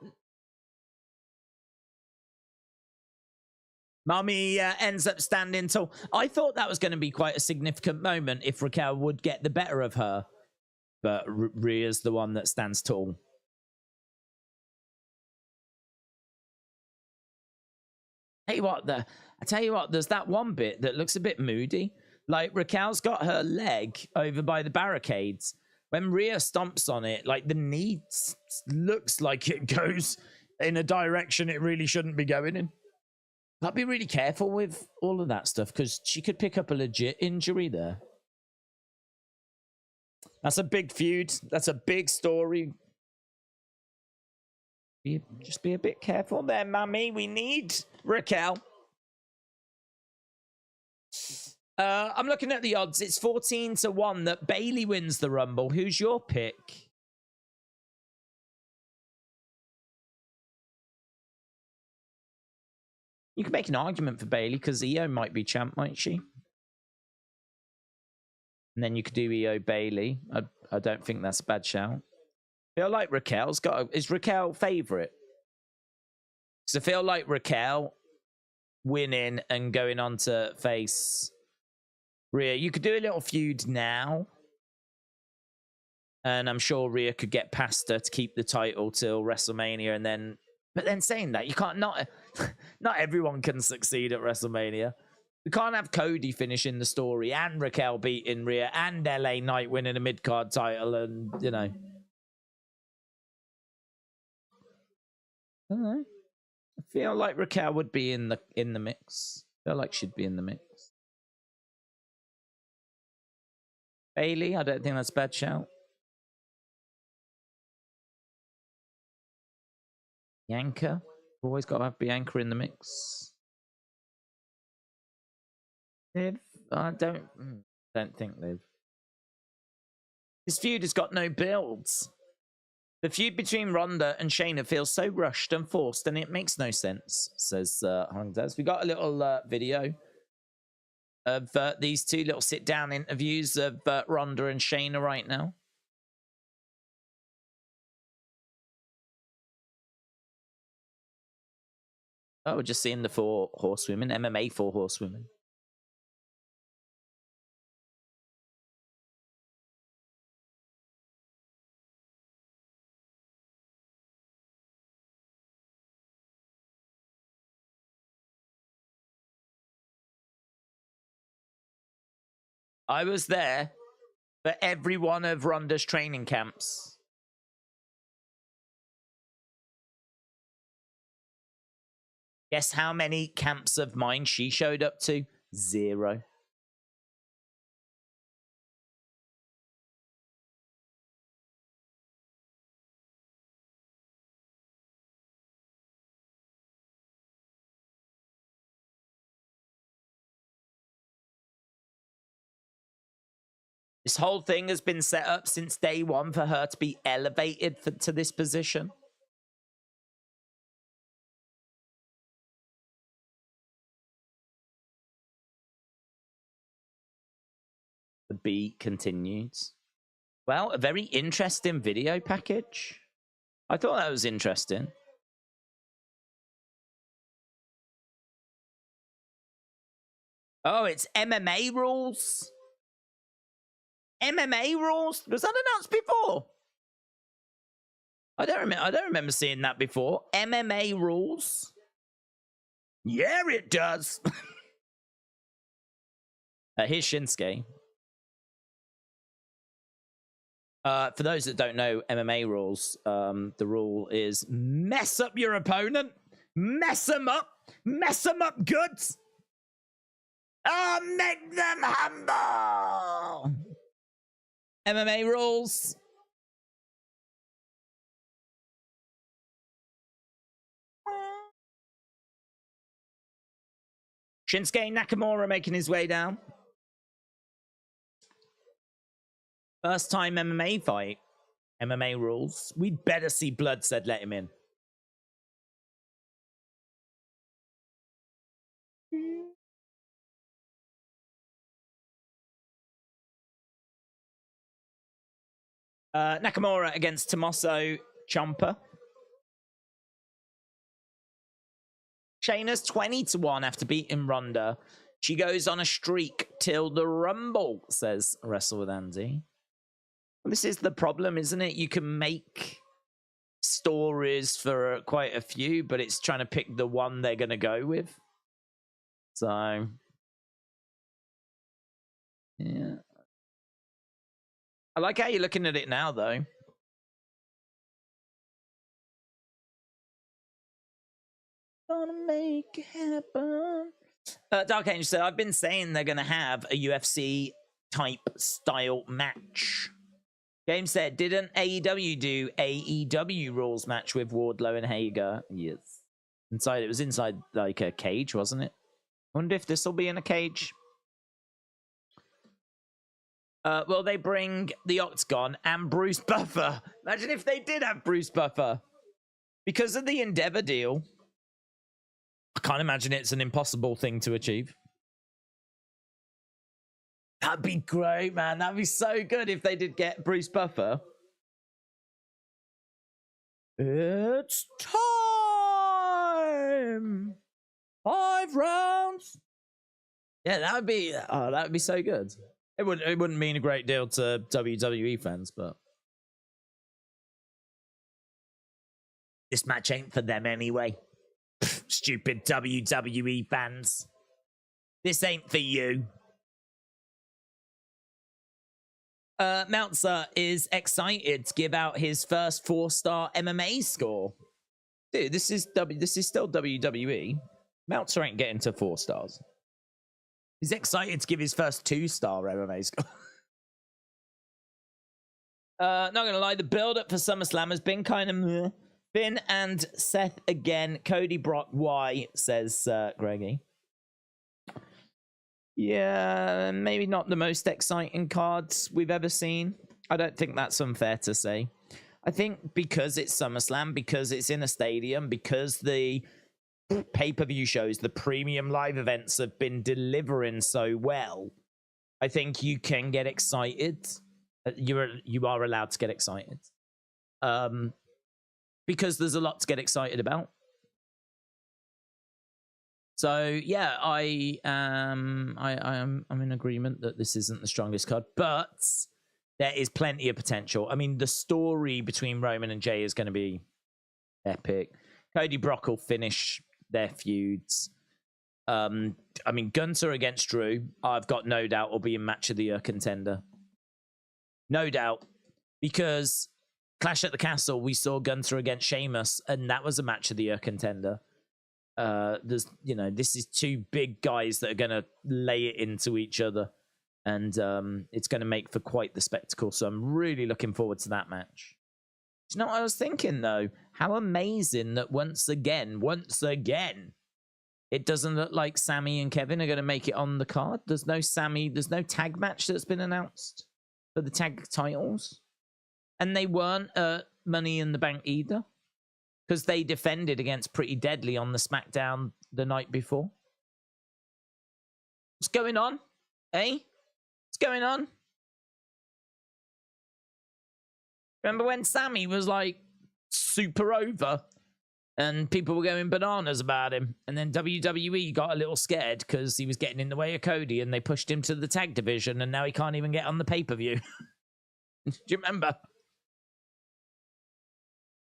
Mummy ends up standing tall. I thought that was going to be quite a significant moment if Raquel would get the better of her. But Rhea's the one that stands tall. I tell you what, there's that one bit that looks a bit moody. Like Raquel's got her leg over by the barricades. When Rhea stomps on it, like the knee looks like it goes in a direction it really shouldn't be going in. I'd be really careful with all of that stuff because she could pick up a legit injury there. That's a big feud. That's a big story. Just be a bit careful there, Mummy. We need Raquel. I'm looking at the odds. It's 14-1 that Bayley wins the Rumble. Who's your pick? You can make an argument for Bayley because Io might be champ, might she? And then you could do Io Bayley. I don't think that's a bad shout. I feel like Raquel's got is Raquel favorite? So I feel like Raquel winning and going on to face Rhea. You could do a little feud now. And I'm sure Rhea could get past her to keep the title till WrestleMania. And then, but then saying that, you can't, not everyone can succeed at WrestleMania. We can't have Cody finishing the story and Raquel beating Rhea and LA Knight winning a mid-card title and, you know. I don't know. I feel like Raquel would be in the mix. I feel like she'd be in the mix. Bayley, I don't think that's a bad shout. Bianca, always got to have Bianca in the mix. Liv, I don't think Liv. This feud has got no builds. The feud between Ronda and Shayna feels so rushed and forced, and it makes no sense, says Hungdes. We got a little video of these two little sit-down interviews of Ronda and Shayna right now. Oh, we're just seeing the 4 horsewomen, MMA 4 horsewomen. I was there for every one of Ronda's training camps. Guess how many camps of mine she showed up to? 0. This whole thing has been set up since day one for her to be elevated to this position. The beat continues. Well, a very interesting video package. I thought that was interesting. Oh, it's MMA rules. MMA rules? Was that announced before? I don't remember seeing that before. MMA rules? Yeah, it does. Here's Shinsuke. For those that don't know MMA rules, the rule is mess up your opponent, mess them up good. Make them humble. MMA rules. Shinsuke Nakamura making his way down. First time MMA fight. MMA rules. We'd better see blood, said let him in. Nakamura against Tommaso Ciampa. Shayna's 20-1 after beating Ronda. She goes on a streak till the Rumble, says Wrestle with Andy. Well, this is the problem, isn't it? You can make stories for quite a few, but it's trying to pick the one they're going to go with. So, yeah. I like how you're looking at it now, though. Gonna make it happen. Dark Angel said, I've been saying they're going to have a UFC type style match. James said, didn't AEW do AEW rules match with Wardlow and Hager? Yes. It was inside like a cage, wasn't it? I wonder if this will be in a cage. Will they bring the Octagon and Bruce Buffer? Imagine if they did have Bruce Buffer. Because of the Endeavor deal, I can't imagine it's an impossible thing to achieve. That'd be great, man. That'd be so good if they did get Bruce Buffer. It's time! 5 rounds! Yeah, that would be so good. It wouldn't mean a great deal to WWE fans, but this match ain't for them anyway. Pfft, stupid WWE fans. This ain't for you. Meltzer is excited to give out his first 4-star MMA score. Dude, this is still WWE. Meltzer ain't getting to 4 stars. He's excited to give his first 2-star MMA score. Not gonna lie, the build-up for SummerSlam has been kind of meh. Finn and Seth again. Cody, Brock, why, says Greggy. Yeah, maybe not the most exciting cards we've ever seen. I don't think that's unfair to say. I think because it's SummerSlam, because it's in a stadium, because the pay-per-view shows, the premium live events have been delivering so well, I think you can get excited. You are allowed to get excited. Because there's a lot to get excited about. So yeah, I'm in agreement that this isn't the strongest card, but there is plenty of potential. I mean, the story between Roman and Jay is going to be epic. Cody Brock will finish their feuds. I mean, Gunther against Drew, I've got no doubt will be a match of the year contender. No doubt, because Clash at the Castle, we saw Gunther against Sheamus, and that was a match of the year contender. This is 2 big guys that are going to lay it into each other, and it's going to make for quite the spectacle. So I'm really looking forward to that match. Do you know what I was thinking though? How amazing that once again, it doesn't look like Sammy and Kevin are going to make it on the card. There's no tag match that's been announced for the tag titles, and they weren't at Money in the Bank either, because they defended against Pretty Deadly on the SmackDown the night before. What's going on? Eh? What's going on? Remember when Sammy was like super over and people were going bananas about him, and then WWE got a little scared because he was getting in the way of Cody, and they pushed him to the tag division, and now he can't even get on the pay-per-view. Do you remember?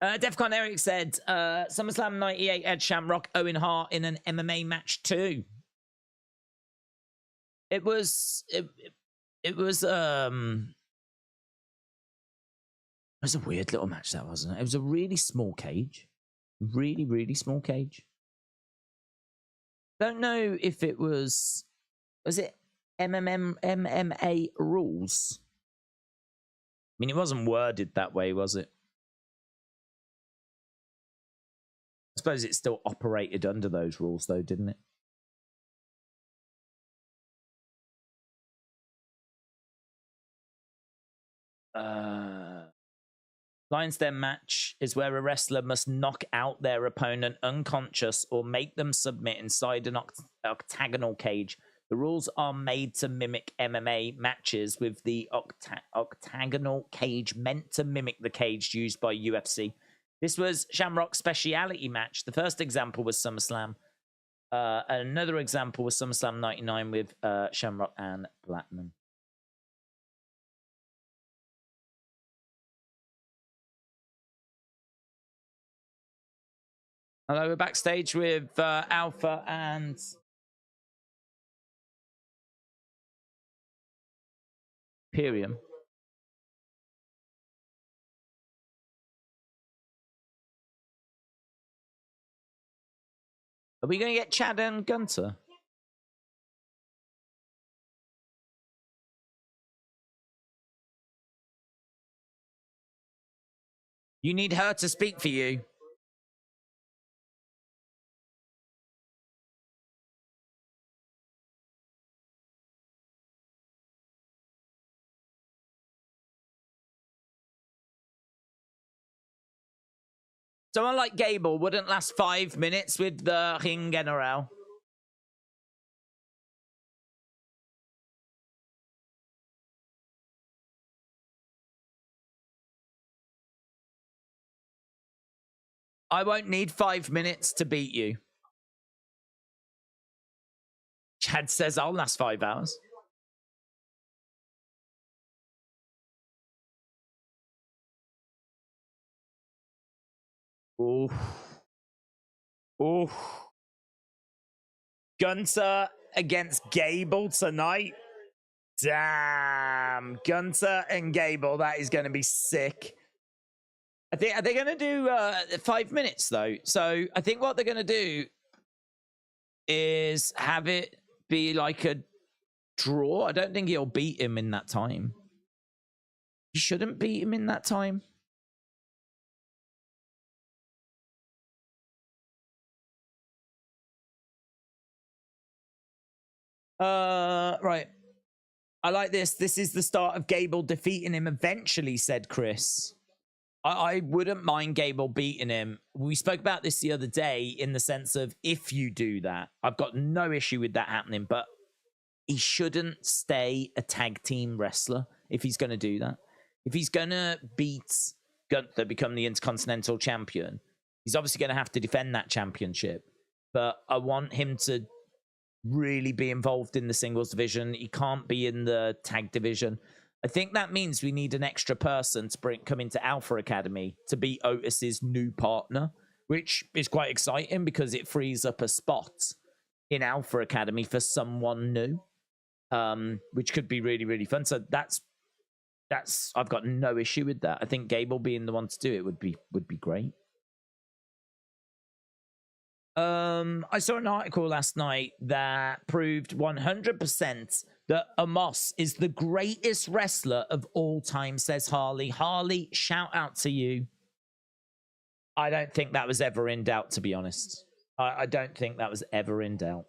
Defcon Eric said, SummerSlam 98 Ed Shamrock, Owen Hart in an MMA match too. It was a weird little match, that wasn't it? It was a really small cage. Really, really small cage. Don't know if it was it MMA rules? I mean, it wasn't worded that way, was it? I suppose it still operated under those rules, though, didn't it? Lion's Den match is where a wrestler must knock out their opponent unconscious or make them submit inside an octagonal cage. The rules are made to mimic MMA matches, with the octagonal cage meant to mimic the cage used by UFC. This was Shamrock's speciality match. The first example was SummerSlam. Another example was SummerSlam 99 with Shamrock and Blackman. Hello, we're backstage with Alpha and Imperium. Are we going to get Chad and Gunther? You need her to speak for you. Someone like Gable wouldn't last 5 minutes with the Ring General. I won't need 5 minutes to beat you. Chad says I'll last 5 hours. Ooh. Ooh. Gunther against Gable tonight. Damn. Gunther and Gable. That is going to be sick. Are they going to do 5 minutes, though? So I think what they're going to do is have it be like a draw. I don't think he'll beat him in that time. He shouldn't beat him in that time. Right. I like this. This is the start of Gable defeating him eventually, said Chris. I wouldn't mind Gable beating him. We spoke about this the other day in the sense of if you do that, I've got no issue with that happening, but he shouldn't stay a tag team wrestler if he's going to do that. If he's going to beat Gunther, become the Intercontinental Champion, he's obviously going to have to defend that championship. But I want him to really be involved in the singles division. He can't be in the tag division. I think that means we need an extra person to come into Alpha Academy to be Otis's new partner, which is quite exciting because it frees up a spot in Alpha Academy for someone new, which could be really, really fun. So that's I've got no issue with that. I think Gable being the one to do it would be great. I saw an article last night that proved 100% that Amos is the greatest wrestler of all time, says Harley. Harley, shout out to you. I don't think that was ever in doubt, to be honest. I don't think that was ever in doubt.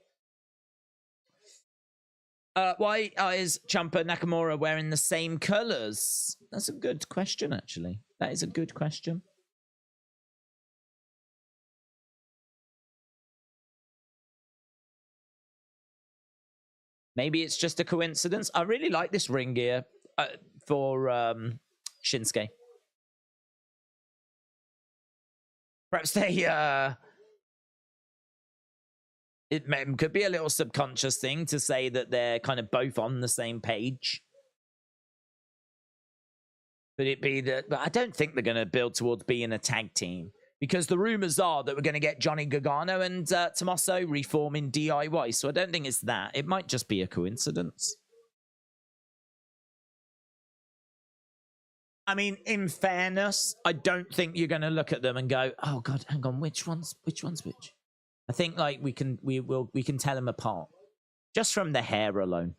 Why is Ciampa Nakamura wearing the same colors? That's a good question, actually. That is a good question. Maybe it's just a coincidence. I really like this ring gear for Shinsuke. Perhaps they... it could be a little subconscious thing to say that they're kind of both on the same page. Could it be that... But I don't think they're going to build towards being a tag team. Because the rumors are that we're going to get Johnny Gargano and Tommaso reforming DIY. So I don't think it's that. It might just be a coincidence. I mean, in fairness, I don't think you're going to look at them and go, "Oh God, hang on, which one's which?" I think like we can tell them apart just from the hair alone.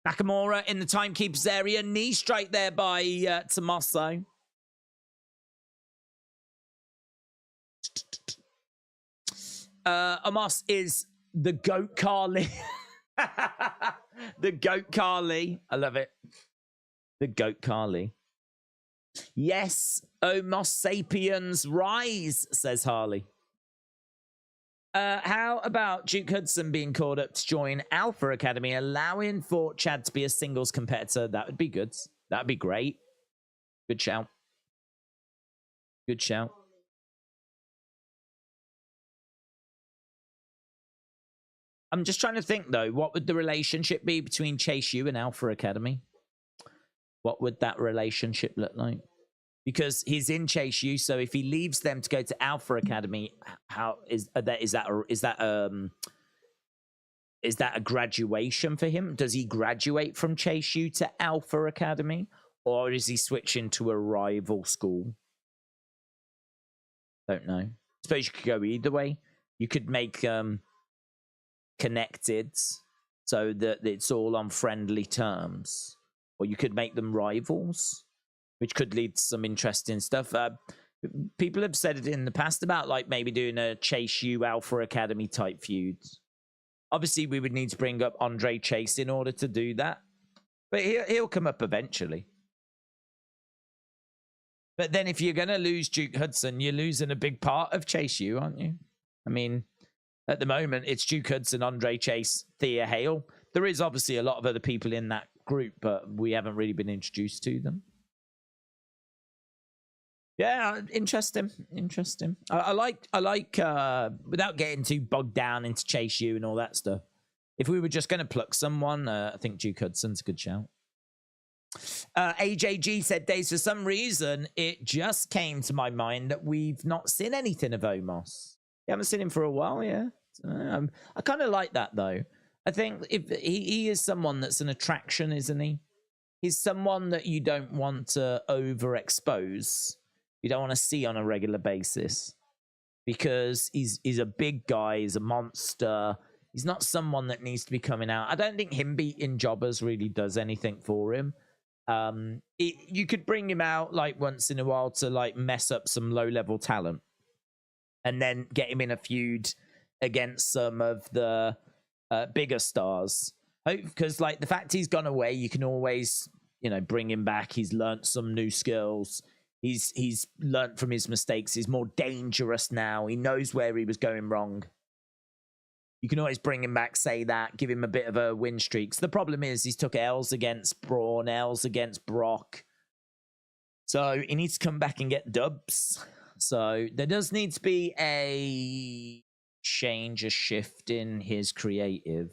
Nakamura in the timekeepers area, knee straight there by Tommaso. Amos is the goat Carly. The goat Carly. I love it. The goat Carly. Yes, Homo sapiens rise, says Harley. How about Duke Hudson being called up to join Alpha Academy, allowing for Chad to be a singles competitor? That would be good. That'd be great. Good shout. Good shout. I'm just trying to think, though, what would the relationship be between Chase U and Alpha Academy? What would that relationship look like? Because he's in Chase U, so if he leaves them to go to Alpha Academy, how is that a graduation for him? Does he graduate from Chase U to Alpha Academy, or is he switching to a rival school? Don't know. I suppose you could go either way. You could make connected so that it's all on friendly terms, or you could make them rivals, which could lead to some interesting stuff. People have said it in the past about like maybe doing a Chase U Alpha Academy type feud. Obviously we would need to bring up Andre Chase in order to do that, but he'll come up eventually. But then if you're going to lose Duke Hudson, you're losing a big part of Chase U, aren't you? I mean, at the moment, it's Duke Hudson, Andre Chase, Thea Hale. There is obviously a lot of other people in that group, but we haven't really been introduced to them. Yeah, interesting. I like without getting too bogged down into Chase U and all that stuff. If we were just going to pluck someone, I think Duke Hudson's a good shout. AJG said, Days, for some reason, it just came to my mind that we've not seen anything of Omos. You haven't seen him for a while, yeah? I kind of like that, though. I think if he is someone that's an attraction, isn't he? He's someone that you don't want to overexpose. You don't want to see on a regular basis. Because he's a big guy, he's a monster. He's not someone that needs to be coming out. I don't think him beating jobbers really does anything for him. You could bring him out like once in a while to like mess up some low-level talent. And then get him in a feud against some of the bigger stars. Because like the fact he's gone away, you can always, bring him back. He's learnt some new skills. He's learnt from his mistakes. He's more dangerous now. He knows where he was going wrong. You can always bring him back, say that, give him a bit of a win streak. So the problem is he's took L's against Braun, L's against Brock. So he needs to come back and get dubs. So there does need to be a change, a shift in his creative.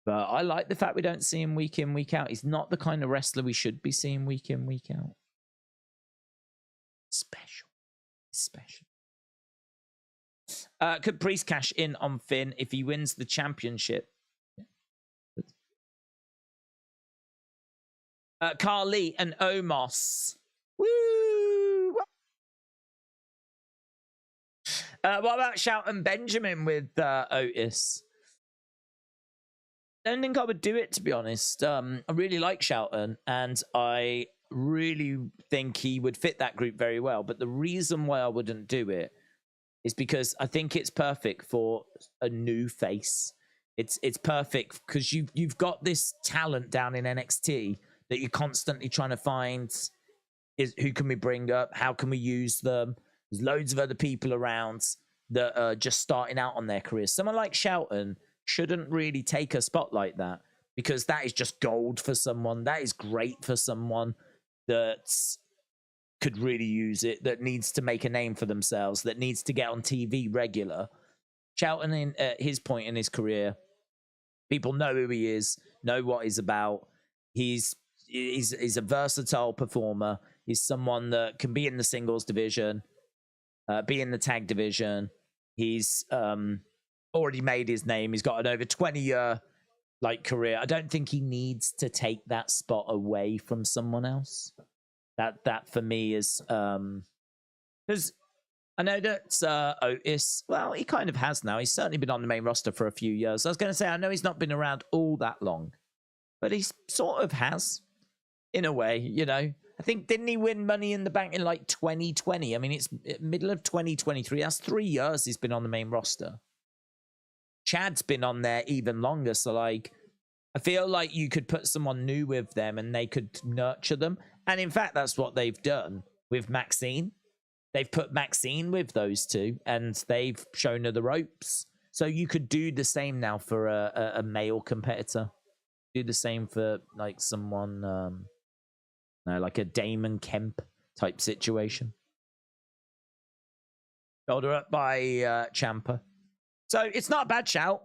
But I like the fact we don't see him week in, week out. He's not the kind of wrestler we should be seeing week in, week out. Special. Could Priest cash in on Finn if he wins the championship? Carly and Omos. Woo! What about Shout and Benjamin with Otis? I don't think I would do it, to be honest. I really like Shelton, and I really think he would fit that group very well. But the reason why I wouldn't do it is because I think it's perfect for a new face. It's perfect because you've got this talent down in NXT that you're constantly trying to find. Who can we bring up? How can we use them? There's loads of other people around that are just starting out on their careers. Someone like Shelton shouldn't really take a spot like that because that is just gold for someone. That is great for someone that could really use it, that needs to make a name for themselves, that needs to get on TV regular. Shelton, in his point in his career, people know who he is, know what he's about. He's a versatile performer. He's someone that can be in the singles division, be in the tag division. He's already made his name. He's got an over 20-year career. I don't think he needs to take that spot away from someone else. That for me is because I know that Otis, well, he kind of has now. He's certainly been on the main roster for a few years. I was going to say, I know he's not been around all that long, but he sort of has, in a way, I think, didn't he win Money in the Bank in 2020? I mean, it's middle of 2023. That's 3 years he's been on the main roster. Chad's been on there even longer. So I feel like you could put someone new with them and they could nurture them. And in fact, that's what they've done with Maxine. They've put Maxine with those two and they've shown her the ropes. So you could do the same now for a male competitor. Do the same for someone, like a Damon Kemp type situation. Build her up by Ciampa. So it's not a bad shout.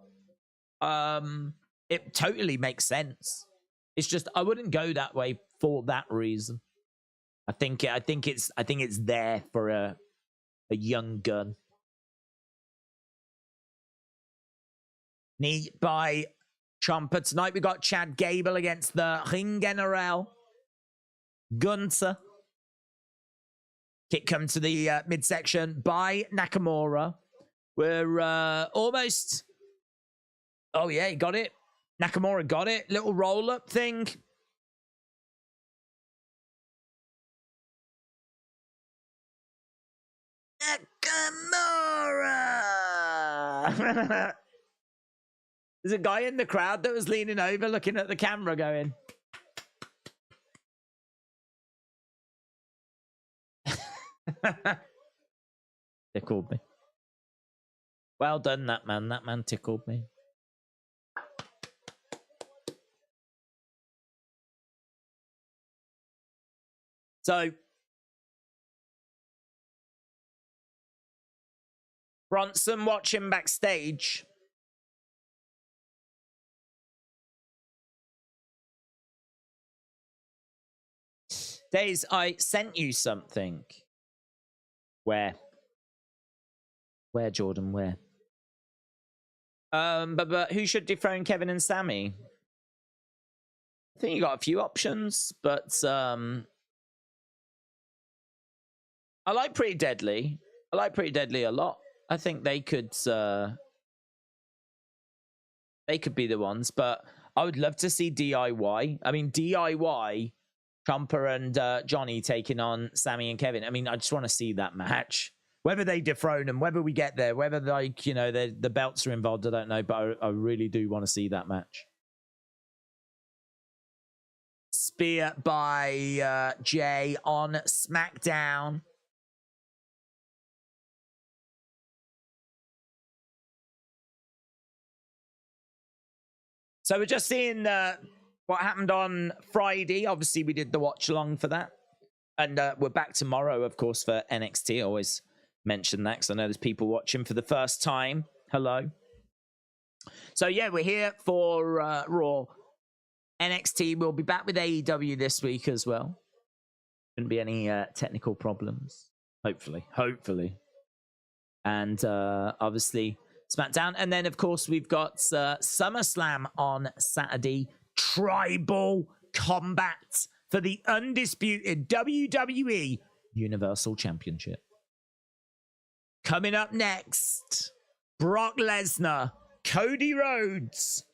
It totally makes sense. It's just I wouldn't go that way for that reason. I think it's there for a young gun. Knee by Ciampa. Tonight we got Chad Gable against the Ring General Gunther. Kick come to the midsection by Nakamura. We're almost... Oh, yeah, he got it. Nakamura got it. Little roll-up thing. Nakamura! There's a guy in the crowd that was leaning over looking at the camera going... Tickled me. Well done, that man. That man tickled me. So, Bronson watching backstage. Days, I sent you something. Where? Where, Jordan? Where? But who should dethrone Kevin and Sammy? I think you got a few options, but I like Pretty Deadly. I like Pretty Deadly a lot. I think they could be the ones, but I would love to see DIY. I mean, DIY, Ciampa and Johnny taking on Sammy and Kevin. I mean, I just want to see that match. Whether they dethrone them, whether we get there, whether, like, you know, the belts are involved, I don't know, but I really do want to see that match. Spear by Jay on SmackDown. So we're just seeing what happened on Friday. Obviously, we did the watch along for that. And we're back tomorrow, of course, for NXT. I always mention that because I know there's people watching for the first time. Hello. So, yeah, we're here for Raw. NXT. We'll be back with AEW this week as well. Shouldn't be any technical problems. Hopefully. And obviously, SmackDown. And then, of course, we've got SummerSlam on Saturday. Tribal Combat for the undisputed WWE Universal Championship. Coming up next, Brock Lesnar, Cody Rhodes.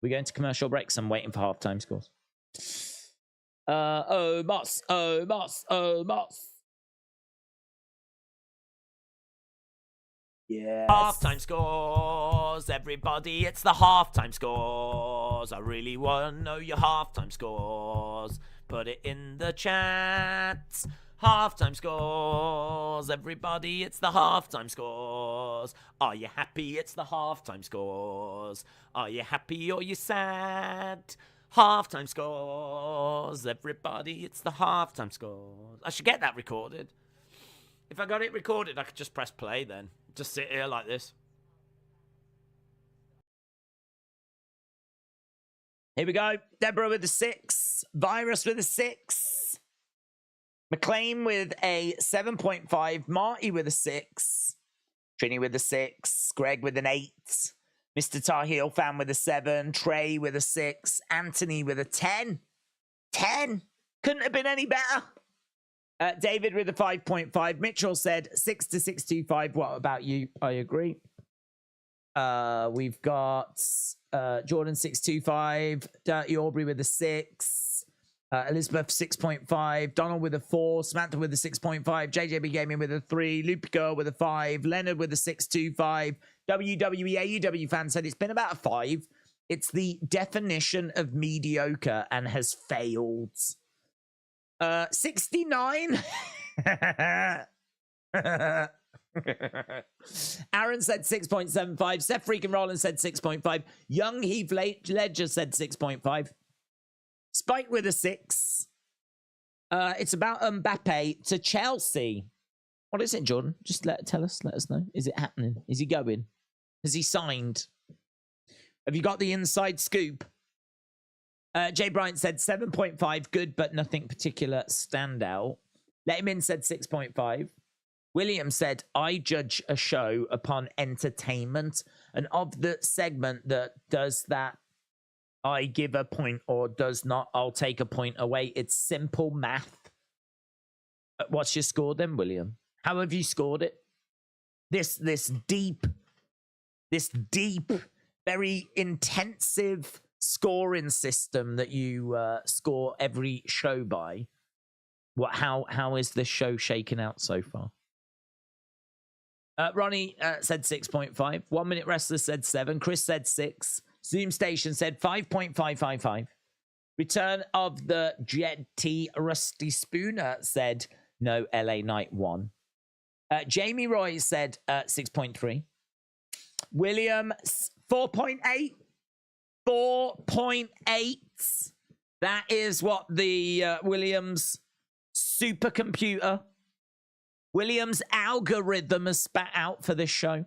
We're going to commercial breaks. I'm waiting for halftime scores. Moss. Yes. Halftime scores, everybody, it's the halftime scores. I really want to know your halftime scores. Put it in the chat. Halftime scores, everybody, it's the halftime scores. Are you happy? It's the halftime scores. Are you happy or you sad? Halftime scores, everybody, it's the halftime scores. I should get that recorded. If I got it recorded, I could just press play then. Just sit here like this. Here we go. Deborah with a 6. Virus with a 6. McLean with a 7.5. Marty with a 6. Trini with a 6. Greg with an 8. Mr. Tar Heel fan with a 7. Trey with a 6. Anthony with a 10. 10. Couldn't have been any better. David with a 5.5. Mitchell said 6 to 625. What about you? I agree. We've got Jordan 625. Dirty Aubrey with a 6. Elizabeth 6.5. Donald with a 4. Samantha with a 6.5. JJB Gaming with a 3. Loopy Girl with a 5. Leonard with a 625. WWE AEW fan said it's been about a 5. It's the definition of mediocre and has failed. 69. Aaron said 6.75. Seth freaking Rollins said 6.5. Young Heath Ledger said 6.5. Spike with a 6. It's about Mbappe to Chelsea. What is it, Jordan? Just let us know. Is it happening? Is he going? Has he signed? Have you got the inside scoop? Jay Bryant said 7.5, good, but nothing particular standout. Let Him In said 6.5. William said, I judge a show upon entertainment. And of the segment that does that, I give a point, or does not, I'll take a point away. It's simple math. What's your score then, William? How have you scored it? This deep, very intensive scoring system that you score every show by. How is this show shaken out so far? Ronnie said 6.5. 1 Minute Wrestler said 7. Chris said 6. Zoom Station said 5.555. Return of the Jetty Rusty Spooner said no LA Knight won. Jamie Roy said 6.3. William 4.8. 4.8. That is what the Williams supercomputer, Williams algorithm has spat out for this show.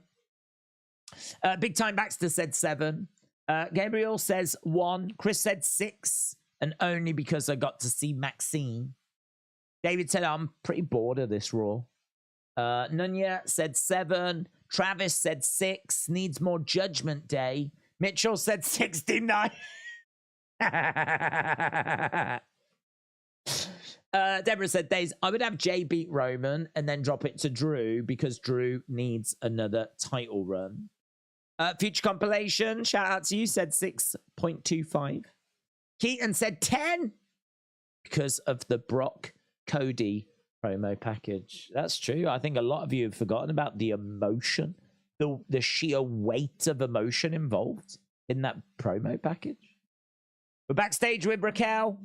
Big Time Baxter said 7. Gabriel says 1. Chris said 6. And only because I got to see Maxine. David said, I'm pretty bored of this Raw. Nunya said 7. Travis said 6. Needs more Judgment Day. Mitchell said 69. Deborah said, Days, I would have Jay beat Roman and then drop it to Drew because Drew needs another title run. Future compilation, shout out to you, said 6.25. Keaton said 10 because of the Brock Cody promo package. That's true. I think a lot of you have forgotten about the emotion, the sheer weight of emotion involved in that promo package. We're backstage with Raquel.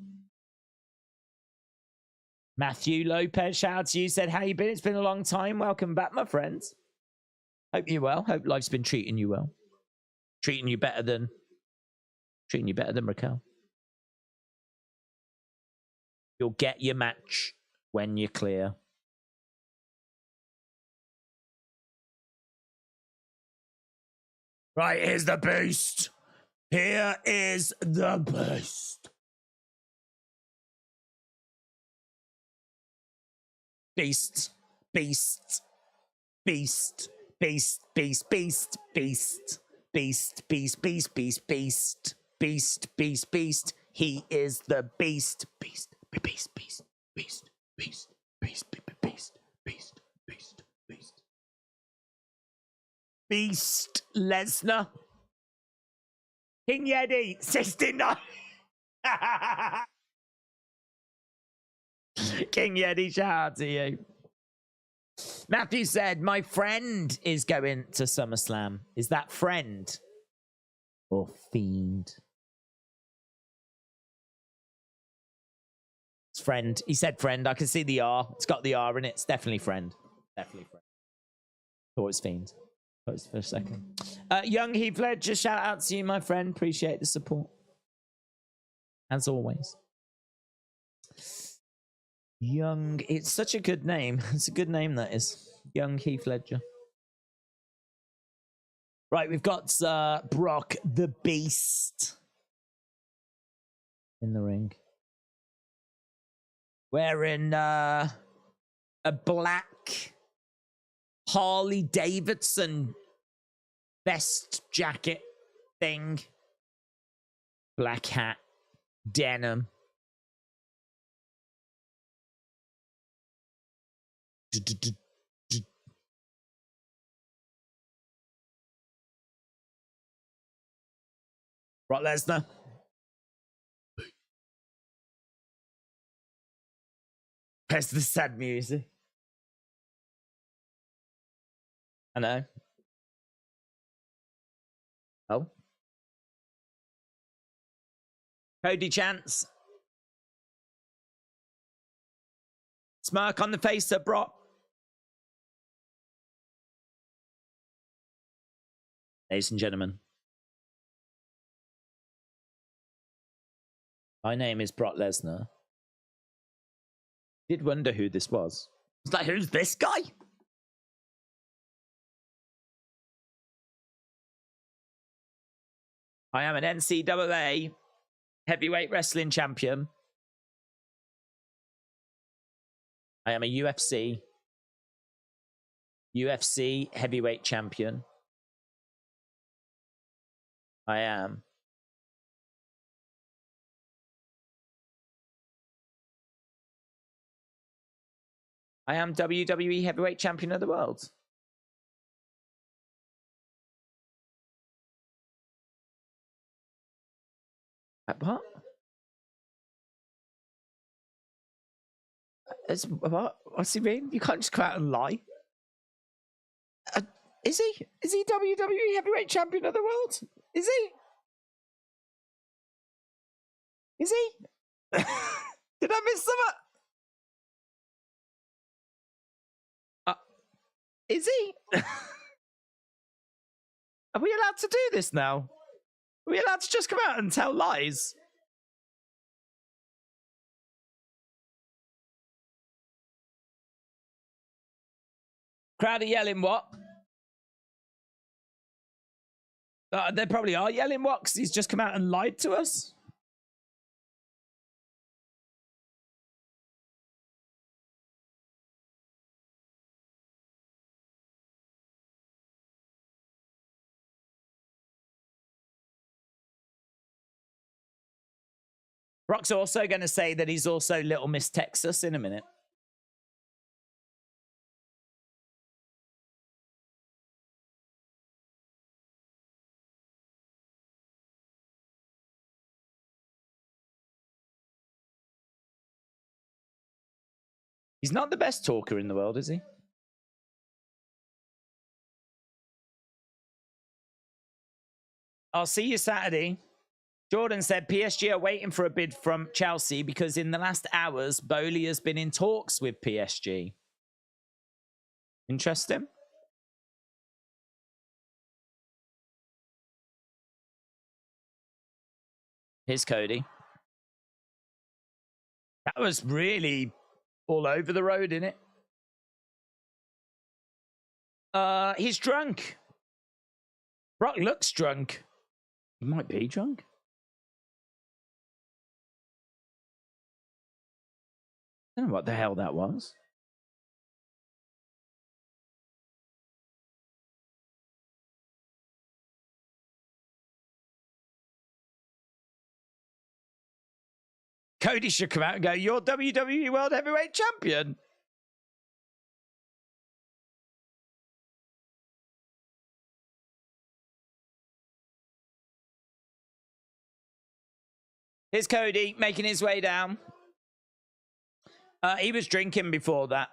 Matthew Lopez, shout out to you, said, how you been? It's been a long time. Welcome back, my friends. Hope you're well. Hope life's been treating you well. Treating you better than Raquel. You'll get your match when you're clear. Right, here's the beast. Here is the beast. Beast, beast, beast, beast, beast, beast, beast, beast, beast, beast, beast, beast, beast, beast, beast. He is the beast, beast, beast, beast, beast, beast, beast, beast, beast, beast, beast. Beast Lesnar. King Yeti, 69. King Yeti, shout out to you. Matthew said, my friend is going to SummerSlam. Is that friend or fiend? It's friend. He said friend. I can see the R. It's got the R in it. It's definitely friend. Definitely friend. Thought it was fiend. Thought it was for a second. Young Heath Ledger, shout out to you, my friend. Appreciate the support. As always. Young, it's such a good name. It's a good name, that is. Young Heath Ledger. Right, we've got Brock the Beast in the ring. Wearing a black Harley Davidson vest jacket thing. Black hat, denim. Brock Lesnar. Press the sad music. I know. Oh. Cody Chance. Smirk on the face of Brock. Ladies and gentlemen, my name is Brock Lesnar. Did wonder who this was. It's like, who's this guy? I am an NCAA heavyweight wrestling champion. I am a UFC heavyweight champion. I am WWE heavyweight champion of the world. What? What? What's he mean? You can't just come out and lie. Is he? Is he WWE heavyweight champion of the world? Is he? Is he? Did I miss some? Is he? Are we allowed to do this now? Are we allowed to just come out and tell lies? Crowd are yelling what? They probably are yelling what, 'cause he's just come out and lied to us. Brock's also going to say that he's also Little Miss Texas in a minute. He's not the best talker in the world, is he? I'll see you Saturday. Jordan said PSG are waiting for a bid from Chelsea because in the last hours, Bowley has been in talks with PSG. Interesting. Here's Cody. That was really all over the road, innit? He's drunk. Brock looks drunk. He might be drunk. I don't know what the hell that was. Cody should come out and go, "You're WWE World Heavyweight Champion." Here's Cody making his way down. He was drinking before that.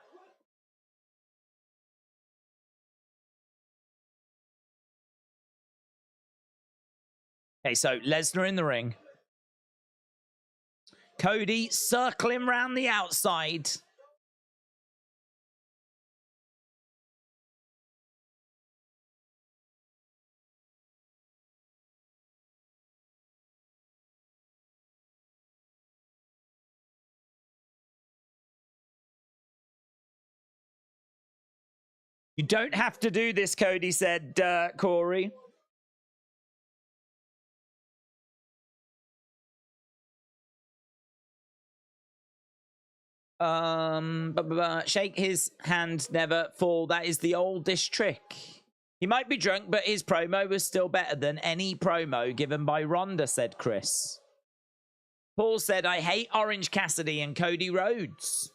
Okay, so Lesnar in the ring. Cody circling round the outside. You don't have to do this, Cody said, Corey. Shake his hand, never fall. That is the oldest trick. He might be drunk, but his promo was still better than any promo given by Ronda, said Chris. Paul said, I hate Orange Cassidy and Cody Rhodes.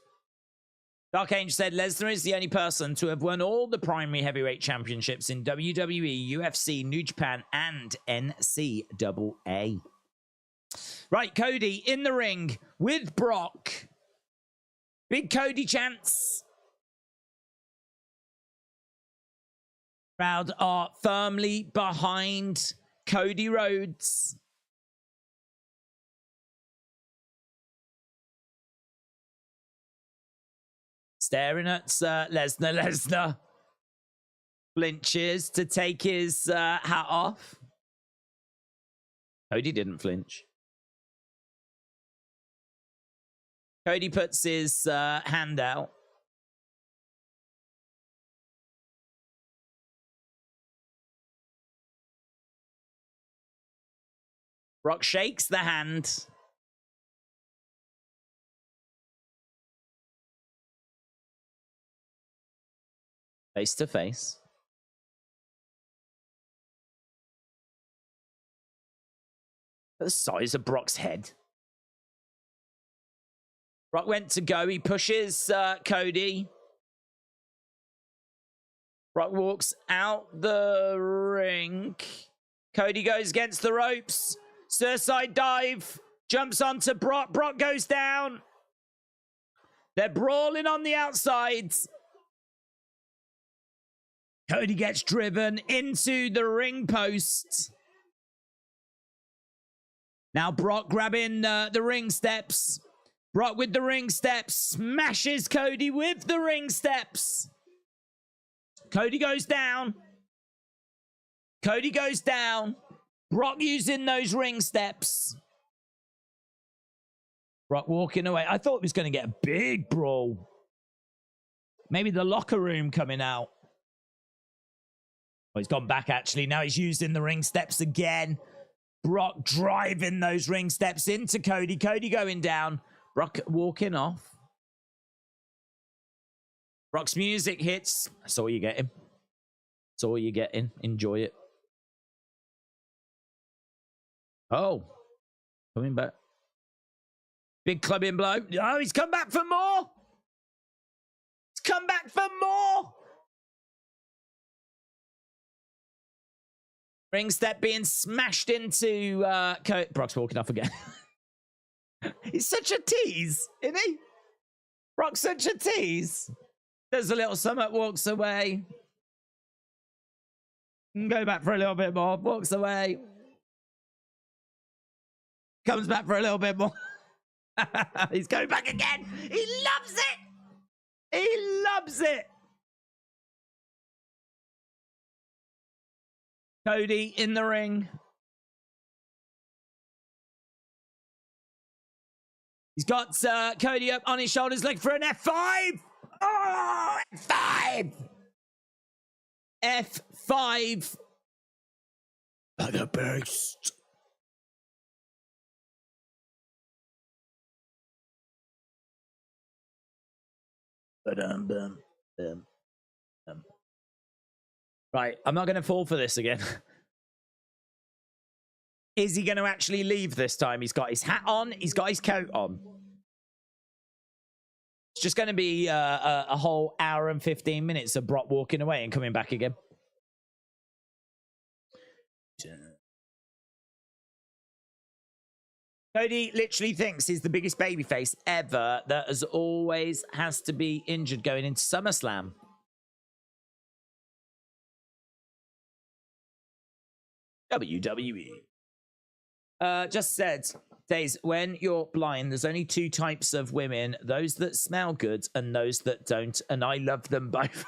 Dark Angel said, Lesnar is the only person to have won all the primary heavyweight championships in WWE, UFC, New Japan, and NCAA. Right, Cody in the ring with Brock. Big Cody chants. Crowd are firmly behind Cody Rhodes. Staring at Lesnar. Flinches to take his hat off. Cody didn't flinch. Cody puts his hand out. Brock shakes the hand. Face to face. The size of Brock's head. Brock went to go. He pushes Cody. Brock walks out the ring. Cody goes against the ropes. Suicide dive. Jumps onto Brock. Brock goes down. They're brawling on the outsides. Cody gets driven into the ring post. Now Brock grabbing the ring steps. Brock with the ring steps. Smashes Cody with the ring steps. Cody goes down. Cody goes down. Brock using those ring steps. Brock walking away. I thought it was going to get a big brawl. Maybe the locker room coming out. Oh, he's gone back, actually. Now he's using the ring steps again. Brock driving those ring steps into Cody. Cody going down. Brock walking off. Brock's music hits. That's all you're getting. That's all you're getting. Enjoy it. Oh. Coming back. Big clubbing blow. Oh, he's come back for more. He's come back for more. Ring step being smashed into Brock's walking off again. He's such a tease, isn't he? Brock's such a tease. Does a little summit, walks away. Go back for a little bit more. Walks away. Comes back for a little bit more. He's going back again. He loves it. He loves it. Cody in the ring. He's got Cody up on his shoulders, looking for an F5. Oh, F5. F5. Like a beast. Right, I'm not going to fall for this again. Is he going to actually leave this time? He's got his hat on. He's got his coat on. It's just going to be a whole hour and 15 minutes of Brock walking away and coming back again. Cody literally thinks he's the biggest babyface ever that as always has to be injured going into SummerSlam. WWE. Just said, Days, when you're blind, there's only two types of women, those that smell good and those that don't, and I love them both.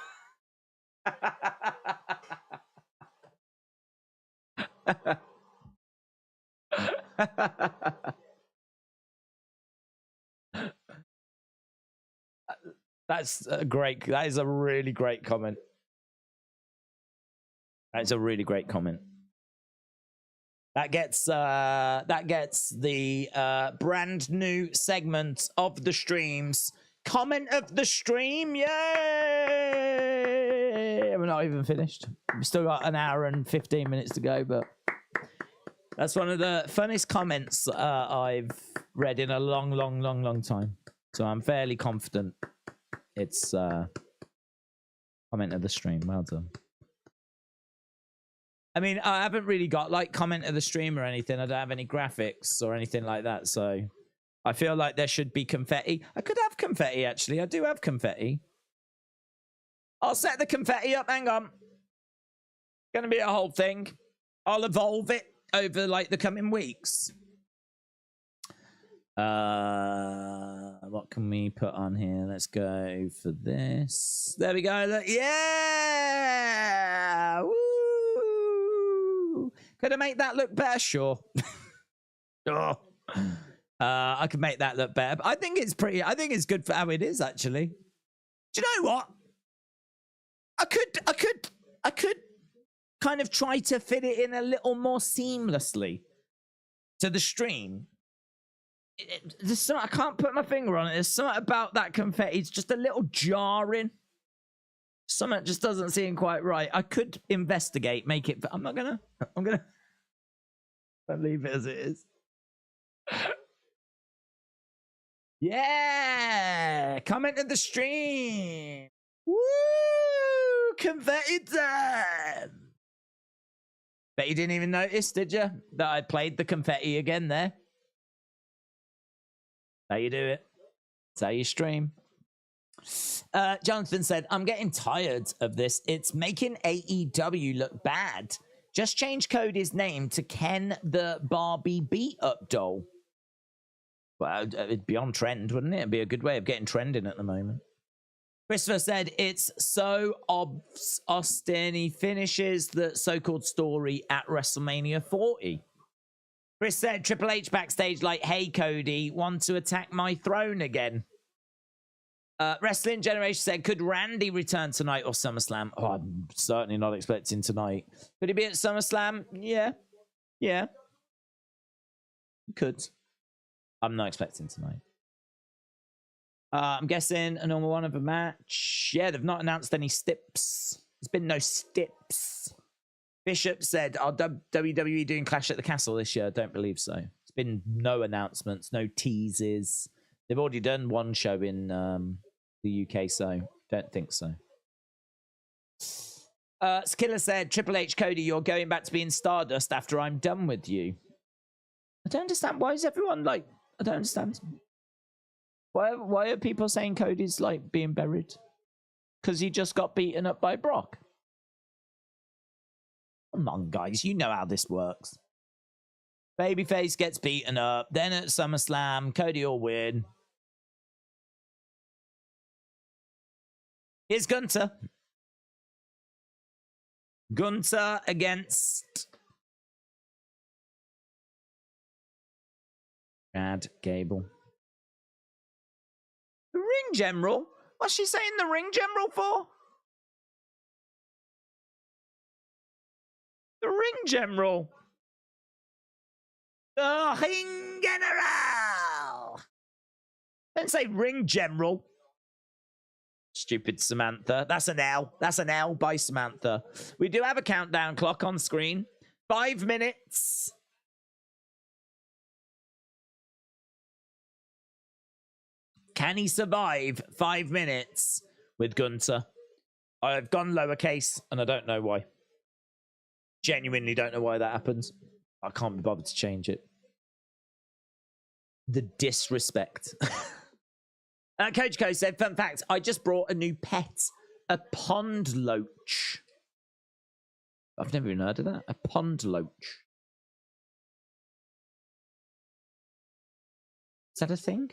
That's a great, that is a really great comment. That's a really great comment. That gets the brand new segment of the streams. Comment of the stream, yay! We're not even finished. We've still got an hour and 15 minutes to go, but that's one of the funnest comments I've read in a long time. So I'm fairly confident it's comment of the stream. Well done. I mean, I haven't really got like comment of the stream or anything. I don't have any graphics or anything like that. So I feel like there should be confetti. I could have confetti, actually. I do have confetti. I'll set the confetti up. Hang on. Gonna be a whole thing. I'll evolve it over like the coming weeks. What can we put on here? Let's go for this. There we go. Look. Yeah. Woo. Could I make that look better? Sure. Sure. I could make that look better. But I think it's pretty. I think it's good for how it is, actually. Do you know what? I could kind of try to fit it in a little more seamlessly to the stream. There's something, I can't put my finger on it. There's something about that confetti. It's just a little jarring. Something just doesn't seem quite right. I could investigate, make it, but I'm gonna leave it as it is. Yeah, comment in the stream. Woo! Confetti time. Bet you didn't even notice, did you? That I played the confetti again there. How you do it? That's how you stream. Jonathan said, I'm getting tired of this. It's making AEW look bad. Just change Cody's name to Ken the Barbie Beat Up Doll. Well, it'd be on trend, wouldn't it? It'd be a good way of getting trending at the moment. Christopher said, it's so obs Austin. He finishes the so-called story at WrestleMania 40. Chris said, Triple H backstage like, hey, Cody, want to attack my throne again? Wrestling Generation said, could Randy return tonight or SummerSlam? Oh, I'm certainly not expecting tonight. Could he be at SummerSlam? Yeah. Yeah. Could. I'm not expecting tonight. I'm guessing a normal one of a match. Yeah, they've not announced any stips. There's been no stips. Bishop said, are WWE doing Clash at the Castle this year? Don't believe so. It's been no announcements, no teases. They've already done one show in the UK, so don't think so. Skiller said, Triple H, Cody, you're going back to being Stardust after I'm done with you. I don't understand. Why is everyone like... I don't understand. Why are people saying Cody's like being buried? Because he just got beaten up by Brock. Come on, guys. You know how this works. Babyface gets beaten up. Then at SummerSlam, Cody will win. Here's Gunther. Gunther against Chad Gable. The Ring General? What's she saying the Ring General for? The Ring General. The Ring General. Don't say Ring General. Stupid Samantha. That's an L. That's an L by Samantha. We do have a countdown clock on screen. 5 minutes. Can he survive 5 minutes with Gunther? I've gone lowercase, and I don't know why. Genuinely don't know why that happens. I can't be bothered to change it. The disrespect. Coach Co said, fun fact, I just brought a new pet. A pond loach. I've never even heard of that. A pond loach. Is that a thing?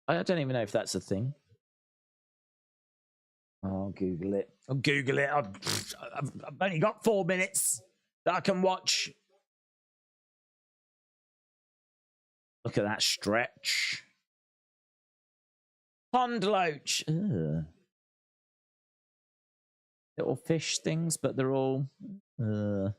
I don't even know if that's a thing. I'll Google it. I'll Google it. I've only got 4 minutes that I can watch. Look at that stretch. Pond loach. Ugh. Little fish things, but they're all... Well...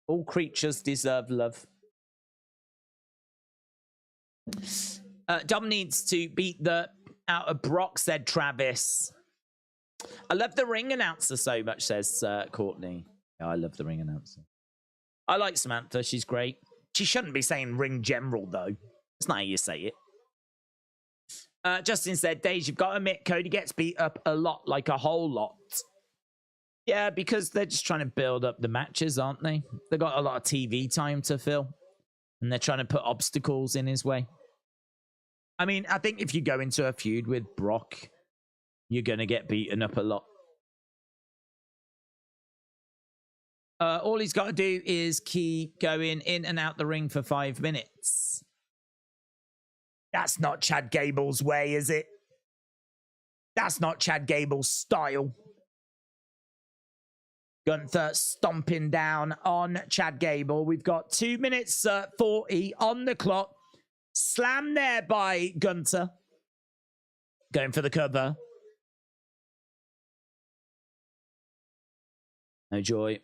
all creatures deserve love. Dom needs to beat the out of Brock, said Travis. I love the ring announcer so much, says Courtney. Yeah, I love the ring announcer. I like Samantha. She's great. She shouldn't be saying Ring General, though. It's not how you say it. Justin said, Dave, you've got to admit, Cody gets beat up a lot, like a whole lot. Yeah, because they're just trying to build up the matches, aren't they? They've got a lot of TV time to fill. And they're trying to put obstacles in his way. I mean, I think if you go into a feud with Brock, you're going to get beaten up a lot. All he's got to do is keep going in and out the ring for 5 minutes. That's not Chad Gable's way, is it? That's not Chad Gable's style. Gunther stomping down on Chad Gable. We've got 2 minutes 40 on the clock. Slam there by Gunther. Going for the cover. No joy.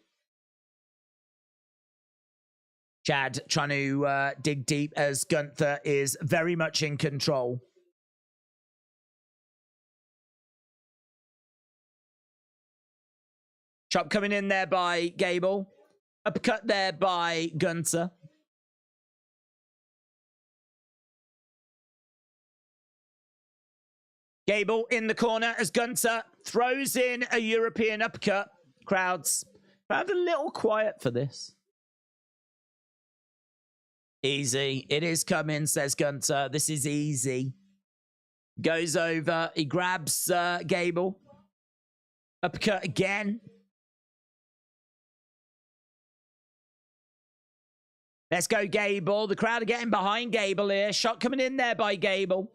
Chad trying to dig deep as Gunther is very much in control. Chop coming in there by Gable. Uppercut there by Gunther. Gable in the corner as Gunther throws in a European uppercut. Crowd's a little quiet for this. Easy. It is coming, says Gunther. This is easy. Goes over. He grabs Gable. Uppercut again. Let's go, Gable. The crowd are getting behind Gable here. Shot coming in there by Gable.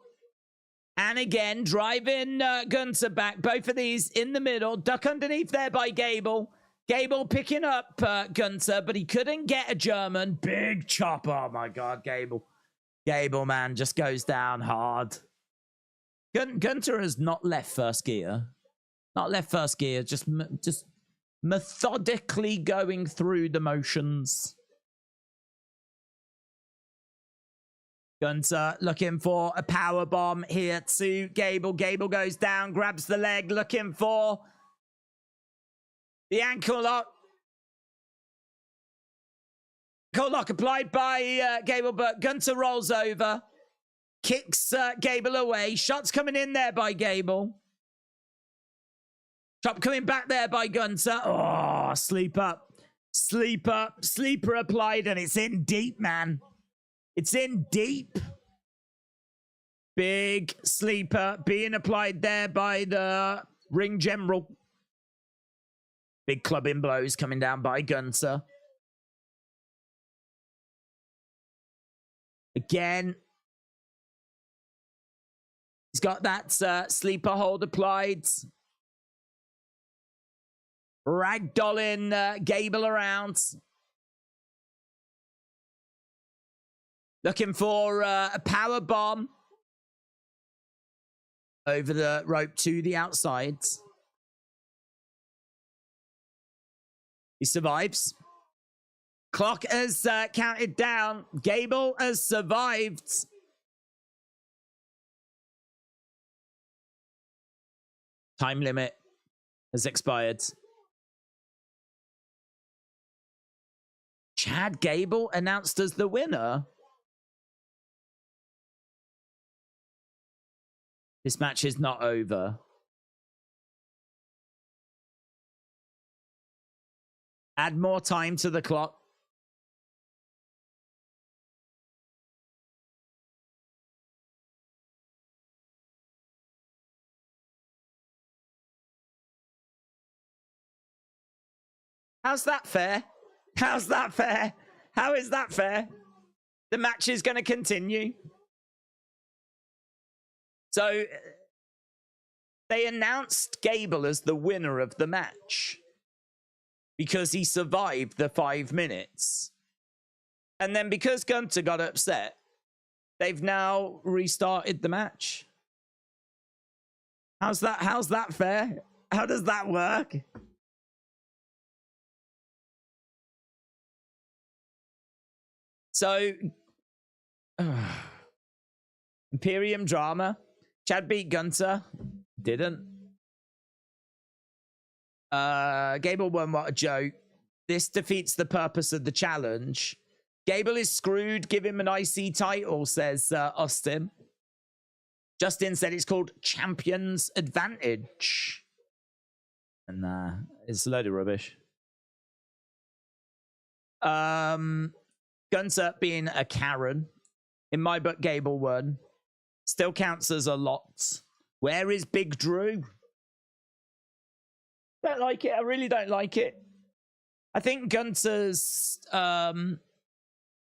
And again, driving Gunther back. Both of these in the middle. Duck underneath there by Gable. Gable picking up Gunther, but he couldn't get a German. Big chop. Oh, my God, Gable. Gable, man, just goes down hard. Gunther has not left first gear. Not left first gear. Just methodically going through the motions. Gunther looking for a power bomb here to Gable. Gable goes down, grabs the leg, looking for the ankle lock. Ankle lock applied by Gable, but Gunther rolls over, kicks Gable away. Shots coming in there by Gable. Chop coming back there by Gunther. Oh, sleep up. Sleep up. Sleeper applied, and it's in deep, man. It's in deep. Big sleeper being applied there by the ring general. Big clubbing blows coming down by Gunther. Again. He's got that sleeper hold applied. Ragdolling Gable around. Looking for a power bomb over the rope to the outside. He survives. Clock has counted down. Gable has survived. Time limit has expired. Chad Gable announced as the winner. This match is not over. Add more time to the clock. How's that fair? How's that fair? How is that fair? The match is going to continue. So, they announced Gable as the winner of the match because he survived the 5 minutes. And then because Gunther got upset, they've now restarted the match. How's that fair? How does that work? So, Imperium drama. Chad beat Gunther. Didn't. Gable won. What a joke. This defeats the purpose of the challenge. Gable is screwed. Give him an IC title, says Austin. Justin said it's called Champion's Advantage. And it's a load of rubbish. Gunther being a Karen. In my book, Gable won. Still counts as a lot. Where is Big Drew? Don't like it. I really don't like it. I think Gunther's... I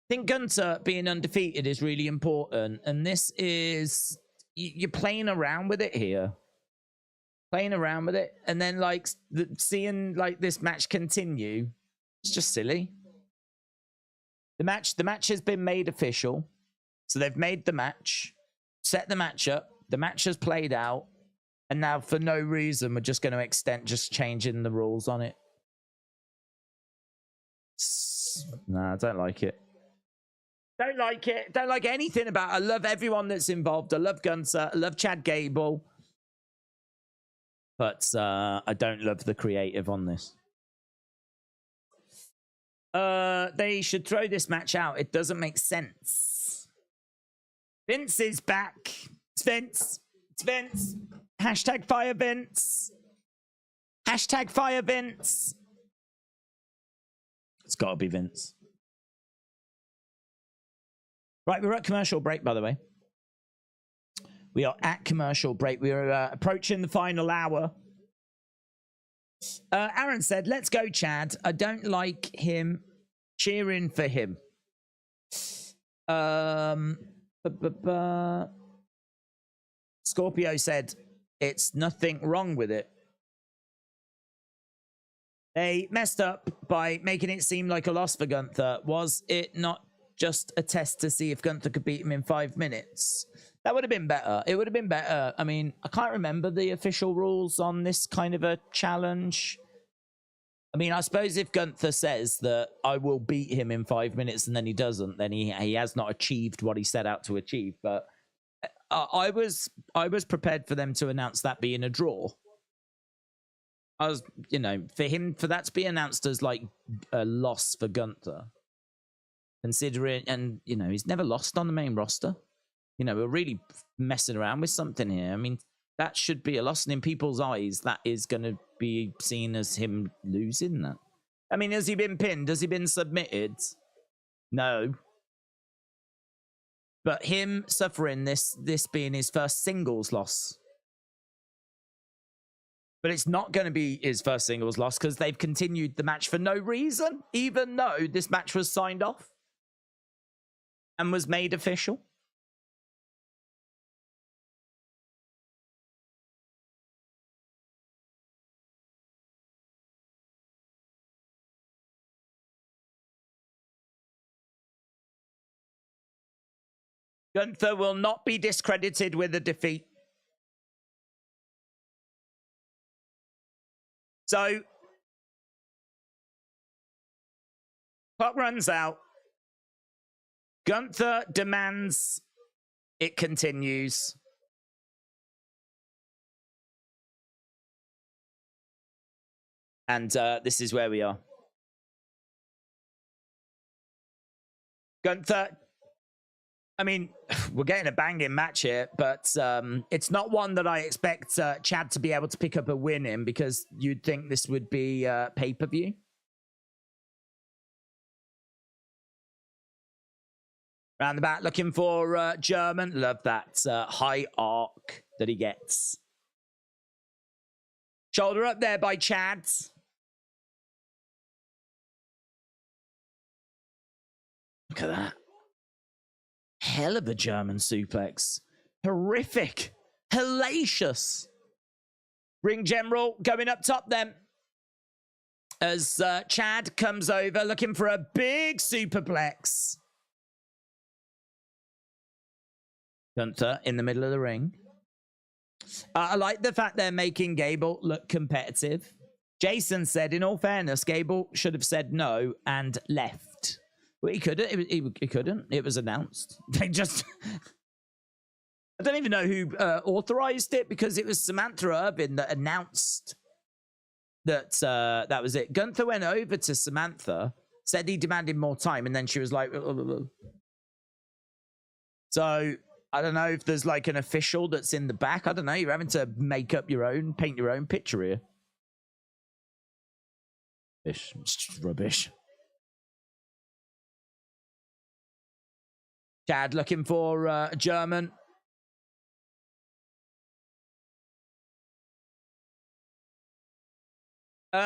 think Gunther being undefeated is really important. And this is... You're playing around with it here. Playing around with it. And then, like, seeing, like, this match continue. It's just silly. The match has been made official. So they've made the match. Set the match up. The match has played out. And now, for no reason, we're just going to extend, just changing the rules on it. Nah, I don't like it. Don't like it. Don't like anything about it. I love everyone that's involved. I love Gunther. I love Chad Gable. But I don't love the creative on this. They should throw this match out. It doesn't make sense. Vince is back. It's Vince. It's Vince. Hashtag fire Vince. Hashtag fire Vince. It's got to be Vince. Right, we're at commercial break, by the way. We are at commercial break. We are approaching the final hour. Aaron said, let's go, Chad. I don't like him cheering for him. Scorpio said, it's nothing wrong with it. They messed up by making it seem like a loss for Gunther. Was it not just a test to see if Gunther could beat him in 5 minutes? That would have been better. It would have been better. I mean, I can't remember the official rules on this kind of a challenge. I mean, I suppose if Gunther says that I will beat him in 5 minutes and then he doesn't, then he has not achieved what he set out to achieve. But I was prepared for them to announce that being a draw. I was, you know, for that to be announced as like a loss for Gunther, considering, and you know, he's never lost on the main roster. You know, we're really messing around with something here. I mean, that should be a loss, and in people's eyes, that is going to be seen as him losing that. I mean, has he been pinned? Has he been submitted? No. But him suffering this being his first singles loss. But it's not going to be his first singles loss because they've continued the match for no reason, even though this match was signed off and was made official. Gunther will not be discredited with a defeat. So, clock runs out. Gunther demands it continues. And this is where we are. Gunther, I mean, we're getting a banging match here, but it's not one that I expect Chad to be able to pick up a win in, because you'd think this would be pay-per-view. Round the back, looking for German. Love that high arc that he gets. Shoulder up there by Chad. Look at that. Hell of a German suplex. Horrific. Hellacious. Ring general going up top then. As Chad comes over looking for a big superplex. Gunther in the middle of the ring. I like the fact they're making Gable look competitive. Jason said, in all fairness, Gable should have said no and left. Well, he couldn't. He couldn't. It was announced. They just... I don't even know who authorized it, because it was Samantha Irvin that announced that that was it. Gunther went over to Samantha, said he demanded more time, and then she was like... So... I don't know if there's like an official that's in the back. I don't know. You're having to make up your own, paint your own picture here. It's just rubbish. Chad looking for a German.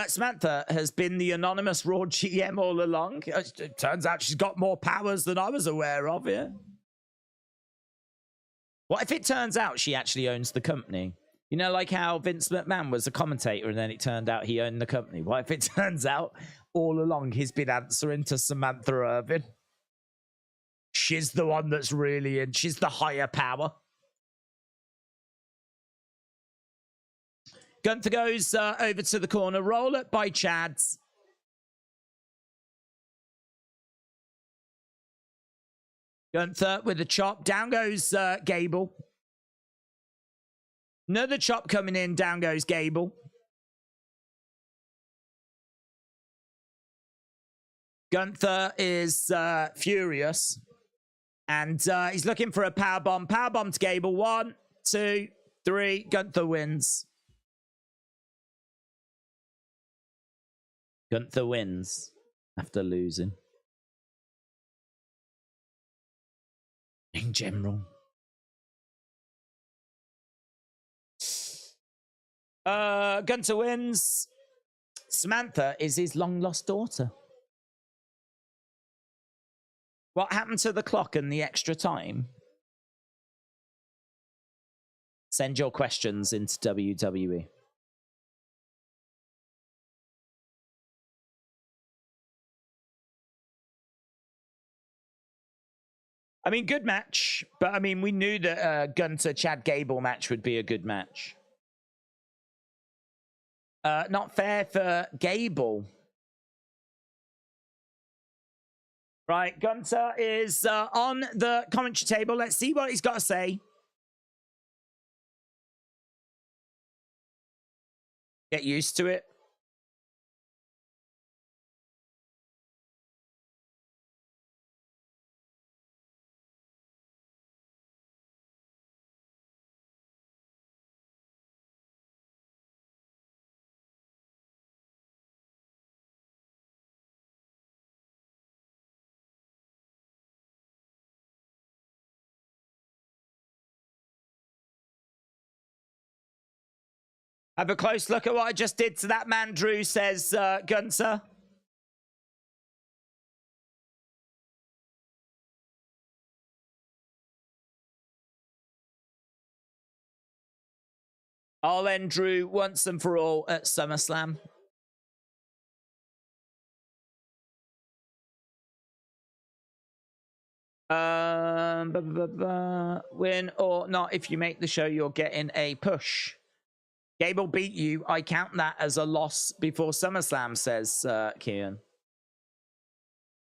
Samantha has been the anonymous Raw GM all along. It turns out she's got more powers than I was aware of here. What if it turns out she actually owns the company? You know, like how Vince McMahon was a commentator and then it turned out he owned the company. What if it turns out all along he's been answering to Samantha Irvin? She's the one that's really in. She's the higher power. Gunther goes over to the corner. Roll up by Chad. Gunther with a chop. Down goes Gable. Another chop coming in. Down goes Gable. Gunther is furious. And he's looking for a powerbomb. Powerbomb to Gable. 1, 2, 3. Gunther wins. Gunther wins after losing. In general. Gunther wins. Samantha is his long-lost daughter. What happened to the clock and the extra time? Send your questions into WWE. I mean, good match, but I mean, we knew that Gunther Chad Gable match would be a good match. Not fair for Gable. Right, Gunther is on the commentary table. Let's see what he's got to say. Get used to it. Have a close look at what I just did to that man, Drew, says Gunther. I'll end Drew once and for all at SummerSlam. Win or not, if you make the show, you're getting a push. Gable beat you. I count that as a loss before SummerSlam, says Kian.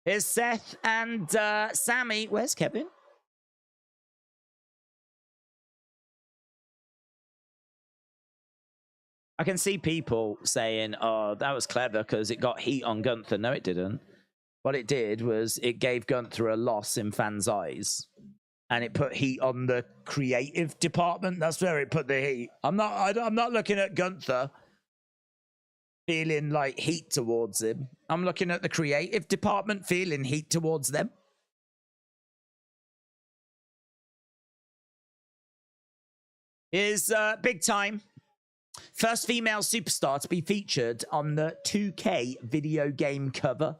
Here's Seth and Sammy. Where's Kevin? I can see people saying, oh, that was clever because it got heat on Gunther. No, it didn't. What it did was it gave Gunther a loss in fans' eyes. And it put heat on the creative department. That's where it put the heat. I'm not looking at Gunther feeling like heat towards him. I'm looking at the creative department feeling heat towards them. Is big time. First female superstar to be featured on the 2K video game cover.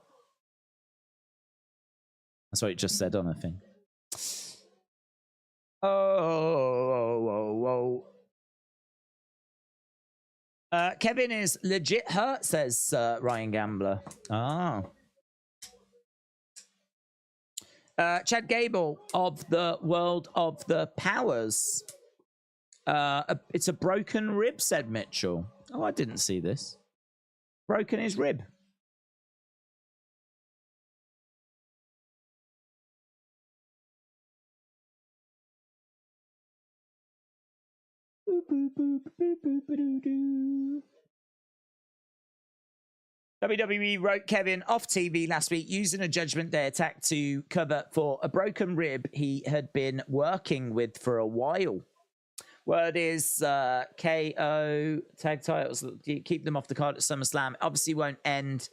That's what it just said on, I think. Kevin is legit hurt, says Ryan Gambler. Chad Gable of the World of the Powers. It's a broken rib, said Mitchell. Oh, I didn't see this. Broken his rib. WWE wrote Kevin off TV last week using a Judgment Day attack to cover for a broken rib he had been working with for a while. Word is KO tag titles. Keep them off the card at SummerSlam. Obviously won't end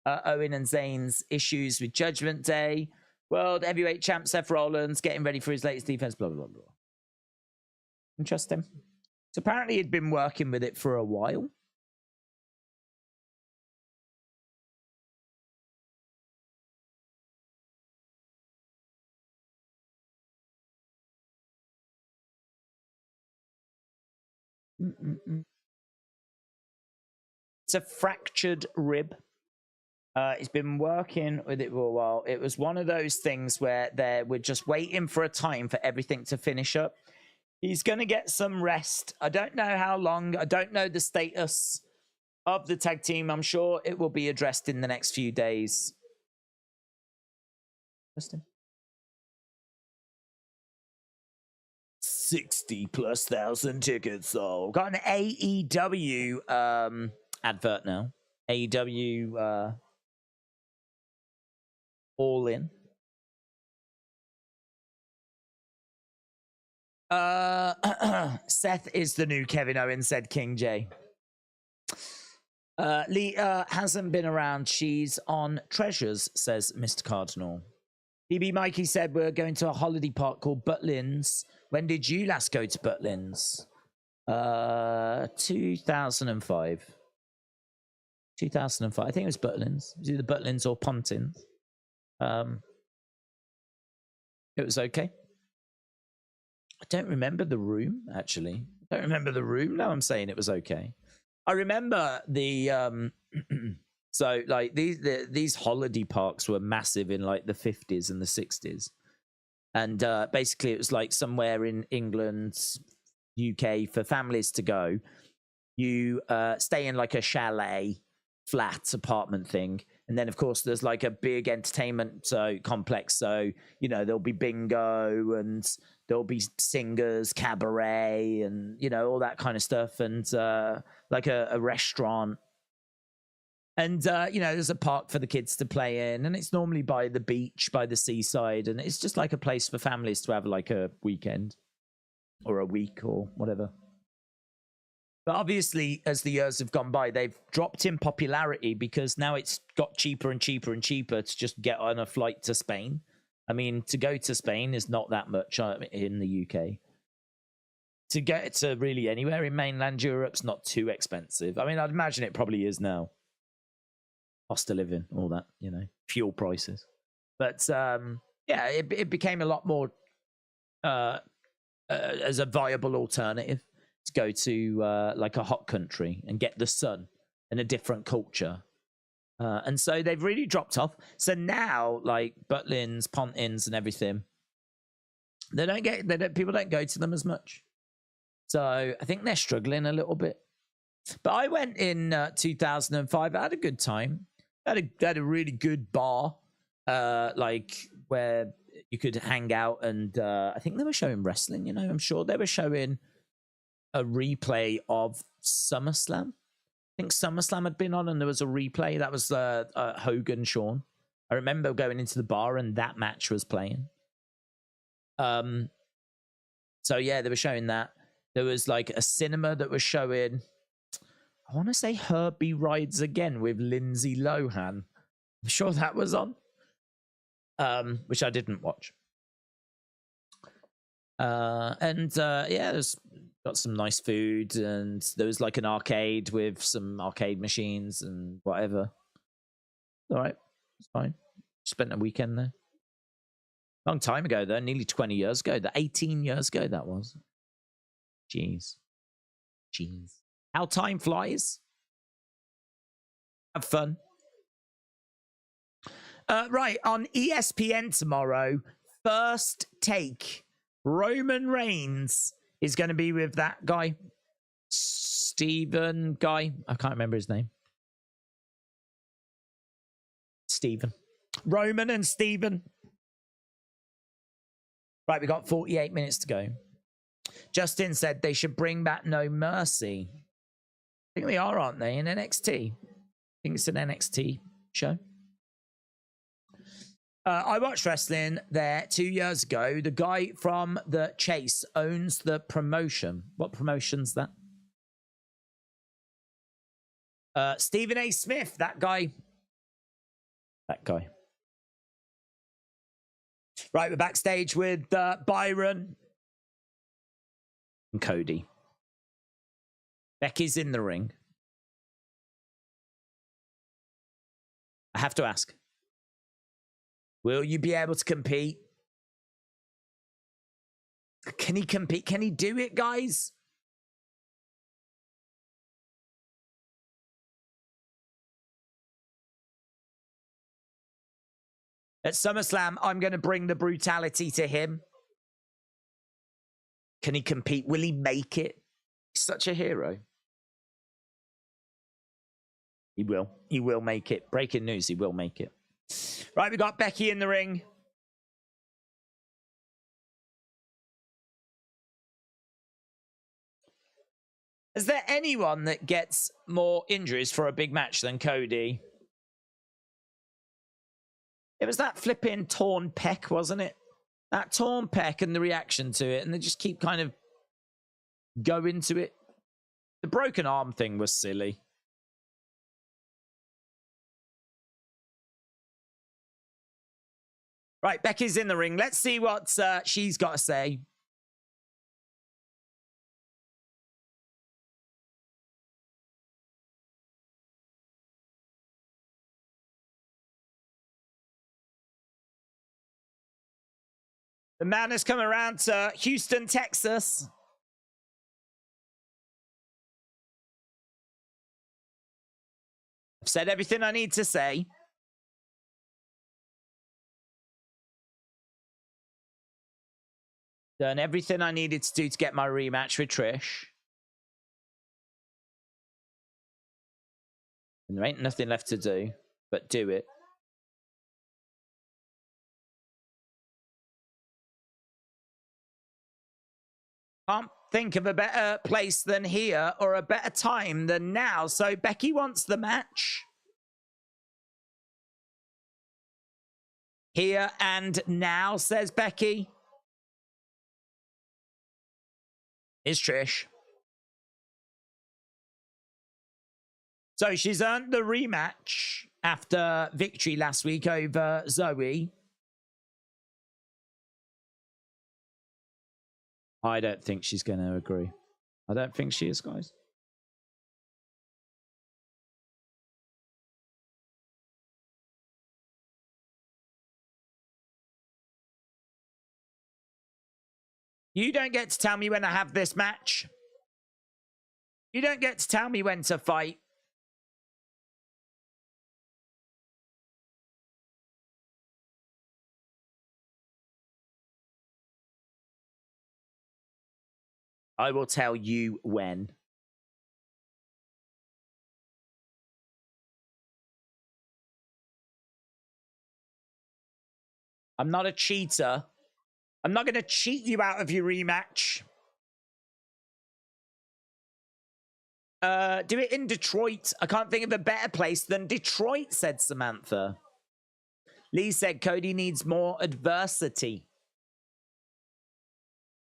Owen and Zayn's issues with Judgment Day. World Heavyweight Champ Seth Rollins getting ready for his latest defense. Blah, blah, blah, blah. Interesting. So apparently he'd been working with it for a while. It's a fractured rib. He's been working with it for a while. It was one of those things where they were just waiting for a time for everything to finish up. He's going to get some rest. I don't know how long. I don't know the status of the tag team. I'm sure it will be addressed in the next few days. 60,000+ tickets sold. Got an AEW advert now. AEW All In. Seth is the new Kevin Owens, said King J. Lee hasn't been around. She's on Treasures, says Mr. Cardinal. BB Mikey said we're going to a holiday park called Butlins. When did you last go to Butlins? 2005. 2005. I think it was Butlins. It was either Butlins or Pontins. It was okay. I don't remember the room, actually. I don't remember the room. Now I'm saying it was okay. I remember the so like these holiday parks were massive in like the 50s and the 60s. And basically it was like somewhere in England, UK, for families to go. You stay in like a chalet flat apartment thing, and then of course there's like a big entertainment complex, so you know there'll be bingo and there'll be singers, cabaret, and you know all that kind of stuff, and like a restaurant, and you know there's a park for the kids to play in, and it's normally by the beach, by the seaside, and it's just like a place for families to have like a weekend or a week or whatever. But obviously, as the years have gone by, they've dropped in popularity because now it's got cheaper and cheaper and cheaper to just get on a flight to Spain. I mean, to go to Spain is not that much in the UK. To get to really anywhere in mainland Europe's not too expensive. I mean, I'd imagine it probably is now. Cost of living, all that, you know, fuel prices. But yeah, it became a lot more as a viable alternative to go to like a hot country and get the sun and a different culture. And so they've really dropped off. So now, like Butlins, Pontins, and everything, people don't go to them as much. So I think they're struggling a little bit. But I went in 2005. I had a good time. I had a really good bar, like where you could hang out, and I think they were showing wrestling. You know, I'm sure they were showing a replay of SummerSlam. I think SummerSlam had been on, and there was a replay. That was Hogan, Shawn. I remember going into the bar, and that match was playing. So yeah, they were showing that. There was like a cinema that was showing, I want to say Herbie Rides Again with Lindsay Lohan. I'm sure that was on, which I didn't watch. And yeah, there's got some nice food, and there was like an arcade with some arcade machines and whatever. All right, it's fine. Spent a weekend there. Long time ago, though, nearly 20 years ago. 18 years ago, that was. Jeez. How time flies. Have fun. Right, on ESPN tomorrow, First Take. Roman Reigns is going to be with that guy. Stephen guy. I can't remember his name. Stephen. Roman and Stephen. Right, we got 48 minutes to go. Justin said they should bring back No Mercy. I think they are, aren't they, in NXT? I think it's an NXT show. I watched wrestling there 2 years ago. The guy from The Chase owns the promotion. What promotion's that? Stephen A. Smith, that guy. That guy. Right, we're backstage with Byron and Cody. Becky's in the ring. I have to ask, will you be able to compete? Can he compete? Can he do it, guys? At SummerSlam, I'm going to bring the brutality to him. Can he compete? Will he make it? He's such a hero. He will. He will make it. Breaking news, he will make it. Right, we got Becky in the ring. Is there anyone that gets more injuries for a big match than Cody? It was that flipping torn pec, wasn't it? That torn pec and the reaction to it, and they just keep kind of going to it. The broken arm thing was silly. Right, Becky's in the ring. Let's see what she's got to say. The man has come around to Houston, Texas. I've said everything I need to say. Done everything I needed to do to get my rematch with Trish. And there ain't nothing left to do but do it. Can't think of a better place than here or a better time than now. So Becky wants the match. Here and now, says Becky. Is Trish. So she's earned the rematch after victory last week over Zoe. I don't think she's going to agree. I don't think she is, guys. You don't get to tell me when I have this match. You don't get to tell me when to fight. I will tell you when. I'm not a cheater. I'm not going to cheat you out of your rematch. Do it in Detroit. I can't think of a better place than Detroit, said Samantha. Lee said Cody needs more adversity.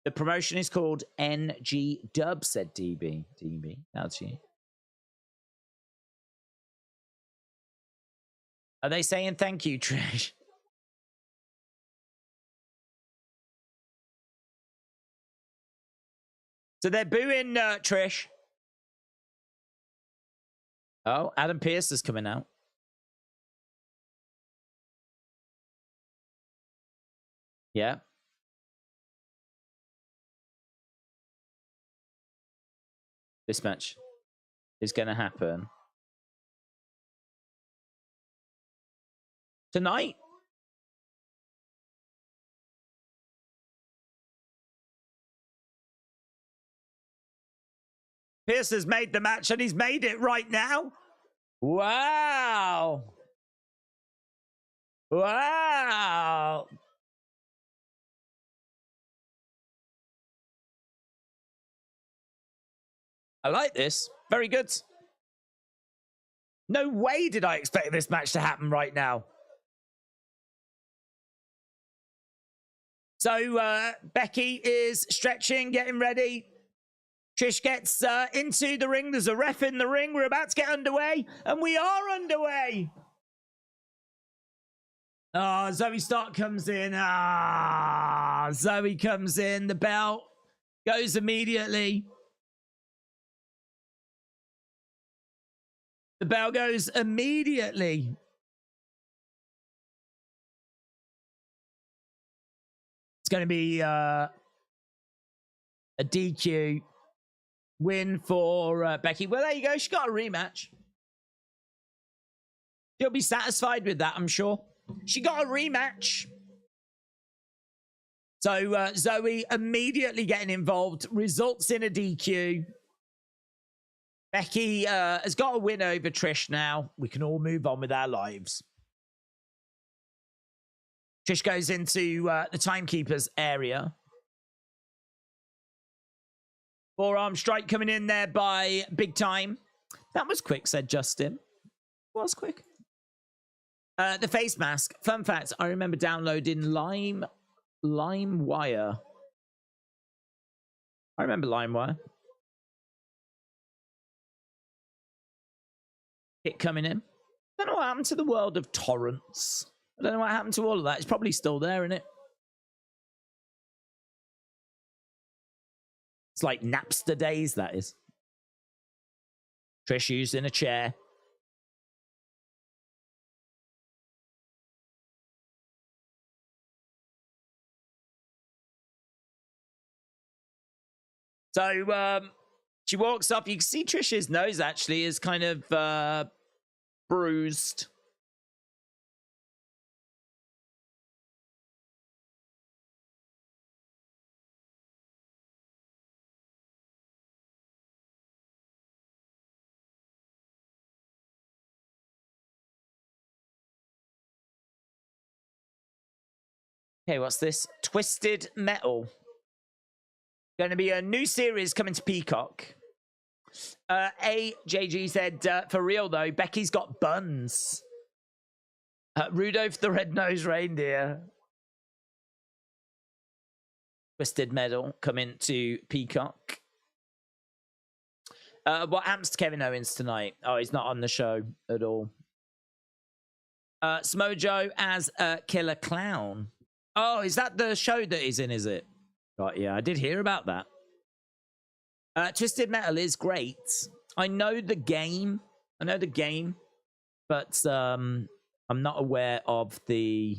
The promotion is called NG Dub, said DB. DB, that's you. Are they saying thank you, Trish? So they're booing Trish. Oh, Adam Pearce is coming out. Yeah. This match is going to happen tonight. Pearce has made the match and he's made it right now. Wow. Wow. I like this. Very good. No way did I expect this match to happen right now. So Becky is stretching, getting ready. Trish gets into the ring. There's a ref in the ring. We're about to get underway, and we are underway. Oh, Zoe Stark comes in. Zoe comes in. The bell goes immediately. The bell goes immediately. It's going to be a DQ win for Becky. Well, there you go. She got a rematch. She'll be satisfied with that, I'm sure. She got a rematch. So Zoe immediately getting involved results in a DQ. Becky has got a win over Trish now. We can all move on with our lives. Trish goes into the timekeeper's area. Forearm strike coming in there by Big Time. That was quick, said Justin. Was quick. The face mask. Fun fact, I remember downloading LimeWire. I remember LimeWire. It coming in. I don't know what happened to the world of torrents. I don't know what happened to all of that. It's probably still there, isn't it? It's like Napster days, that is. Trish using a chair. So she walks up. You can see Trish's nose actually is kind of bruised. Okay, what's this? Twisted Metal. Going to be a new series coming to Peacock. AJG said, for real though, Becky's got buns. Rudolph the Red-Nosed Reindeer. Twisted Metal coming to Peacock. What happens to Kevin Owens tonight? Oh, he's not on the show at all. Samoa Joe as Killer Clown. Oh, is that the show that he's in, is it? Right, yeah, I did hear about that. Twisted Metal is great. I know the game. But I'm not aware of the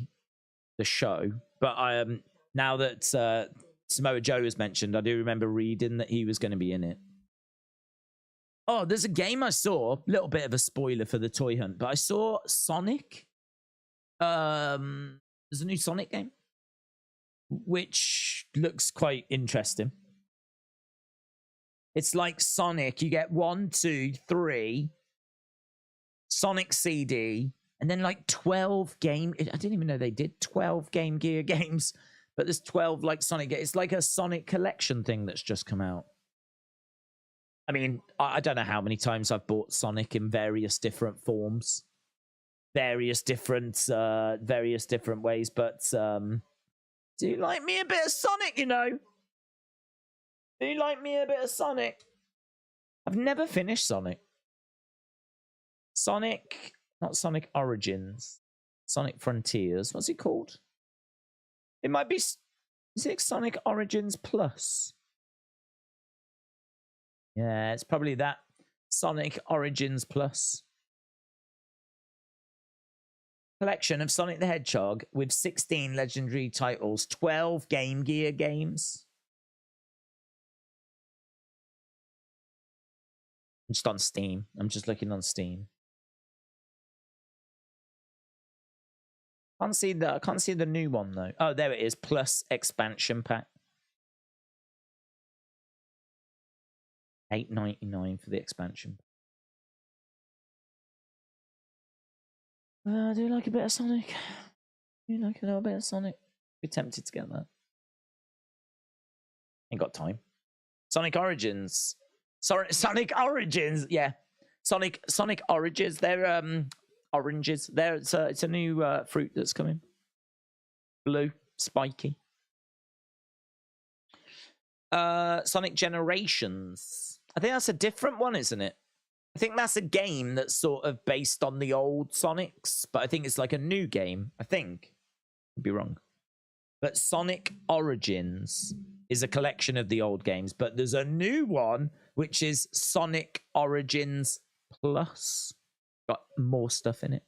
show. But now that Samoa Joe was mentioned, I do remember reading that he was going to be in it. Oh, there's a game I saw. A little bit of a spoiler for the Toy Hunt, but I saw Sonic. There's a new Sonic game, which looks quite interesting. It's like Sonic. You get 1, 2, 3 Sonic CD, and then like 12 game. I didn't even know they did 12 Game Gear games, but there's 12 like Sonic. It's like a Sonic collection thing that's just come out. I mean, I don't know how many times I've bought Sonic in various different forms, various different ways. But do you like me a bit of Sonic? You know, do you like me a bit of Sonic? I've never finished Sonic. Sonic, not Sonic Origins, Sonic Frontiers. What's it called? It might be. Is it Sonic Origins Plus? Yeah, it's probably that. Sonic Origins Plus. Collection of Sonic the Hedgehog with 16 legendary titles, 12 Game Gear games. I'm just on Steam. I'm just looking on Steam. I can't see the new one though. Oh, there it is. Plus expansion pack. $8.99 for the expansion. I do like a bit of Sonic. I do like a little bit of Sonic. Be tempted to get that. Ain't got time. Sonic Origins. Sorry, Sonic Origins. Yeah, Sonic Origins. They're oranges. It's a new fruit that's coming. Blue, spiky. Sonic Generations. I think that's a different one, isn't it? I think that's a game that's sort of based on the old Sonics, but I think it's like a new game. I think. Could be wrong. But Sonic Origins is a collection of the old games, but there's a new one, which is Sonic Origins Plus. Got more stuff in it.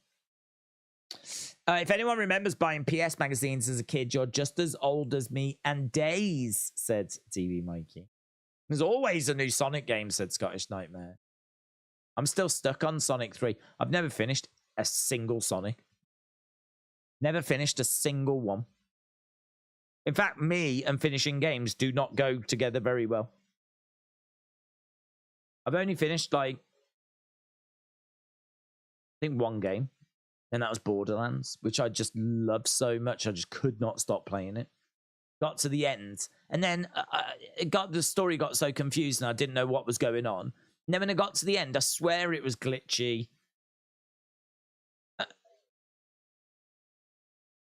If anyone remembers buying PS magazines as a kid, you're just as old as me and days, said TV Mikey. There's always a new Sonic game, said Scottish Nightmare. I'm still stuck on Sonic 3. I've never finished a single Sonic. Never finished a single one. In fact, me and finishing games do not go together very well. I've only finished, like, I think one game. And that was Borderlands, which I just loved so much. I just could not stop playing it. Got to the end. And then the story got so confused and I didn't know what was going on. And then when I got to the end, I swear it was glitchy.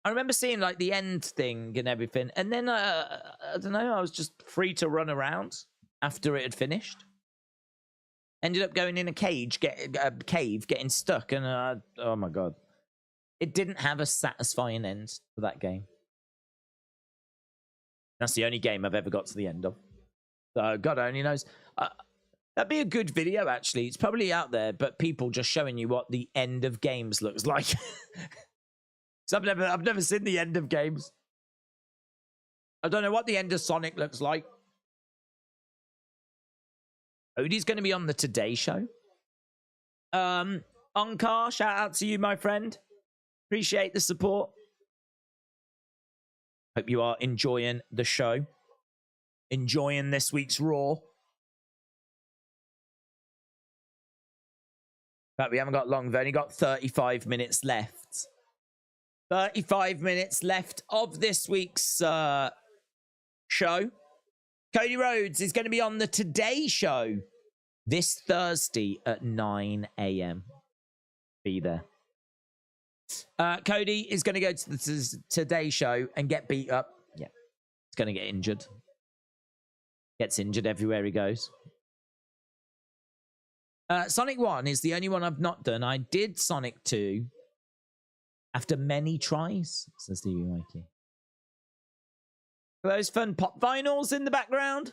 I remember seeing like the end thing and everything. And then, I don't know, I was just free to run around after it had finished. Ended up going in a cave, getting stuck. And oh my God. It didn't have a satisfying end for that game. That's the only game I've ever got to the end of. So God only knows. That'd be a good video, actually. It's probably out there, but people just showing you what the end of games looks like. So I've never seen the end of games. I don't know what the end of Sonic looks like. Cody's going to be on the Today Show. Onkar, shout out to you, my friend. Appreciate the support. Hope you are enjoying the show. Enjoying this week's Raw. But we haven't got long. We've only got 35 minutes left. 35 minutes left of this week's show. Cody Rhodes is going to be on the Today Show this Thursday at 9 a.m. Be there. Cody is going to go to the Today Show and get beat up. Yeah. He's going to get injured. Gets injured everywhere he goes. Sonic 1 is the only one I've not done. I did Sonic 2 after many tries, says Stevie Mikey. Are those fun pop vinyls in the background?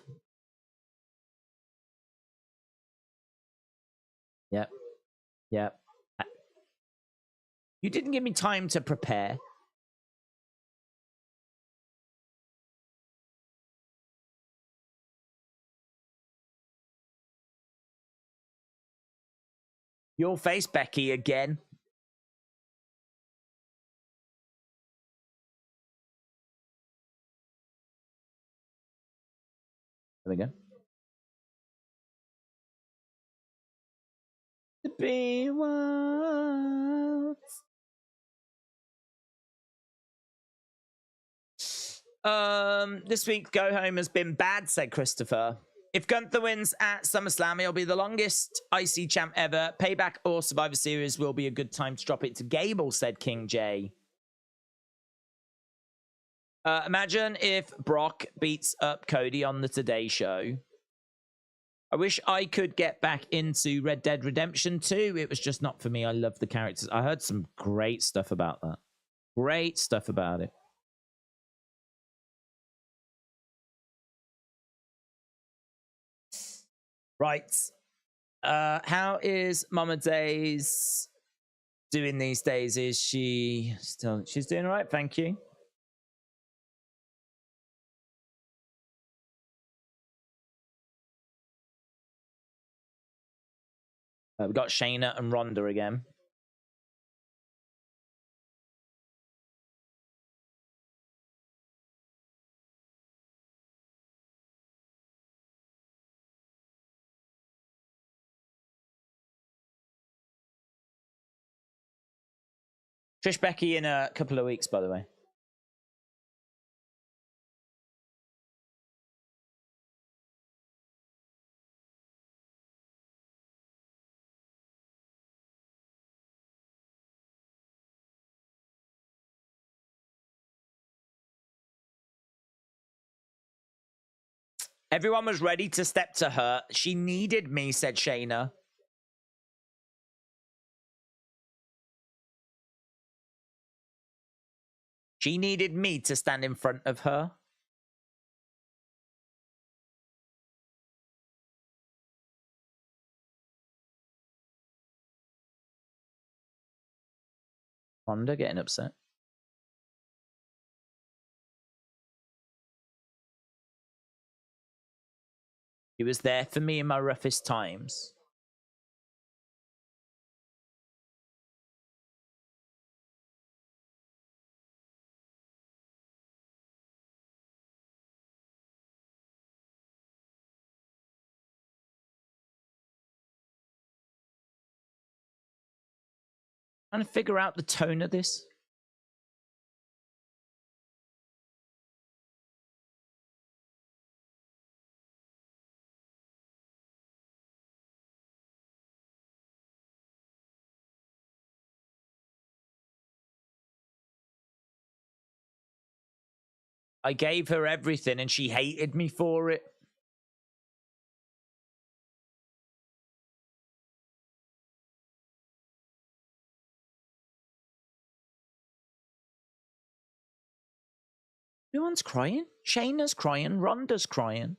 Yep. Yep. You didn't give me time to prepare. Your face, Becky, again. There we go. To be wild. This week's go home has been bad, said Christopher. If Gunther wins at SummerSlam, it'll be the longest IC champ ever. Payback or Survivor Series will be a good time to drop it to Gable, said King J. Imagine if Brock beats up Cody on the Today Show. I wish I could get back into Red Dead Redemption 2. It was just not for me. I love the characters. I heard some great stuff about that. Great stuff about it. Right. How is Mama Days doing these days? Is she still... She's doing all right, thank you. We've got Shayna and Ronda again. Trish Becky in a couple of weeks, by the way. Everyone was ready to step to her. She needed me, said Shayna. She needed me to stand in front of her. Ronda getting upset. He was there for me in my roughest times. Trying to figure out the tone of this. I gave her everything and she hated me for it. Everyone's crying. Shayna's crying. Ronda's crying.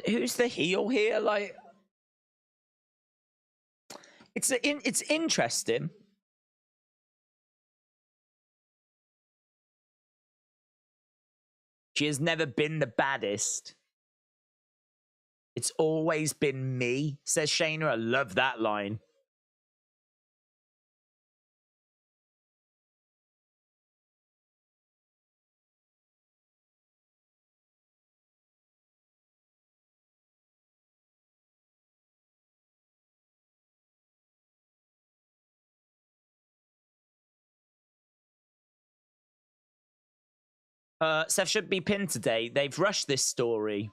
Who's the heel here? Like, it's interesting She has never been the baddest. It's always been me, says Shayna. I love that line. Seth should be pinned today. They've rushed this story.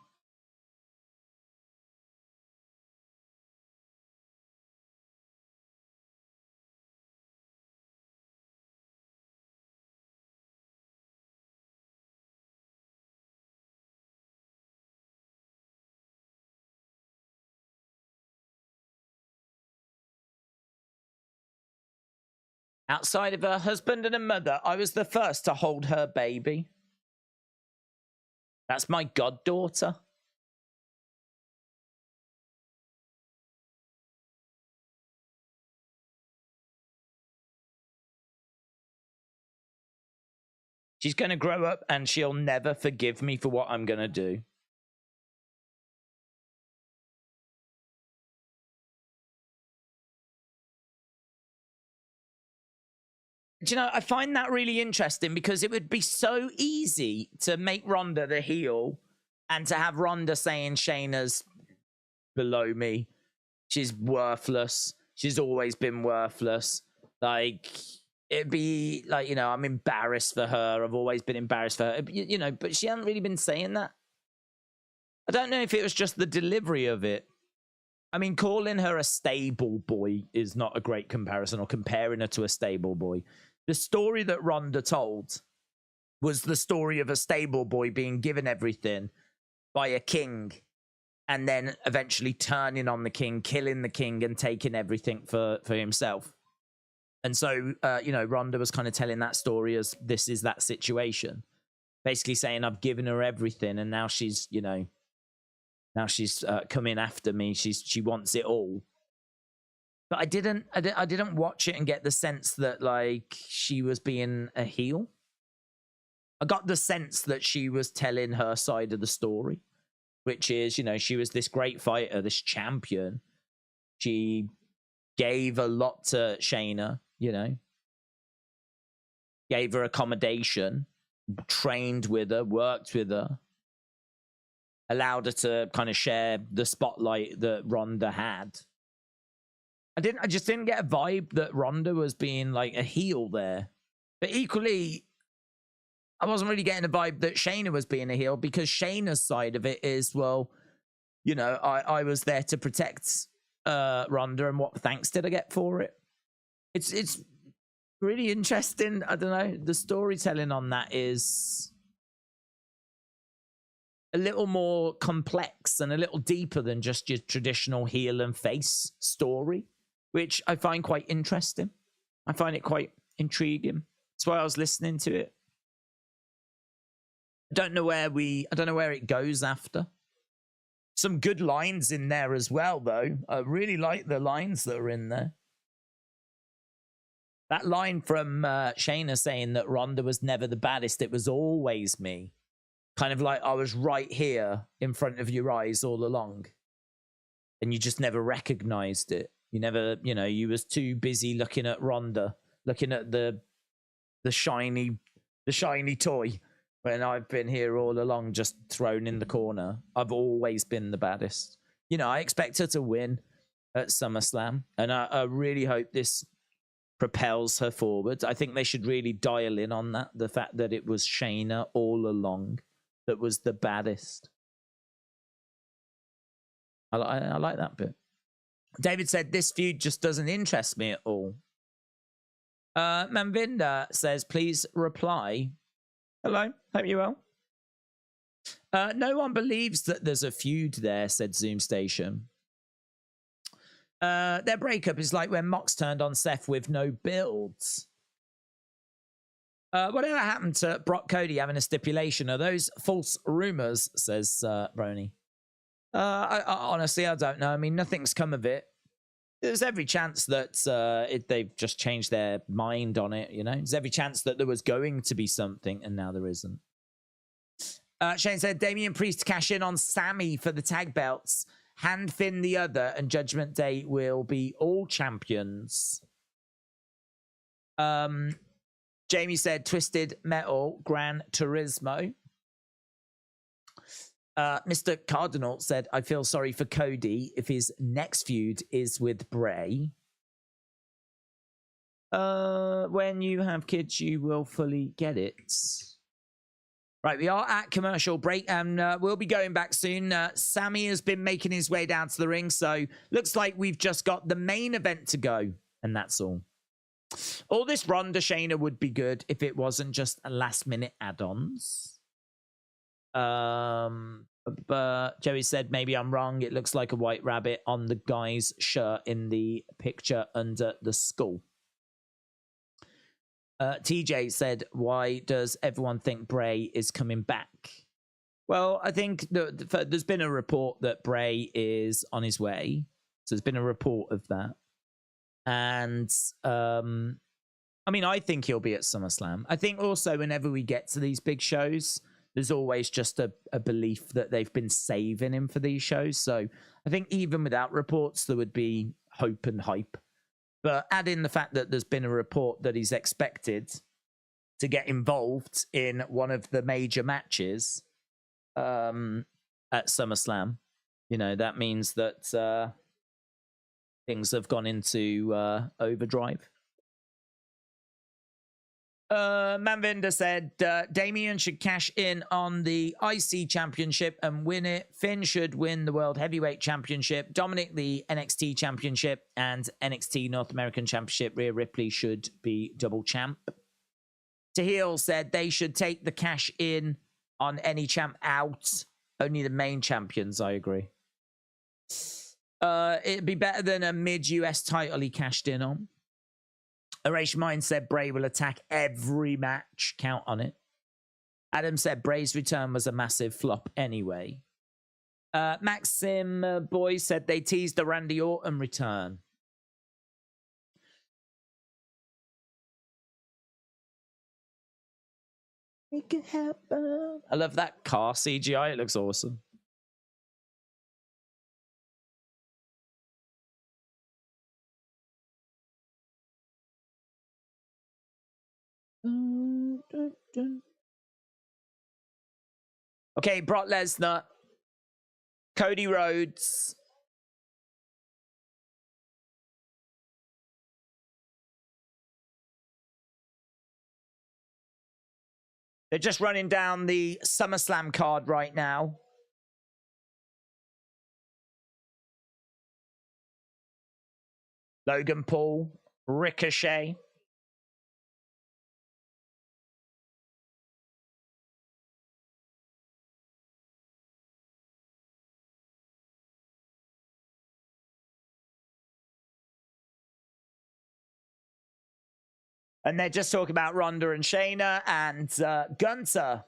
Outside of her husband and her mother, I was the first to hold her baby. That's my goddaughter. She's going to grow up and she'll never forgive me for what I'm going to do. Do you know, I find that really interesting because it would be so easy to make Ronda the heel and to have Ronda saying Shayna's below me. She's worthless. She's always been worthless. Like, it'd be like, you know, I'm embarrassed for her. I've always been embarrassed for her. You know, but she hasn't really been saying that. I don't know if it was just the delivery of it. I mean, calling her a stable boy is not a great comparison, or comparing her to a stable boy. The story that Ronda told was the story of a stable boy being given everything by a king and then eventually turning on the king, killing the king and taking everything for himself. And so, you know, Ronda was kind of telling that story as this is that situation. Basically saying I've given her everything and now she's, you know, now she's coming after me. She wants it all. But I didn't watch it and get the sense that, like, she was being a heel. I got the sense that she was telling her side of the story, which is, you know, she was this great fighter, this champion. She gave a lot to Shayna, you know, gave her accommodation, trained with her, worked with her, allowed her to kind of share the spotlight that Ronda had. I just didn't get a vibe that Ronda was being like a heel there. But equally, I wasn't really getting a vibe that Shayna was being a heel, because Shayna's side of it is, well, you know, I was there to protect Ronda, and what thanks did I get for it? It's really interesting. I don't know. The storytelling on that is a little more complex and a little deeper than just your traditional heel and face story, which I find quite interesting. I find it quite intriguing. That's why I was listening to it. I don't know where it goes after. Some good lines in there as well, though. I really like the lines that are in there. That line from Shayna saying that Ronda was never the baddest, it was always me. Kind of like I was right here in front of your eyes all along. And you just never recognized it. You never, you know, you was too busy looking at Ronda, looking at the shiny toy, when I've been here all along, just thrown in the corner. I've always been the baddest. You know, I expect her to win at SummerSlam, and I really hope this propels her forward. I think they should really dial in on that, the fact that it was Shayna all along that was the baddest. I like that bit. David said, this feud just doesn't interest me at all. Manvinda says, please reply. Hello, hope you're well. No one believes that there's a feud there, said Zoom Station. Their breakup is like when Mox turned on Seth with no builds. Whatever happened to Brock Cody having a stipulation? Are those false rumors, says Brony. I honestly, I don't know. I mean, nothing's come of it. There's every chance that they've just changed their mind on it, you know? There's every chance that there was going to be something and now there isn't. Shane said, Damian Priest to cash in on Sammy for the tag belts. Hand Finn the other, and Judgment Day will be all champions. Jamie said, Twisted Metal, Gran Turismo. Mr. Cardinal said, I feel sorry for Cody if his next feud is with Bray. When you have kids, you will fully get it. Right, we are at commercial break, and we'll be going back soon. Sammy has been making his way down to the ring, so looks like we've just got the main event to go, and that's all. All this Ronda Shayna would be good if it wasn't just a last-minute add-ons. But Joey said, maybe I'm wrong. It looks like a white rabbit on the guy's shirt in the picture under the skull. TJ said, why does everyone think Bray is coming back? Well, I think there's been a report that Bray is on his way. So there's been a report of that. And, I mean, I think he'll be at SummerSlam. I think also whenever we get to these big shows, there's always just a belief that they've been saving him for these shows. So I think even without reports, there would be hope and hype. But add in the fact that there's been a report that he's expected to get involved in one of the major matches at SummerSlam. You know, that means that things have gone into overdrive. Manvinder said, Damian should cash in on the IC Championship and win it. Finn should win the World Heavyweight Championship. Dominic, the NXT Championship, and NXT North American Championship. Rhea Ripley should be double champ. Tahil said they should take the cash in on any champ out. Only the main champions, I agree. It'd be better than a mid-US title he cashed in on. Arash Mind said Bray will attack every match. Count on it. Adam said Bray's return was a massive flop anyway. Maxim Boy said they teased the Randy Orton return. Make it happen. I love that car CGI. It looks awesome. Okay, Brock Lesnar, Cody Rhodes. They're just running down the SummerSlam card right now. Logan Paul, Ricochet. And they're just talking about Ronda and Shayna and Gunther.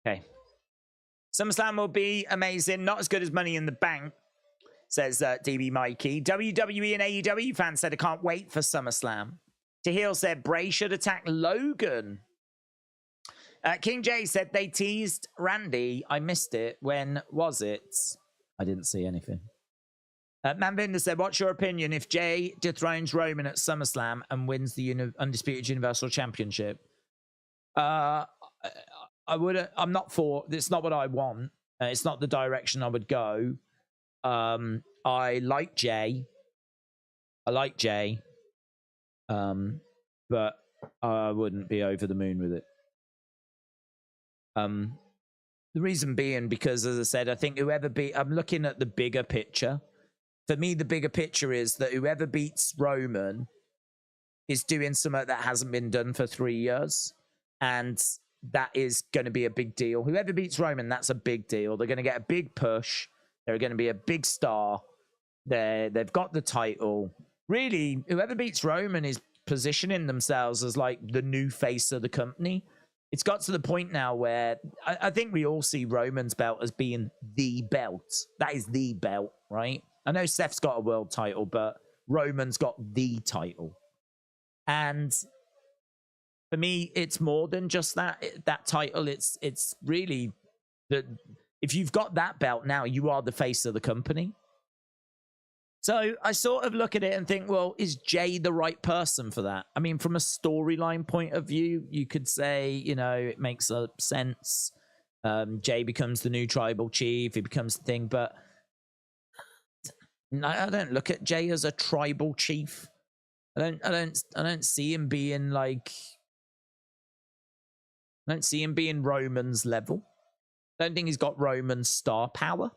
Okay. SummerSlam will be amazing. Not as good as Money in the Bank, says DB Mikey. WWE and AEW fans said, I can't wait for SummerSlam. Tahil said, Bray should attack Logan. King J said, they teased Randy. I missed it. When was it? I didn't see anything. Manvinder said, what's your opinion if Jay dethrones Roman at SummerSlam and wins the Undisputed Universal Championship? I'm not for, it's not what I want. It's not the direction I would go. I like Jay. But I wouldn't be over the moon with it. The reason being because, as I said, I think I'm looking at the bigger picture. For me, the bigger picture is that whoever beats Roman is doing something that hasn't been done for 3 years. And that is going to be a big deal. Whoever beats Roman, that's a big deal. They're going to get a big push. They're going to be a big star. They've got the title. Really, whoever beats Roman is positioning themselves as like the new face of the company. It's got to the point now where I think we all see Roman's belt as being the belt. That is the belt, right? I know Seth's got a world title, but Roman's got the title. And for me, it's more than just that title. It's really that if you've got that belt now, you are the face of the company. So I sort of look at it and think, well, is Jay the right person for that? I mean, from a storyline point of view, you could say, you know, it makes a sense. Jay becomes the new tribal chief. He becomes the thing, but I don't look at Jay as a tribal chief. I don't see him being like. I don't see him being Roman's level. I don't think he's got Roman's star power.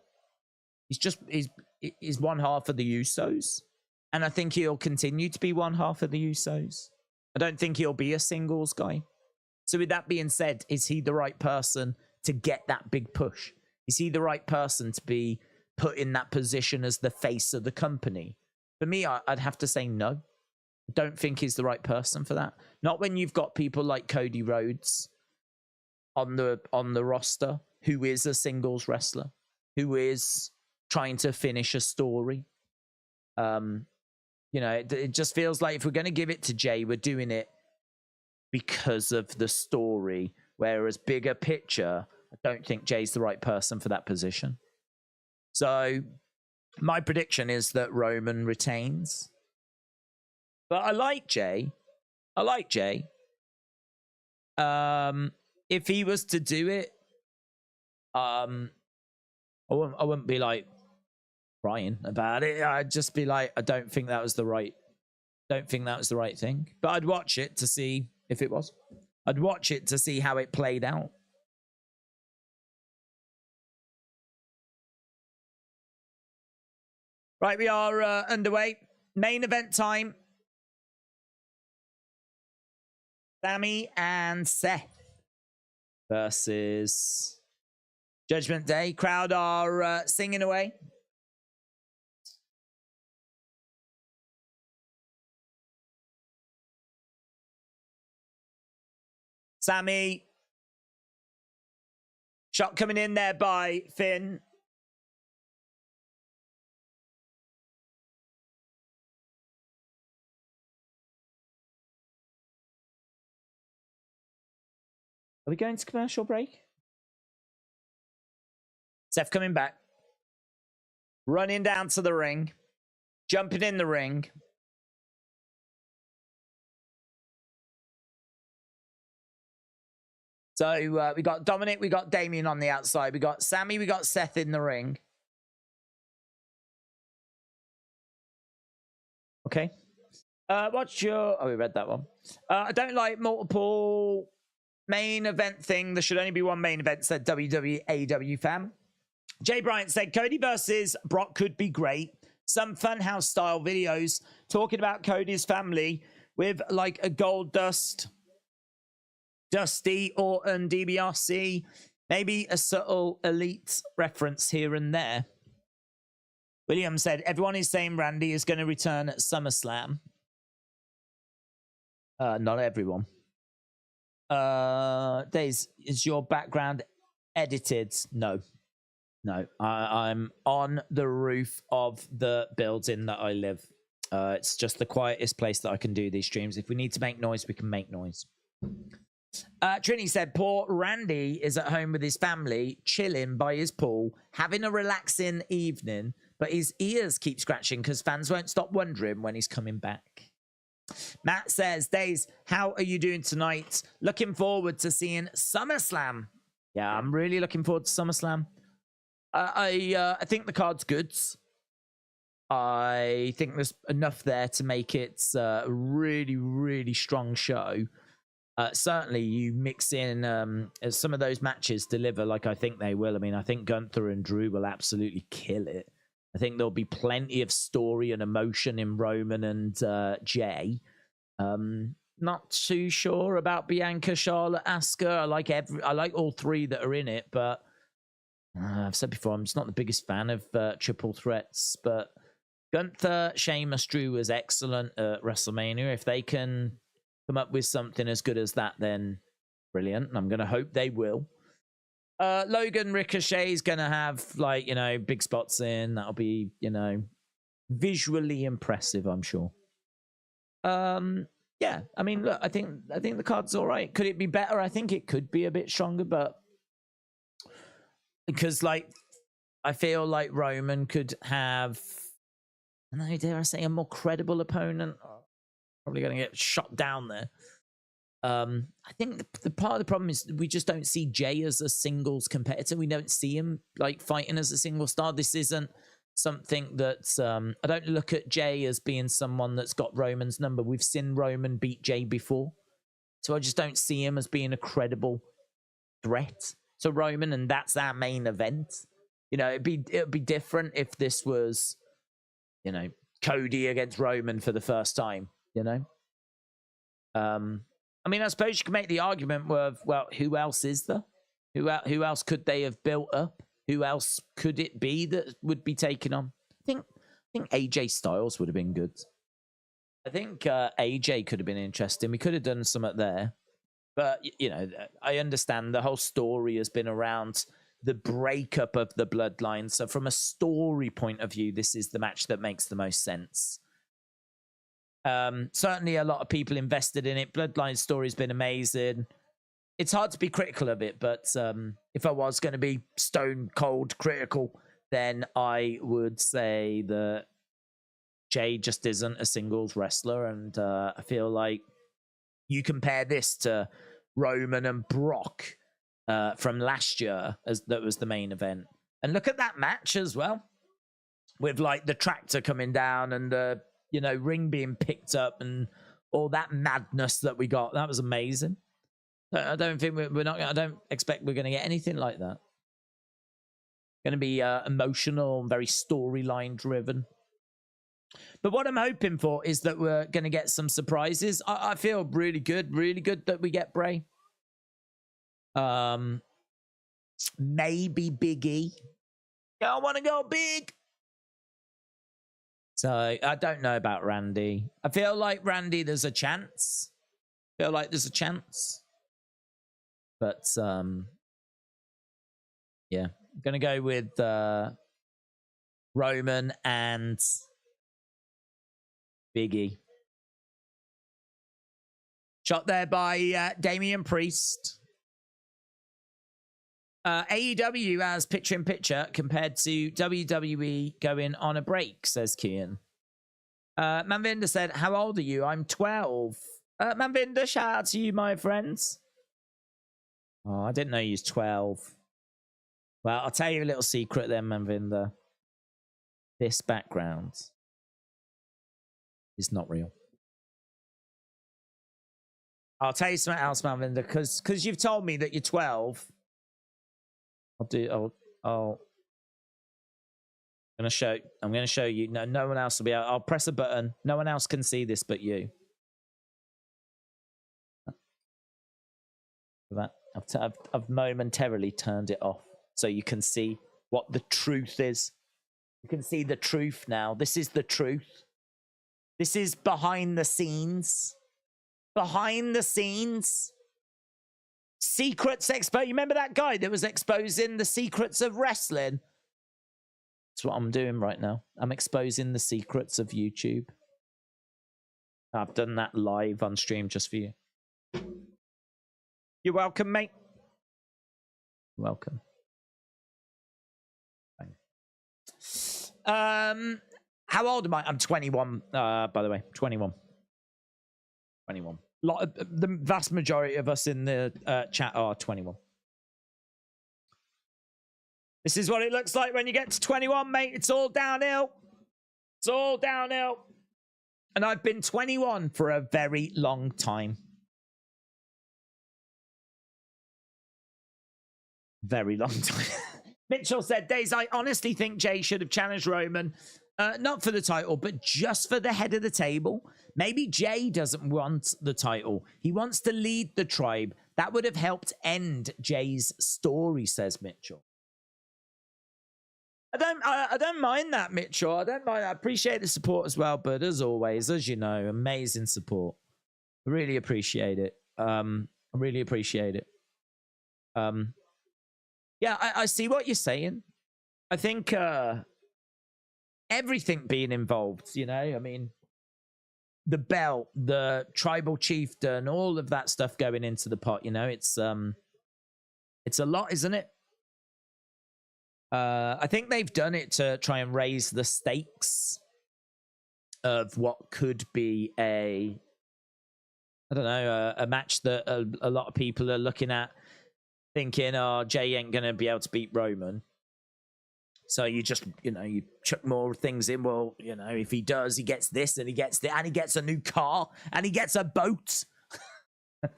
He's one half of the Usos. And I think he'll continue to be one half of the Usos. I don't think he'll be a singles guy. So with that being said, is he the right person to get that big push? Is he the right person to be put in that position as the face of the company? For me, I'd have to say no. I don't think he's the right person for that. Not when you've got people like Cody Rhodes on the roster, who is a singles wrestler, who is trying to finish a story. You know, it just feels like if we're going to give it to Jay, we're doing it because of the story. Whereas bigger picture, I don't think Jay's the right person for that position. So my prediction is that Roman retains. But I like Jay. If he was to do it, I wouldn't be like crying about it. I'd just be like, I don't think that was the right thing. But I'd watch it to see if it was. I'd watch it to see how it played out. Right, we are underway. Main event time. Sami and Seth versus Judgment Day. Crowd are singing away. Sami. Shot coming in there by Finn. Are we going to commercial break? Seth coming back. Running down to the ring. Jumping in the ring. So we got Dominic, we got Damien on the outside. We got Sami, we got Seth in the ring. Okay. What's your... Oh, we read that one. I don't like multiple main event thing. There should only be one main event, said WWE AEW fan. Jay Bryant said, Cody versus Brock could be great. Some Funhouse style videos talking about Cody's family with like a Gold Dust, Dusty, Orton, DiBiase. Maybe a subtle elite reference here and there. William said, everyone is saying Randy is going to return at SummerSlam. Not everyone. Days, is your background edited? No. I'm on the roof of the building that I live. It's just the quietest place that I can do these streams. If we need to make noise, we can make noise. Trini said, poor Randy is at home with his family, chilling by his pool, having a relaxing evening, but his ears keep scratching because fans won't stop wondering when he's coming back. Matt says, Days, how are you doing tonight? Looking forward to seeing SummerSlam. Yeah, I'm really looking forward to SummerSlam. I think the card's good. I think there's enough there to make it a really, really strong show. Certainly, you mix in some of those matches deliver like I think they will. I mean, I think Gunther and Drew will absolutely kill it. I think there'll be plenty of story and emotion in Roman and Jay. not too sure about Bianca, Charlotte, Asuka. I like all three that are in it, but I've said before, I'm just not the biggest fan of triple threats. But Gunther, Sheamus, Drew was excellent at WrestleMania. If they can come up with something as good as that, then brilliant. I'm going to hope they will. Logan, Ricochet is going to have, like, you know, big spots in. That'll be, you know, visually impressive, I'm sure. Yeah, I mean, look, I think the card's all right. Could it be better? I think it could be a bit stronger, but because, like, I feel like Roman could have, I don't know, dare I say, a more credible opponent. Probably going to get shot down there. I think the part of the problem is we just don't see Jay as a singles competitor. We don't see him, like, fighting as a single star. This isn't something that's I don't look at Jay as being someone that's got Roman's number. We've seen Roman beat Jay before, so I just don't see him as being a credible threat to Roman, and that's our main event. You know, it'd be different if this was, you know, Cody against Roman for the first time, you know. I mean, I suppose you can make the argument with, well, who else is there? Who else could they have built up? Who else could it be that would be taken on? I think AJ Styles would have been good. I think AJ could have been interesting. We could have done something there. But, you know, I understand the whole story has been around the breakup of the bloodline. So from a story point of view, this is the match that makes the most sense. Certainly a lot of people invested in it. Bloodline story's been amazing. It's hard to be critical of it, but if I was going to be stone cold critical, then I would say that Jay just isn't a singles wrestler, and I feel like you compare this to Roman and Brock from last year, as that was the main event, and look at that match as well, with, like, the tractor coming down and the, you know, ring being picked up and all that madness that we got. That was amazing. I don't think we're not. I don't expect we're going to get anything like that. Going to be emotional and very storyline driven. But what I'm hoping for is that we're going to get some surprises. I feel really good that we get Bray. Maybe Big E. I want to go big. So I don't know about Randy. I feel like Randy, there's a chance. But yeah, I'm gonna go with Roman and Big E. Shot there by Damian Priest. AEW as picture-in-picture compared to WWE going on a break, says Kian. Manvinda said, how old are you? I'm 12. Manvinda, shout out to you, my friends. Oh, I didn't know you was 12. Well, I'll tell you a little secret then, Manvinda. This background is not real. I'll tell you something else, Manvinda, because you've told me that you're 12. I'm gonna show you. No one else will be able. I'll press a button. No one else can see this but you. I've momentarily turned it off so you can see what the truth is. You can see the truth now. This is the truth. This is behind the scenes. Behind the scenes. Secrets expo. You remember that guy that was exposing the secrets of wrestling? That's what I'm doing right now. I'm exposing the secrets of YouTube. I've done that live on stream just for you. You're welcome, mate. Welcome. How old am I? I'm 21, by the way. 21. 21. The vast majority of us in the chat are 21. This is what it looks like when you get to 21, mate. It's all downhill. It's all downhill. And I've been 21 for a very long time. Very long time. Mitchell said, Days, I honestly think Jay should have challenged Roman Not for the title, but just for the head of the table. Maybe Jay doesn't want the title. He wants to lead the tribe. That would have helped end Jay's story, says Mitchell. I don't mind that, Mitchell. I don't mind. I appreciate the support as well, but as always, as you know, amazing support. I really appreciate it. I really appreciate it. Yeah, I see what you're saying. I think everything being involved, you know, I mean, the belt, the tribal chieftain, all of that stuff going into the pot, you know, it's a lot, isn't it? I think they've done it to try and raise the stakes of what could be a match that a lot of people are looking at thinking, oh, Jay ain't going to be able to beat Roman. So you just, you know, you chuck more things in. Well, you know, if he does, he gets this and he gets that, and he gets a new car and he gets a boat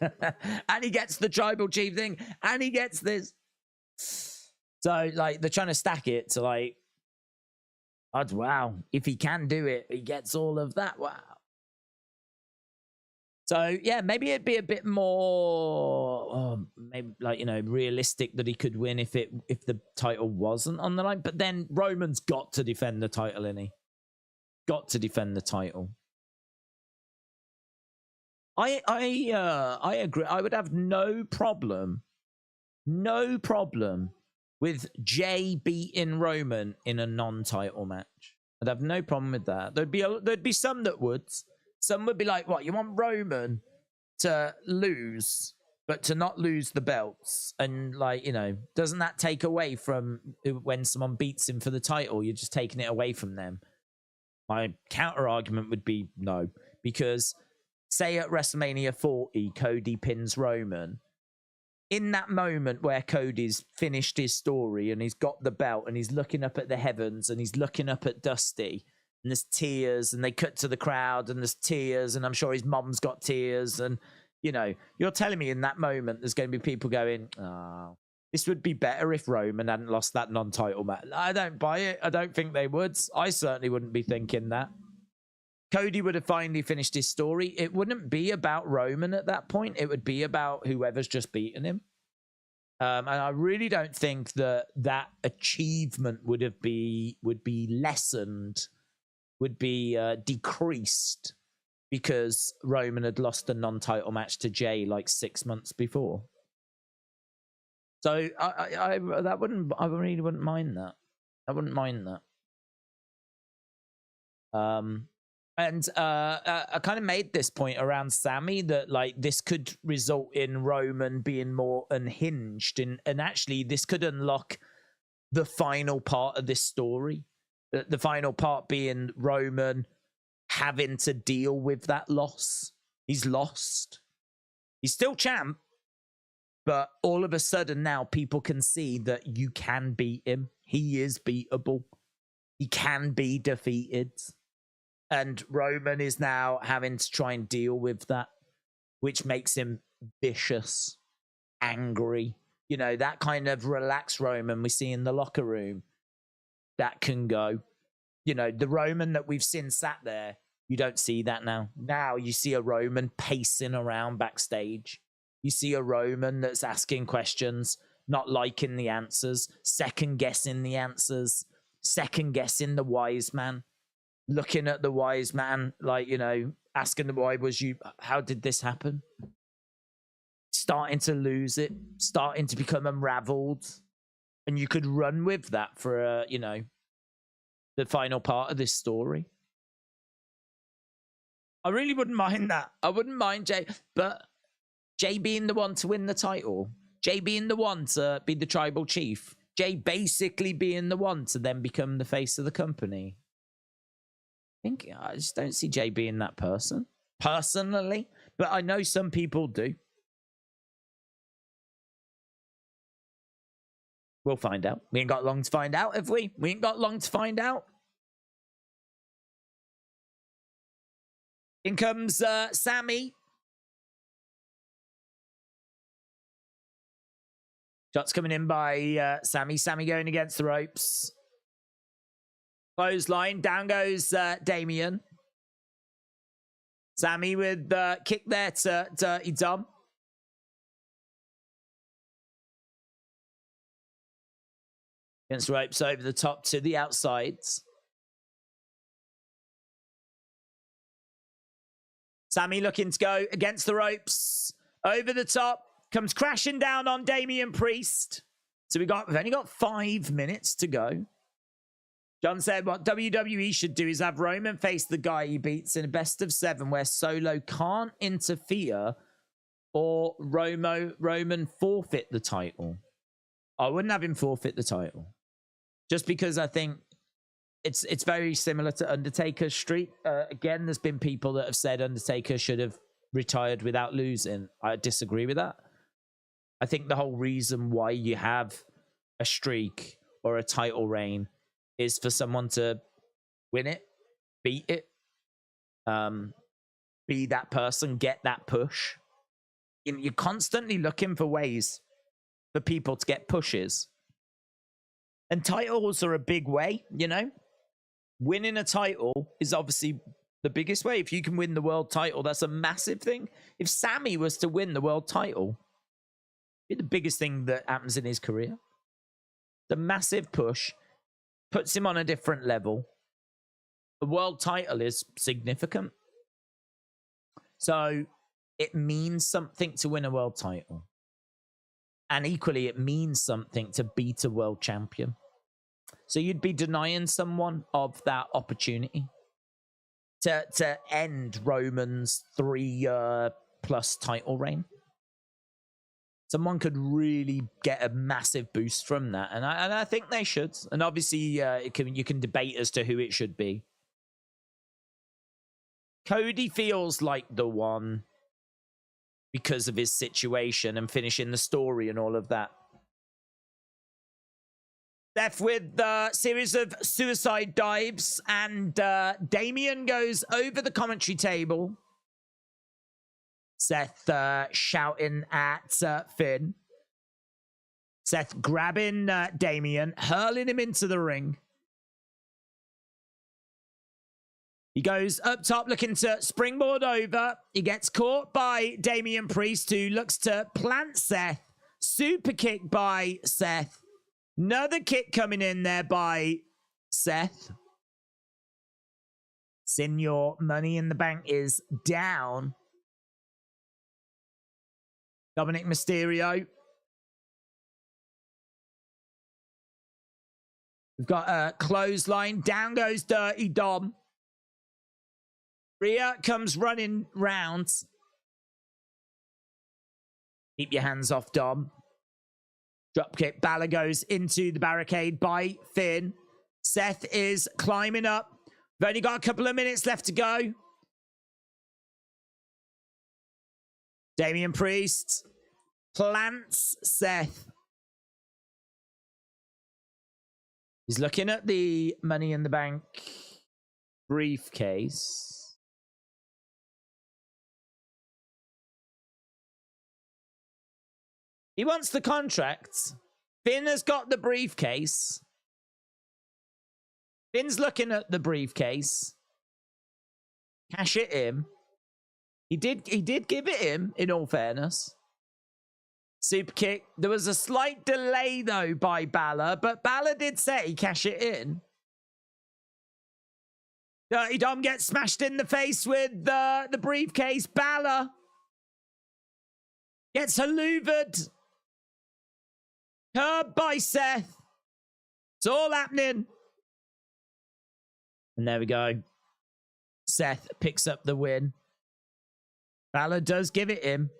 and he gets the tribal chief thing and he gets this. So, like, they're trying to stack it to, like, wow, if he can do it, he gets all of that. Wow. So, yeah, maybe it'd be a bit more, maybe, like, you know, realistic that he could win if the title wasn't on the line. But then Roman's got to defend the title, innit? Got to defend the title. I agree. I would have no problem with Jay beating Roman in a non-title match. I'd have no problem with that. There'd be some that would. Some would be like, what, you want Roman to lose, but to not lose the belts? And, like, you know, doesn't that take away from when someone beats him for the title? You're just taking it away from them. My counter argument would be no, because say at WrestleMania 40, Cody pins Roman. In that moment where Cody's finished his story and he's got the belt and he's looking up at the heavens and he's looking up at Dusty and there's tears and they cut to the crowd and there's tears and I'm sure his mom's got tears and, you know, you're telling me in that moment there's going to be people going, oh, this would be better if Roman hadn't lost that non-title match. I don't buy it. I don't think they would. I certainly wouldn't be thinking that. Cody would have finally finished his story. It wouldn't be about Roman at that point. It would be about whoever's just beaten him. And I really don't think that achievement would be lessened, would be decreased because Roman had lost a non-title match to Jay like 6 months before. So I really wouldn't mind that. I wouldn't mind that. And I kind of made this point around Sammy that, like, this could result in Roman being more unhinged, and actually this could unlock the final part of this story. The final part being Roman having to deal with that loss. He's lost. He's still champ, but all of a sudden now people can see that you can beat him. He is beatable. He can be defeated. And Roman is now having to try and deal with that, which makes him vicious, angry. You know, that kind of relaxed Roman we see in the locker room, that can go. You know, the Roman that we've seen sat there, you don't see that now. Now you see a Roman pacing around backstage. You see a Roman that's asking questions, not liking the answers, second-guessing the answers, second-guessing the wise man. Looking at the wise man, like, you know, asking the how did this happen? Starting to lose it, starting to become unraveled. And you could run with that for, you know, the final part of this story. I really wouldn't mind that. I wouldn't mind Jay, but Jay being the one to win the title, Jay being the one to be the tribal chief, Jay basically being the one to then become the face of the company. I just don't see Jay being that person, personally, but I know some people do. We'll find out. We ain't got long to find out, have we? We ain't got long to find out. In comes Sammy. Shots coming in by Sammy. Sammy going against the ropes. Clothesline. Down goes Damien. Sammy with the kick there to Dirty Dom. Against ropes over the top to the outsides. Sammy looking to go against the ropes. Over the top. Comes crashing down on Damian Priest. So we've only got 5 minutes to go. John said what WWE should do is have Roman face the guy he beats in a best of 7 where Solo can't interfere or Roman forfeit the title. I wouldn't have him forfeit the title. Just because I think it's very similar to Undertaker's streak. Again, there's been people that have said Undertaker should have retired without losing. I disagree with that. I think the whole reason why you have a streak or a title reign is for someone to win it, beat it, be that person, get that push. You're constantly looking for ways for people to get pushes. And titles are a big way, you know? Winning a title is obviously the biggest way. If you can win the world title, that's a massive thing. If Sammy was to win the world title, it'd be the biggest thing that happens in his career. The massive push puts him on a different level. The world title is significant. So it means something to win a world title. And equally, it means something to beat a world champion. So you'd be denying someone of that opportunity to end Roman's 3-year plus title reign. Someone could really get a massive boost from that. And I think they should. And obviously, you can debate as to who it should be. Cody feels like the one because of his situation and finishing the story and all of that. Seth with a series of suicide dives, and Damien goes over the commentary table. Seth shouting at Finn. Seth grabbing Damien, hurling him into the ring. He goes up top looking to springboard over. He gets caught by Damian Priest, who looks to plant Seth. Super kick by Seth. Another kick coming in there by Seth. Senior Money in the Bank is down. Dominic Mysterio. We've got a clothesline. Down goes Dirty Dom. Rhea comes running round. Keep your hands off Dom. Dropkick. Balor goes into the barricade by Finn. Seth is climbing up. We've only got a couple of minutes left to go. Damian Priest plants Seth. He's looking at the Money in the Bank briefcase. He wants the contracts. Finn has got the briefcase. Finn's looking at the briefcase. Cash it in. He did give it him, in all fairness. Super kick. There was a slight delay, though, by Balor, but Balor did say cash it in. Dirty Dom gets smashed in the face with the briefcase. Balor gets hoovered. Curb by Seth. It's all happening. And there we go. Seth picks up the win. Balor does give it him.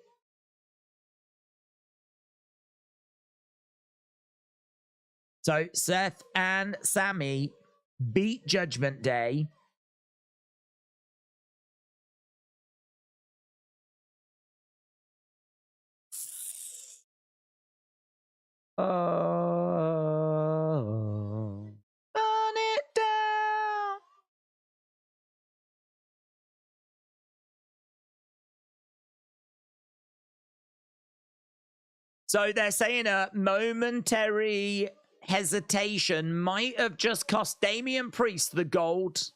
So Seth and Sammy beat Judgment Day. Oh, burn it down. So they're saying a momentary hesitation might have just cost Damian Priest the gold.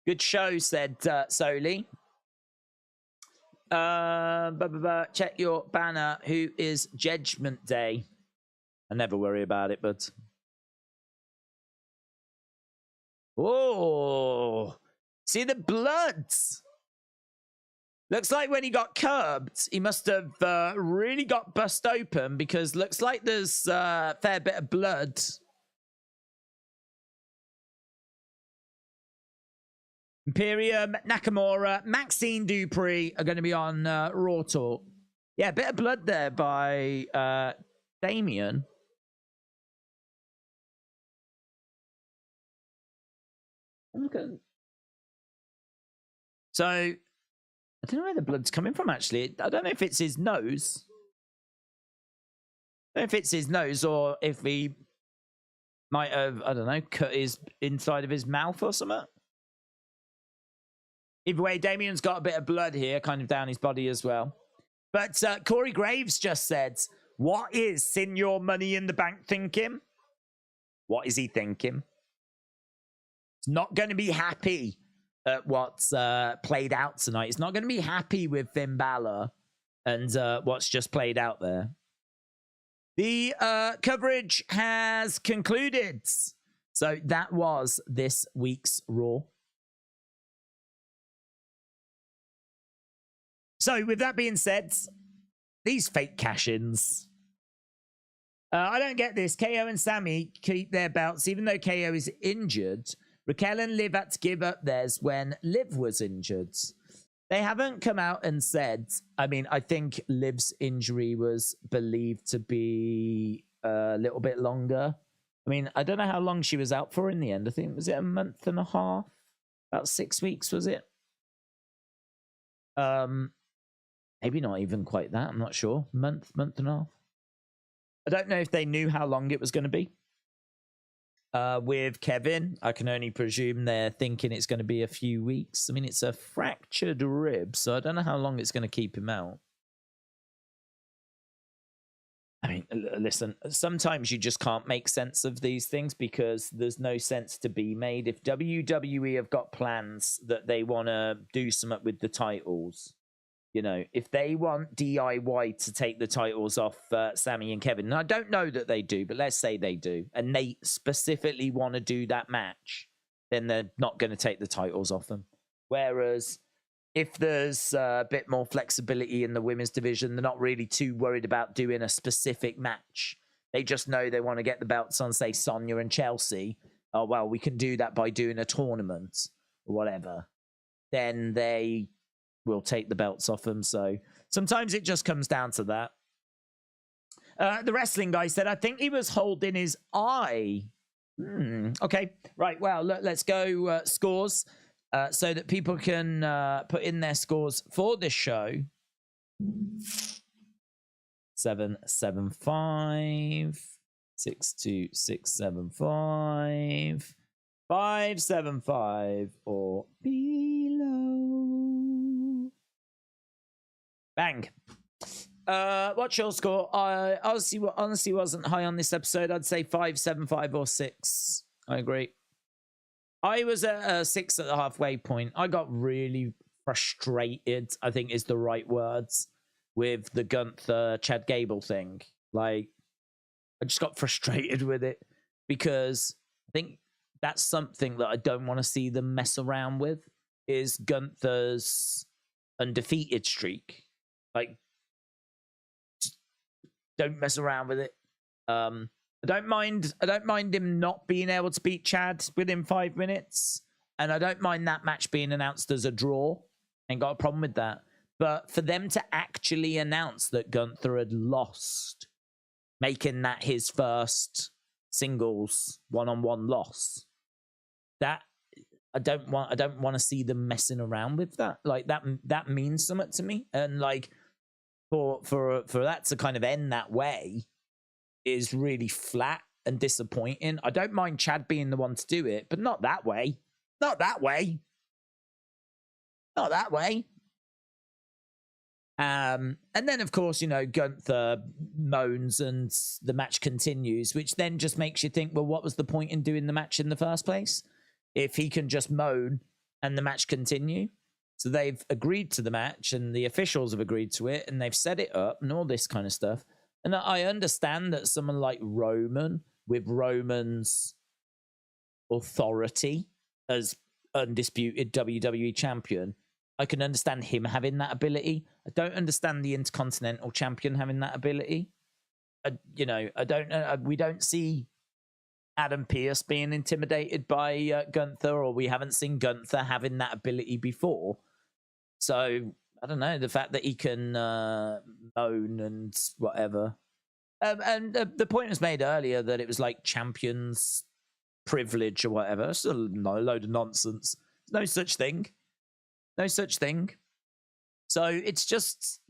Good show, said Soli. Check your banner. Who is Judgment Day? I never worry about it, but oh, see the blood. Looks like when he got curbed, he must have really got bust open, because looks like there's a fair bit of blood. Imperium, Nakamura, Maxine, Dupree are going to be on Raw Talk. Yeah, a bit of blood there by Damien. So, I don't know where the blood's coming from, actually. I don't know if it's his nose. I don't know if it's his nose or if he might have, I don't know, cut his inside of his mouth or something. Either way, Damien's got a bit of blood here, kind of down his body as well. But Corey Graves just said, what is Senior Money in the Bank thinking? What is he thinking? He's not going to be happy at what's played out tonight. He's not going to be happy with Finn Balor and what's just played out there. The coverage has concluded. So that was this week's Raw. So with that being said, these fake cash-ins. I don't get this. KO and Sammy keep their belts even though KO is injured. Raquel and Liv had to give up theirs when Liv was injured. They haven't come out and said, I mean, I think Liv's injury was believed to be a little bit longer. I mean, I don't know how long she was out for in the end. I think, was it a month and a half? About 6 weeks, was it? Maybe not even quite that. I'm not sure. Month and a half. I don't know if they knew how long it was going to be. With Kevin, I can only presume they're thinking it's going to be a few weeks. I mean, it's a fractured rib, so I don't know how long it's going to keep him out. I mean, listen, sometimes you just can't make sense of these things because there's no sense to be made. If WWE have got plans that they want to do something with the titles, you know, if they want DIY to take the titles off Sammy and Kevin, and I don't know that they do, but let's say they do, and they specifically want to do that match, then they're not going to take the titles off them. Whereas if there's a bit more flexibility in the women's division, they're not really too worried about doing a specific match. They just know they want to get the belts on, say, Sonya and Chelsea. Oh, well, we can do that by doing a tournament or whatever. Then they will take the belts off them. So sometimes it just comes down to that. The wrestling guy said, I think he was holding his eye. Okay, right. Well, let's go scores so that people can put in their scores for this show. 775, 62675, 575 or below. Bang. What's your score? I honestly wasn't high on this episode. I'd say 575 or 6. I agree. I was at a 6 at the halfway point. I got really frustrated, I think is the right words, with the Gunther Chad Gable thing. Like, I just got frustrated with it because I think that's something that I don't want to see them mess around with, is Gunther's undefeated streak. Like, just don't mess around with it. I don't mind him not being able to beat Chad within 5 minutes, and I don't mind that match being announced as a draw. Ain't got a problem with that. But for them to actually announce that Gunther had lost, making that his first singles one-on-one loss, that I don't want to see them messing around with that. Like, that means something to me. And like for that to kind of end that way is really flat. and disappointing. I don't mind Chad being the one to do it, but not that way. Not that way. Not that way. And then, of course, you know, Gunther moans and the match continues, which then just makes you think, well, what was the point in doing the match in the first place? If he can just moan and the match continue. So they've agreed to the match and the officials have agreed to it and they've set it up and all this kind of stuff. And I understand that someone like Roman, with Roman's authority as undisputed WWE champion, I can understand him having that ability. I don't understand the Intercontinental Champion having that ability. You know, I don't know. We don't see Adam Pearce being intimidated by Gunther, or we haven't seen Gunther having that ability before. So I don't know, the fact that he can moan and whatever. And the point was made earlier that it was like champion's privilege or whatever. It's a load of nonsense. There's no such thing. No such thing. So it's just,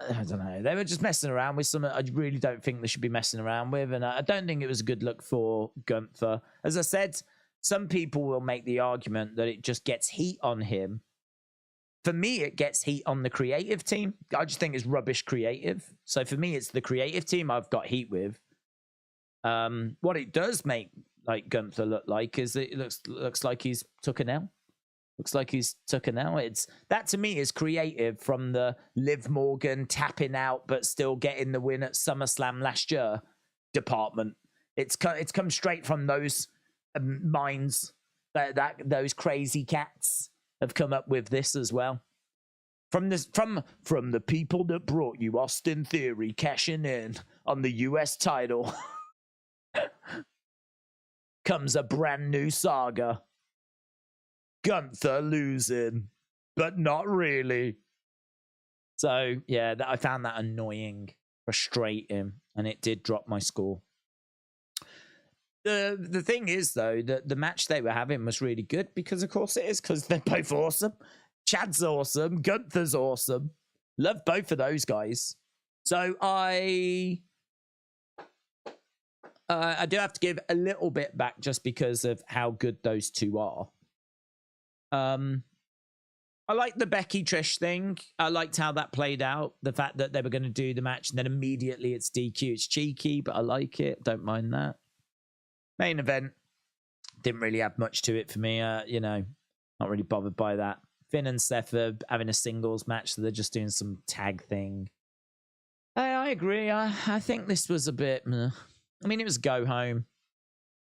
I don't know. They were just messing around with something I really don't think they should be messing around with. And I don't think it was a good look for Gunther. As I said, some people will make the argument that it just gets heat on him. For me, it gets heat on the creative team. I just think it's rubbish creative. So for me, it's the creative team I've got heat with. What it does make like Gunther look like is it looks like he's took an L. Looks like he's took an L. It's that to me is creative from the Liv Morgan tapping out but still getting the win at SummerSlam last year department. It's come straight from those minds that those crazy cats have come up with this as well. From the people that brought you Austin Theory cashing in on the US title comes a brand new saga. Gunther losing, but not really. So yeah, I found that annoying, frustrating, and it did drop my score. The thing is, though, that the match they were having was really good because, of course, it is because they're both awesome. Chad's awesome. Gunther's awesome. Love both of those guys. So I do have to give a little bit back just because of how good those two are. I like the Becky Trish thing. I liked how that played out. The fact that they were going to do the match and then immediately it's DQ. It's cheeky, but I like it. Don't mind that. Main event didn't really have much to it for me. You know, not really bothered by that. Finn and Seth are having a singles match, so they're just doing some tag thing. I agree. I think this was a bit meh. I mean, it was go home.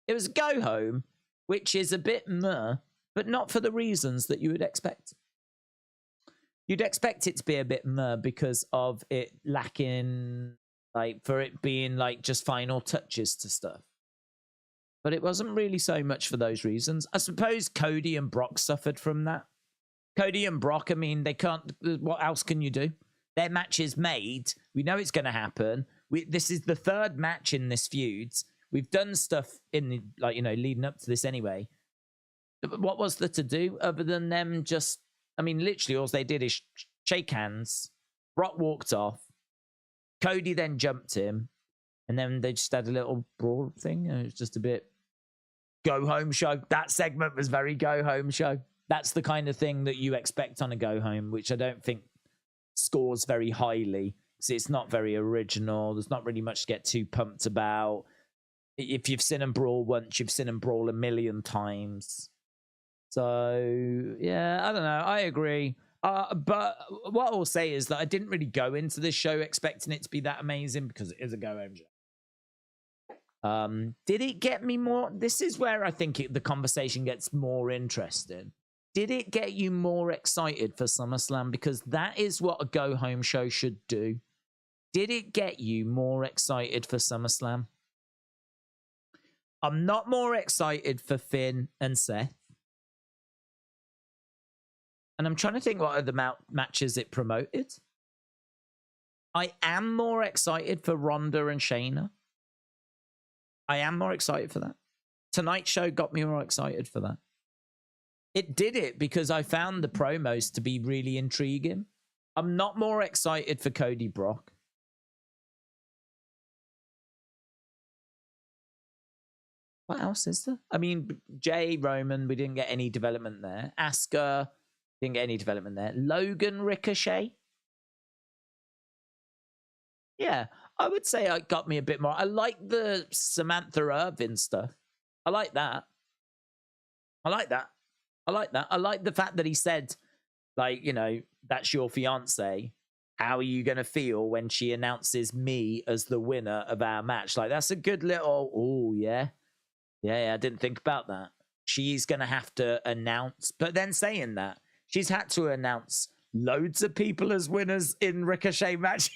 It was go home, which is a bit meh, but not for the reasons that you would expect. You'd expect it to be a bit meh because of it lacking, like, for it being like just final touches to stuff. But it wasn't really so much for those reasons. I suppose Cody and Brock suffered from that. Cody and Brock, I mean, they can't, what else can you do? Their match is made. We know it's going to happen. This is the third match in this feud. We've done stuff in the, like, you know, leading up to this anyway. What was there to do other than them just, I mean, literally all they did is shake hands. Brock walked off. Cody then jumped him. And then they just had a little brawl thing. It was just a bit go home show. That segment was very go home show. That's the kind of thing that you expect on a go home, which I don't think scores very highly. So it's not very original. There's not really much to get too pumped about. If you've seen them brawl once, you've seen them brawl a million times. So, yeah, I don't know. I agree. But what I'll say is that I didn't really go into this show expecting it to be that amazing because it is a go home show. Did it get me more? This is where I think the conversation gets more interesting. Did it get you more excited for SummerSlam? Because that is what a go-home show should do. Did it get you more excited for SummerSlam? I'm not more excited for Finn and Seth. And I'm trying to think what other matches it promoted. I am more excited for Ronda and Shayna. I am more excited for that. Tonight's show got me more excited for that. It did it because I found the promos to be really intriguing. I'm not more excited for Cody Brock. What else is there? I mean, Jay, Roman, we didn't get any development there. Asuka, didn't get any development there. Logan, Ricochet. Yeah, I would say it got me a bit more. I like the Samantha Irvin stuff. I like that. I like that. I like that. I like the fact that he said, like, you know, that's your fiance. How are you going to feel when she announces me as the winner of our match? Like, that's a good little, oh, yeah. Yeah, I didn't think about that. She's going to have to announce, but then saying that, she's had to announce loads of people as winners in Ricochet matches.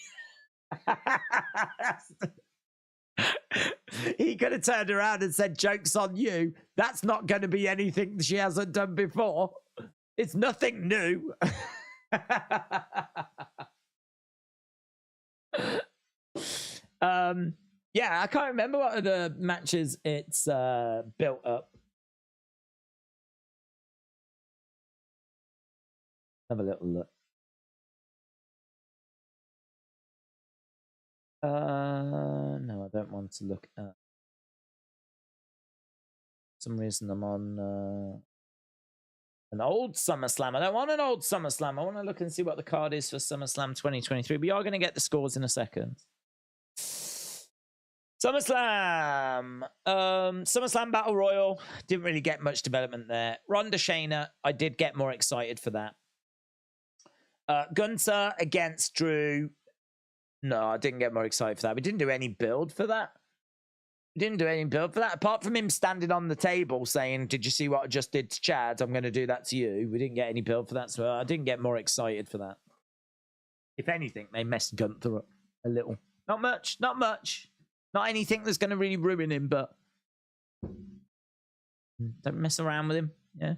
He could have turned around and said, joke's on you. That's not going to be anything she hasn't done before. It's nothing new. Yeah, I can't remember what other matches it's built up. Have a little look. No, I don't want to look at. For some reason I'm on an old SummerSlam. I don't want an old SummerSlam. I want to look and see what the card is for SummerSlam 2023. We are going to get the scores in a second. SummerSlam. SummerSlam Battle Royal. Didn't really get much development there. Ronda Shayna. I did get more excited for that. Gunther against Drew. No, I didn't get more excited for that. We didn't do any build for that. We didn't do any build for that. Apart from him standing on the table saying, did you see what I just did to Chad? I'm going to do that to you. We didn't get any build for that. So I didn't get more excited for that. If anything, they messed Gunther up a little. Not much. Not much. Not anything that's going to really ruin him, but don't mess around with him. Yeah.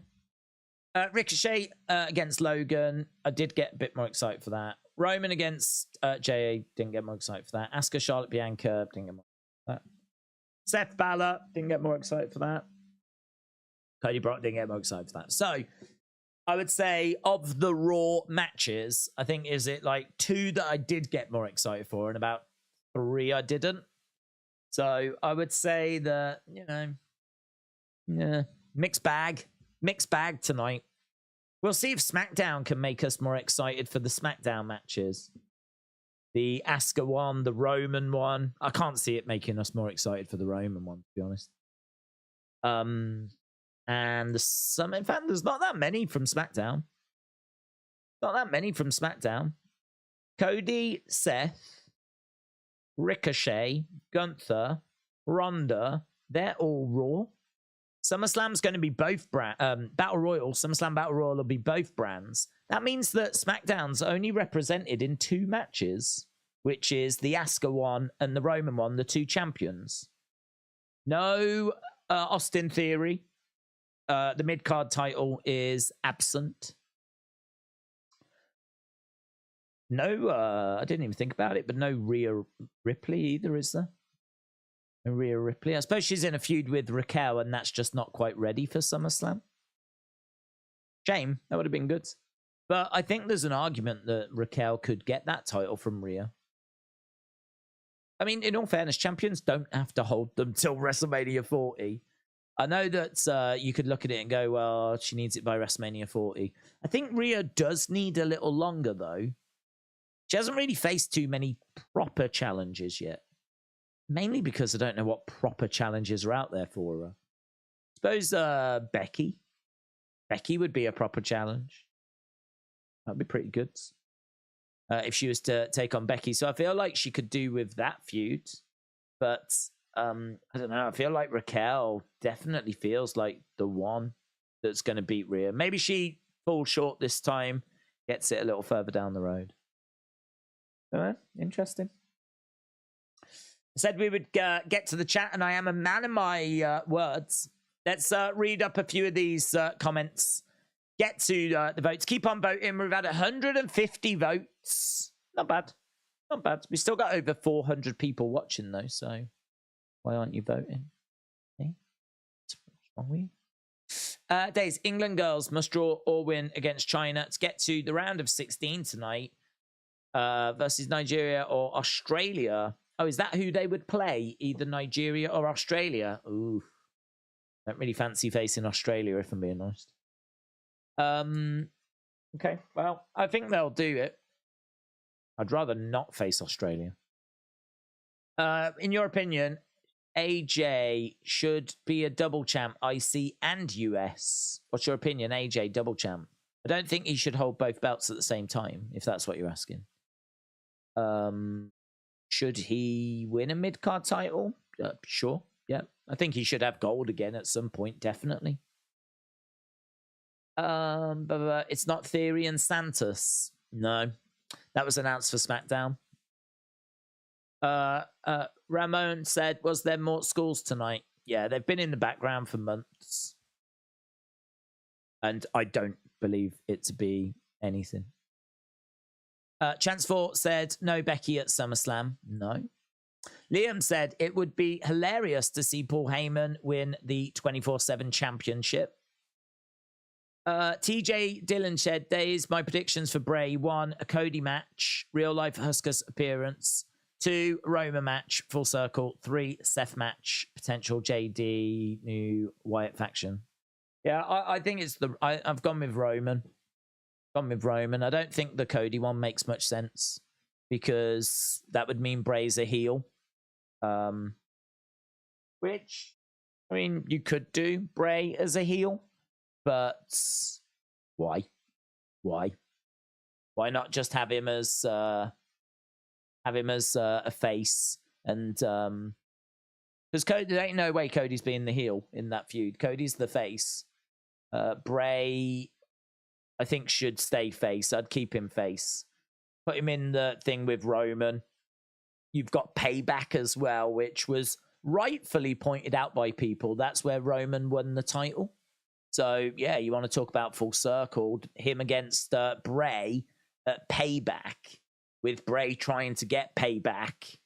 Ricochet against Logan. I did get a bit more excited for that. Roman against JA. Didn't get more excited for that. Asuka, Charlotte, Bianca. Didn't get more for that. Seth Balor. Didn't get more excited for that. Cody Brock. Didn't get more excited for that. So I would say of the Raw matches, I think is it like 2 that I did get more excited for and about 3 I didn't. So I would say that, you know, yeah, mixed bag tonight. We'll see if SmackDown can make us more excited for the SmackDown matches. The Asuka one, the Roman one. I can't see it making us more excited for the Roman one, to be honest. And in fact, there's not that many from SmackDown. Not that many from SmackDown. Cody, Seth, Ricochet, Gunther, Ronda, they're all Raw. SummerSlam's going to be both Battle Royal. SummerSlam Battle Royal will be both brands. That means that SmackDown's only represented in 2 matches, which is the Asuka one and the Roman one, the 2 champions. No Austin Theory. The mid-card title is absent. No, I didn't even think about it, but no Rhea Ripley either, is there? No Rhea Ripley. I suppose she's in a feud with Raquel, and that's just not quite ready for SummerSlam. Shame. That would have been good. But I think there's an argument that Raquel could get that title from Rhea. I mean, in all fairness, champions don't have to hold them till WrestleMania 40. I know that you could look at it and go, well, she needs it by WrestleMania 40. I think Rhea does need a little longer, though. She hasn't really faced too many proper challenges yet. Mainly because I don't know what proper challenges are out there for her. I suppose Becky. Becky would be a proper challenge. That'd be pretty good. If she was to take on Becky. So I feel like she could do with that feud. But I don't know. I feel like Raquel definitely feels like the one that's going to beat Rhea. Maybe she falls short this time. Gets it a little further down the road. Interesting. I said we would get to the chat, and I am a man of my words. Let's read up a few of these comments. Get to the votes. Keep on voting. We've had 150 votes. Not bad. Not bad. We still got over 400 people watching, though, so why aren't you voting? Okay. What's wrong with you? Days, England girls must draw or win against China to get to the round of 16 tonight versus Nigeria or Australia. Oh, is that who they would play? Either Nigeria or Australia? Ooh. Don't really fancy facing Australia, if I'm being honest. Okay, well, I think they'll do it. I'd rather not face Australia. In your opinion, AJ should be a double champ, IC and US. What's your opinion, AJ double champ? I don't think he should hold both belts at the same time, if that's what you're asking. Should he win a mid-card title? Sure, yeah. I think he should have gold again at some point, definitely. But it's not Theory and Santos. No, that was announced for SmackDown. Ramon said, was there more schools tonight? Yeah, they've been in the background for months. And I don't believe it to be anything. Chance 4 said, no Becky at SummerSlam. No. Liam said, it would be hilarious to see Paul Heyman win the 24/7 championship. TJ Dillon said, days, my predictions for Bray. 1, a Cody match, real life Huskers appearance. 2, Roma match, full circle. 3, Seth match, potential JD, new Wyatt faction. Yeah, I think it's I've gone with Roman. I don't think the Cody one makes much sense because that would mean Bray's a heel. Which, I mean, you could do Bray as a heel, but why? Why not just have him as a face? And because Cody, there ain't no way Cody's being the heel in that feud. Cody's the face. Bray, I think, should stay face. I'd keep him face. Put him in the thing with Roman. You've got Payback as well, which was rightfully pointed out by people. That's where Roman won the title. So, yeah, you want to talk about full circle. Him against Bray at Payback, with Bray trying to get Payback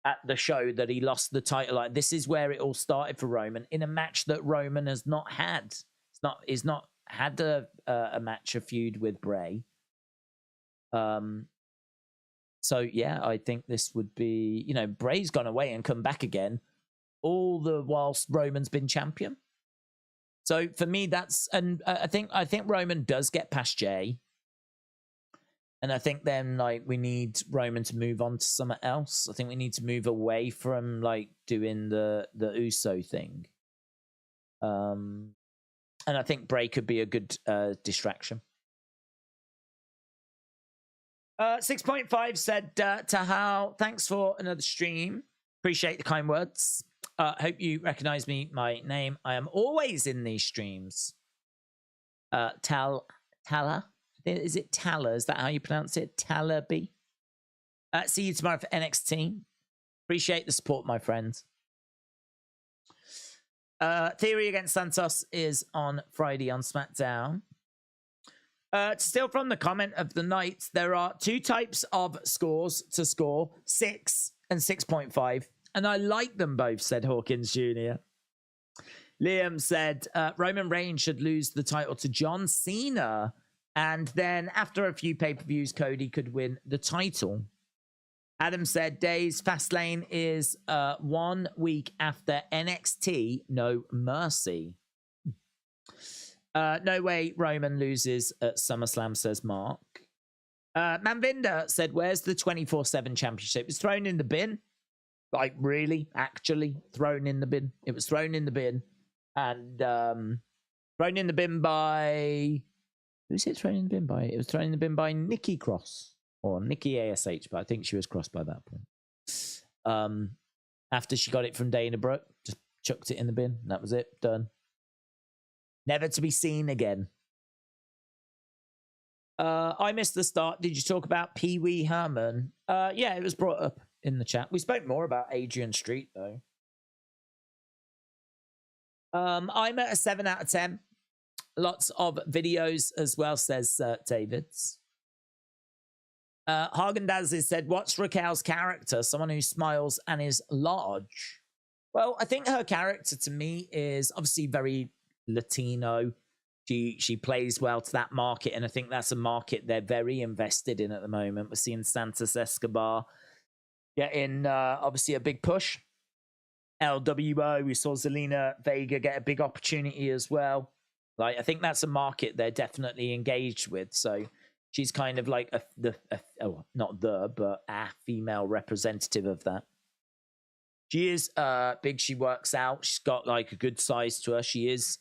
at the show that he lost the title. Like, this is where it all started for Roman, in a match that Roman has not had. He's not had a match, a feud with Bray. So, yeah, I think this would be, you know, Bray's gone away and come back again, all the whilst Roman's been champion. So for me, that's, and I think Roman does get past Jay. And I think then, like, we need Roman to move on to something else. I think we need to move away from, like, doing the Uso thing. And I think Bray could be a good distraction. 6.5 said, Tahal, thanks for another stream. Appreciate the kind words. Hope you recognize me, my name. I am always in these streams. Tala? Is it Tala? Is that how you pronounce it? Talaby? See you tomorrow for NXT. Appreciate the support, my friends. Theory against Santos is on Friday on SmackDown. To steal from the comment of the night, there are 2 types of scores to score, 6 and 6.5. And I like them both, said Hawkins Jr. Liam said, Roman Reigns should lose the title to John Cena. And then after a few pay-per-views, Cody could win the title. Adam said, Days, Fastlane is 1 week after NXT No Mercy. No way Roman loses at SummerSlam, says Mark. Manvinda said, where's the 24/7 championship? It's thrown in the bin. Like, really? Actually thrown in the bin. It was thrown in the bin. And thrown in the bin by... Who's it thrown in the bin by? It was thrown in the bin by Nikki Cross. Or Nikki ASH, but I think she was crossed by that point. After she got it from Dana Brooke, just chucked it in the bin. That was it. Done. Never to be seen again. I missed the start. Did you talk about Pee Wee Herman? Yeah, it was brought up in the chat. We spoke more about Adrian Street, though. I'm at a 7 out of 10. Lots of videos as well, says Davids. Hagen-Dazs has said, what's Raquel's character? Someone who smiles and is large. Well, I think her character to me is obviously very Latino. She plays well to that market, and I think that's a market they're very invested in at the moment. We're seeing Santos Escobar getting obviously a big push. LWO. We saw Zelina Vega get a big opportunity as well. Like, I think that's a market they're definitely engaged with. So she's kind of like not the, but a female representative of that. She is big. She works out. She's got like a good size to her. She is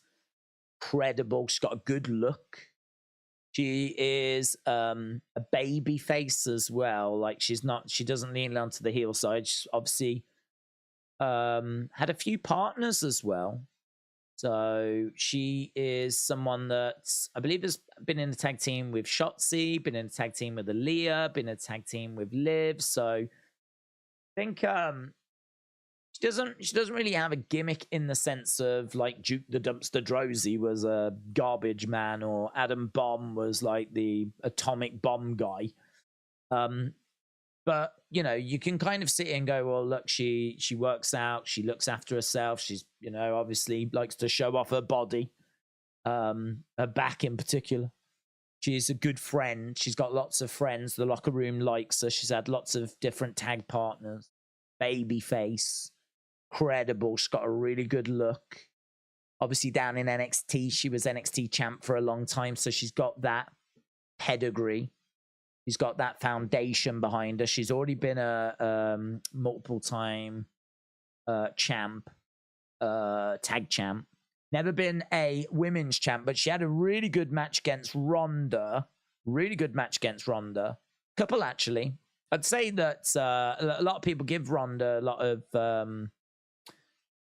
credible. She's got a good look. She is a baby face as well. Like, she doesn't lean onto the heel side. She's obviously had a few partners as well. So she is someone that I believe has been in a tag team with Shotzi, been in a tag team with Aaliyah, been in a tag team with Liv. So I think she doesn't really have a gimmick in the sense of like Duke the Dumpster Drozy was a garbage man, or Adam Bomb was like the atomic bomb guy. But you know, you can kind of sit and go, well, look, she works out, she looks after herself, she's, you know, obviously likes to show off her body, her back in particular. She's a good friend. She's got lots of friends. The locker room likes her. She's had lots of different tag partners. Baby face, credible. She's got a really good look. Obviously, down in NXT, she was NXT champ for a long time, so she's got that pedigree. She's got that foundation behind her. She's already been a multiple time champ, tag champ. Never been a women's champ, but she had a really good match against Ronda. Really good match against Ronda. Couple, actually. I'd say that a lot of people give Ronda a lot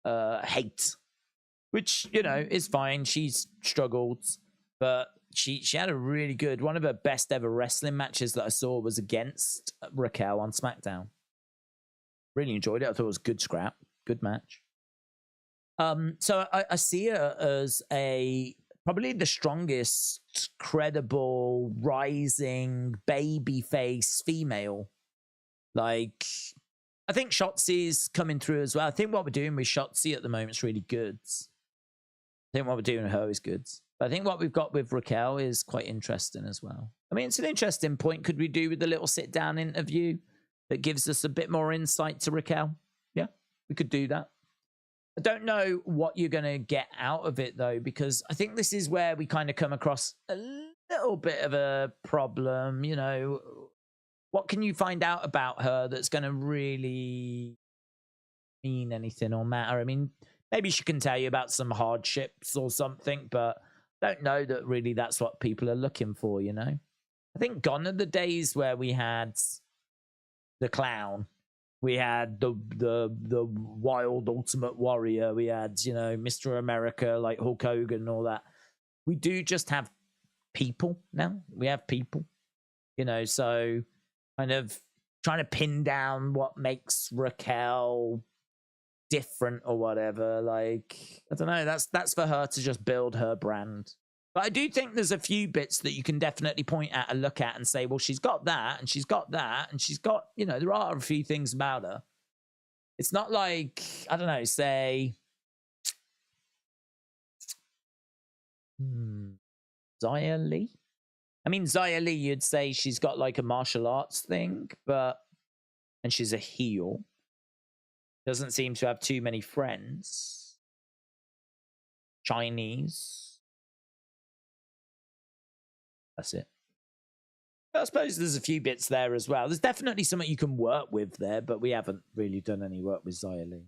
of hate, which, you know, is fine. She's struggled, but she had a really good, one of her best ever wrestling matches that I saw was against Raquel on SmackDown. Really enjoyed it. I thought it was a good scrap, good match. So I see her as probably the strongest, credible, rising babyface female. Like, I think Shotzi's coming through as well. I think what we're doing with Shotzi at the moment is really good. I think what we're doing with her is good. But I think what we've got with Raquel is quite interesting as well. I mean, it's an interesting point. Could we do with a little sit-down interview that gives us a bit more insight to Raquel? Yeah, we could do that. I don't know what you're going to get out of it, though, because I think this is where we kind of come across a little bit of a problem. You know, what can you find out about her that's going to really mean anything or matter? I mean, maybe she can tell you about some hardships or something, but I don't know that really that's what people are looking for, you know? I think gone are the days where we had the clown. We had the wild Ultimate Warrior. We had, you know, Mr. America, like Hulk Hogan and all that. We do just have people now. We have people, you know, so kind of trying to pin down what makes Raquel different or whatever. Like, I don't know. That's for her to just build her brand. But I do think there's a few bits that you can definitely point at and look at and say, well, she's got that, and she's got that, and she's got, you know, there are a few things about her. It's not like, I don't know, say, Xia Li? I mean, Xia Li, you'd say she's got like a martial arts thing, and she's a heel. Doesn't seem to have too many friends. Chinese. That's it. But I suppose there's a few bits there as well. There's definitely something you can work with there, but we haven't really done any work with Xia Li.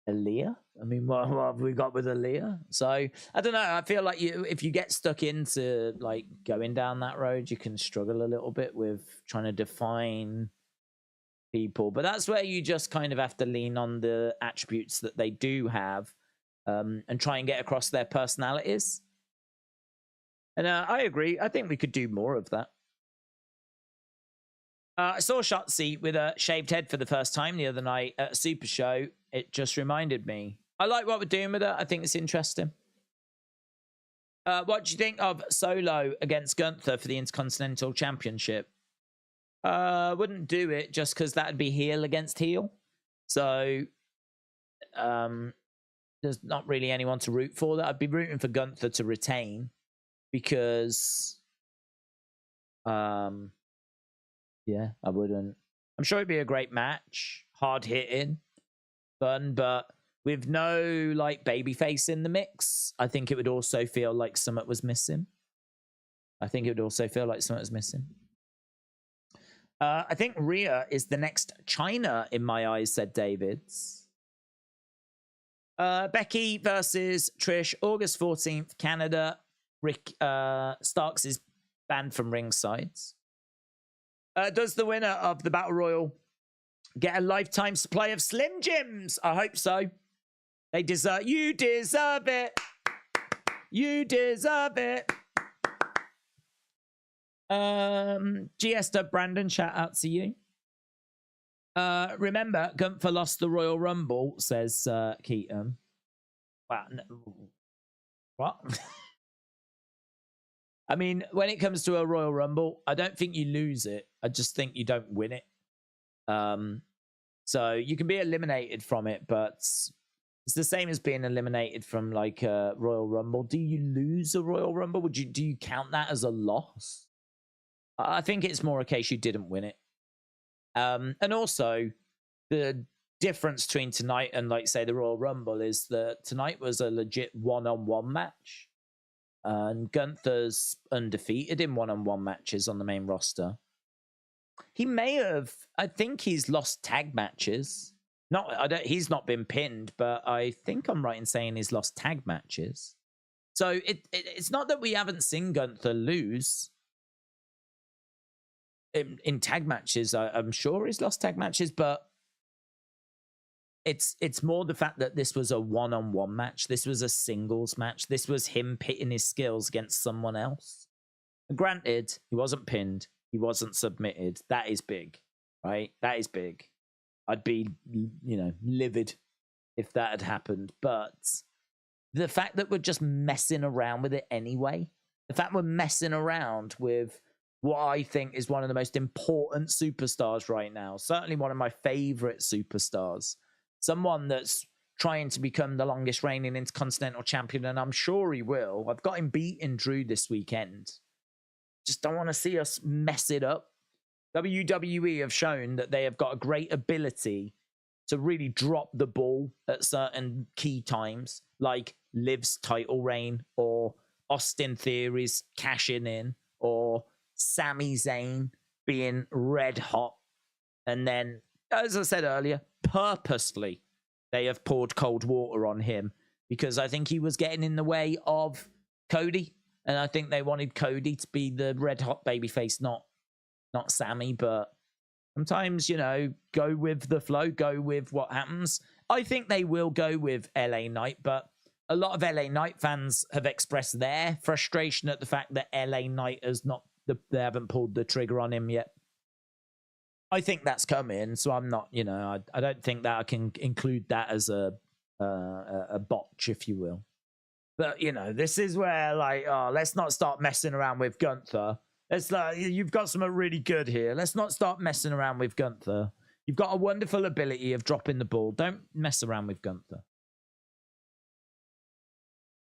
Aaliyah? I mean, what have we got with Aaliyah? So, I don't know. I feel like if you get stuck into like going down that road, you can struggle a little bit with trying to define people. But that's where you just kind of have to lean on the attributes that they do have, and try and get across their personalities. And I agree. I think we could do more of that. I saw Shotzi with a shaved head for the first time the other night at a Super Show. It just reminded me. I like what we're doing with her. I think it's interesting. What do you think of Solo against Gunther for the Intercontinental Championship? Wouldn't do it just because that'd be heel against heel. So there's not really anyone to root for that. I'd be rooting for Gunther to retain. Because, yeah, I wouldn't. I'm sure it'd be a great match, hard hitting. fun, but with no like babyface in the mix, I think it would also feel like something was missing. I think Rhea is the next China in my eyes, said Davids. Becky versus Trish, August 14th, Canada. Starks is banned from ringside. Does the winner of the Battle Royal get a lifetime supply of Slim Jims? I hope so. You deserve it. You deserve it. GS Brandon, shout out to you. Remember, Gunther lost the Royal Rumble, says Keaton. Wow. What? I mean, when it comes to a Royal Rumble, I don't think you lose it. I just think you don't win it. So you can be eliminated from it, but it's the same as being eliminated from like a Royal Rumble. Do you lose a Royal Rumble? Do you count that as a loss? I think it's more a case you didn't win it. And also, the difference between tonight and, like, say, the Royal Rumble is that tonight was a legit one-on-one match. And Gunther's undefeated in one-on-one matches on the main roster. He may have... I think he's lost tag matches. He's not been pinned, but I think I'm right in saying he's lost tag matches. So it's not that we haven't seen Gunther lose. In tag matches, I'm sure he's lost tag matches, but it's more the fact that this was a one-on-one match. This was a singles match. This was him pitting his skills against someone else. And granted, he wasn't pinned. He wasn't submitted. That is big, right? That is big. I'd be, livid if that had happened. But the fact that we're just messing around with it anyway, the fact we're messing around with what I think is one of the most important superstars right now, certainly one of my favorite superstars, someone that's trying to become the longest reigning Intercontinental Champion, and I'm sure he will. I've got him beating Drew this weekend. Just don't want to see us mess it up. WWE have shown that they have got a great ability to really drop the ball at certain key times, like Liv's title reign, or Austin Theory's cashing in, or Sami Zayn being red hot. And then, as I said earlier, purposely they have poured cold water on him because I think he was getting in the way of Cody. And I think they wanted Cody to be the red hot babyface, not Sami. But sometimes, go with the flow, go with what happens. I think they will go with LA Knight, but a lot of LA Knight fans have expressed their frustration at the fact that LA Knight they haven't pulled the trigger on him yet. I think that's coming, so I'm not, I don't think that I can include that as a botch, if you will. But, this is where, let's not start messing around with Gunther. It's like, you've got something really good here. Let's not start messing around with Gunther. You've got a wonderful ability of dropping the ball. Don't mess around with Gunther.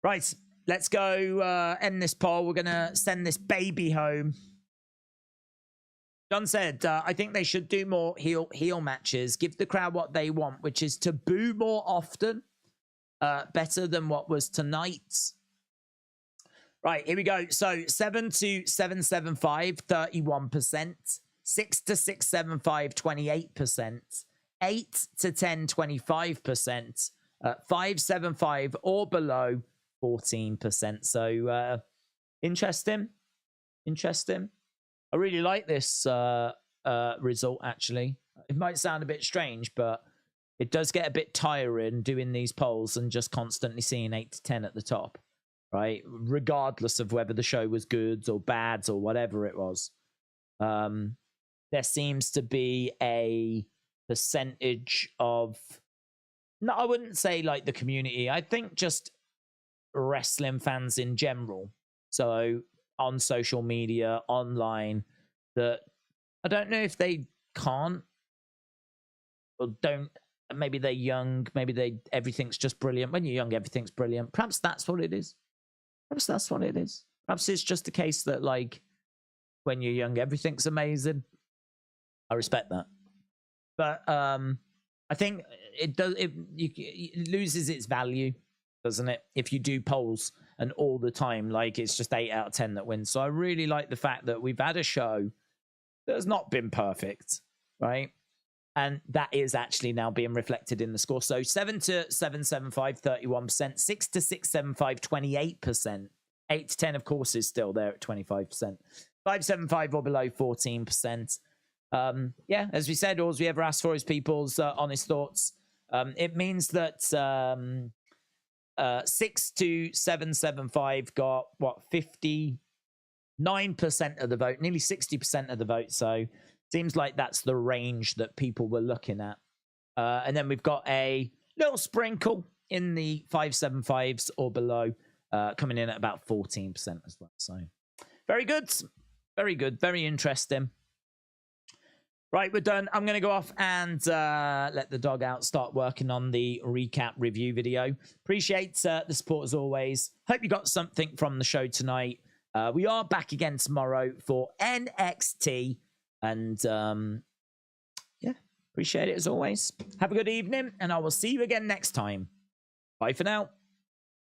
Right, let's go end this poll. We're going to send this baby home. John said, I think they should do more heel matches. Give the crowd what they want, which is to boo more often. Better than what was tonight. Right, here we go. So 7 to 775, 31%. 6 to 675, 28%. 8 to 10, 25%. 575 or below, 14%. So interesting. I really like this result, actually. It might sound a bit strange, but it does get a bit tiring doing these polls and just constantly seeing 8 to 10 at the top, right? Regardless of whether the show was good or bad or whatever it was. There seems to be a percentage of... No, I wouldn't say like the community. I think just wrestling fans in general. So on social media, online, that I don't know if they can't or don't. Maybe they're young. Maybe everything's just brilliant. When you're young, everything's brilliant. Perhaps that's what it is. Perhaps it's just a case that, like, when you're young, everything's amazing. I respect that. But I think it does. It loses its value, doesn't it? If you do polls and all the time, like it's just 8 out of 10 that wins. So I really like the fact that we've had a show that has not been perfect, right? And that is actually now being reflected in the score. So 7 to 775, 31%, 6 to 675, 28%, 8 to 10, of course, is still there at 25%, 575 or below, 14%. Yeah, as we said, all we ever ask for is people's honest thoughts. It means that 6 to 775 got what, 59% of the vote, nearly 60% of the vote. So seems like that's the range that people were looking at. And then we've got a little sprinkle in the 575s or below, coming in at about 14% as well. So very good, very good, very interesting. Right, we're done. I'm going to go off and let the dog out, start working on the recap review video. Appreciate the support as always. Hope you got something from the show tonight. We are back again tomorrow for NXT. And yeah, appreciate it as always. Have a good evening, and I will see you again next time. Bye for now.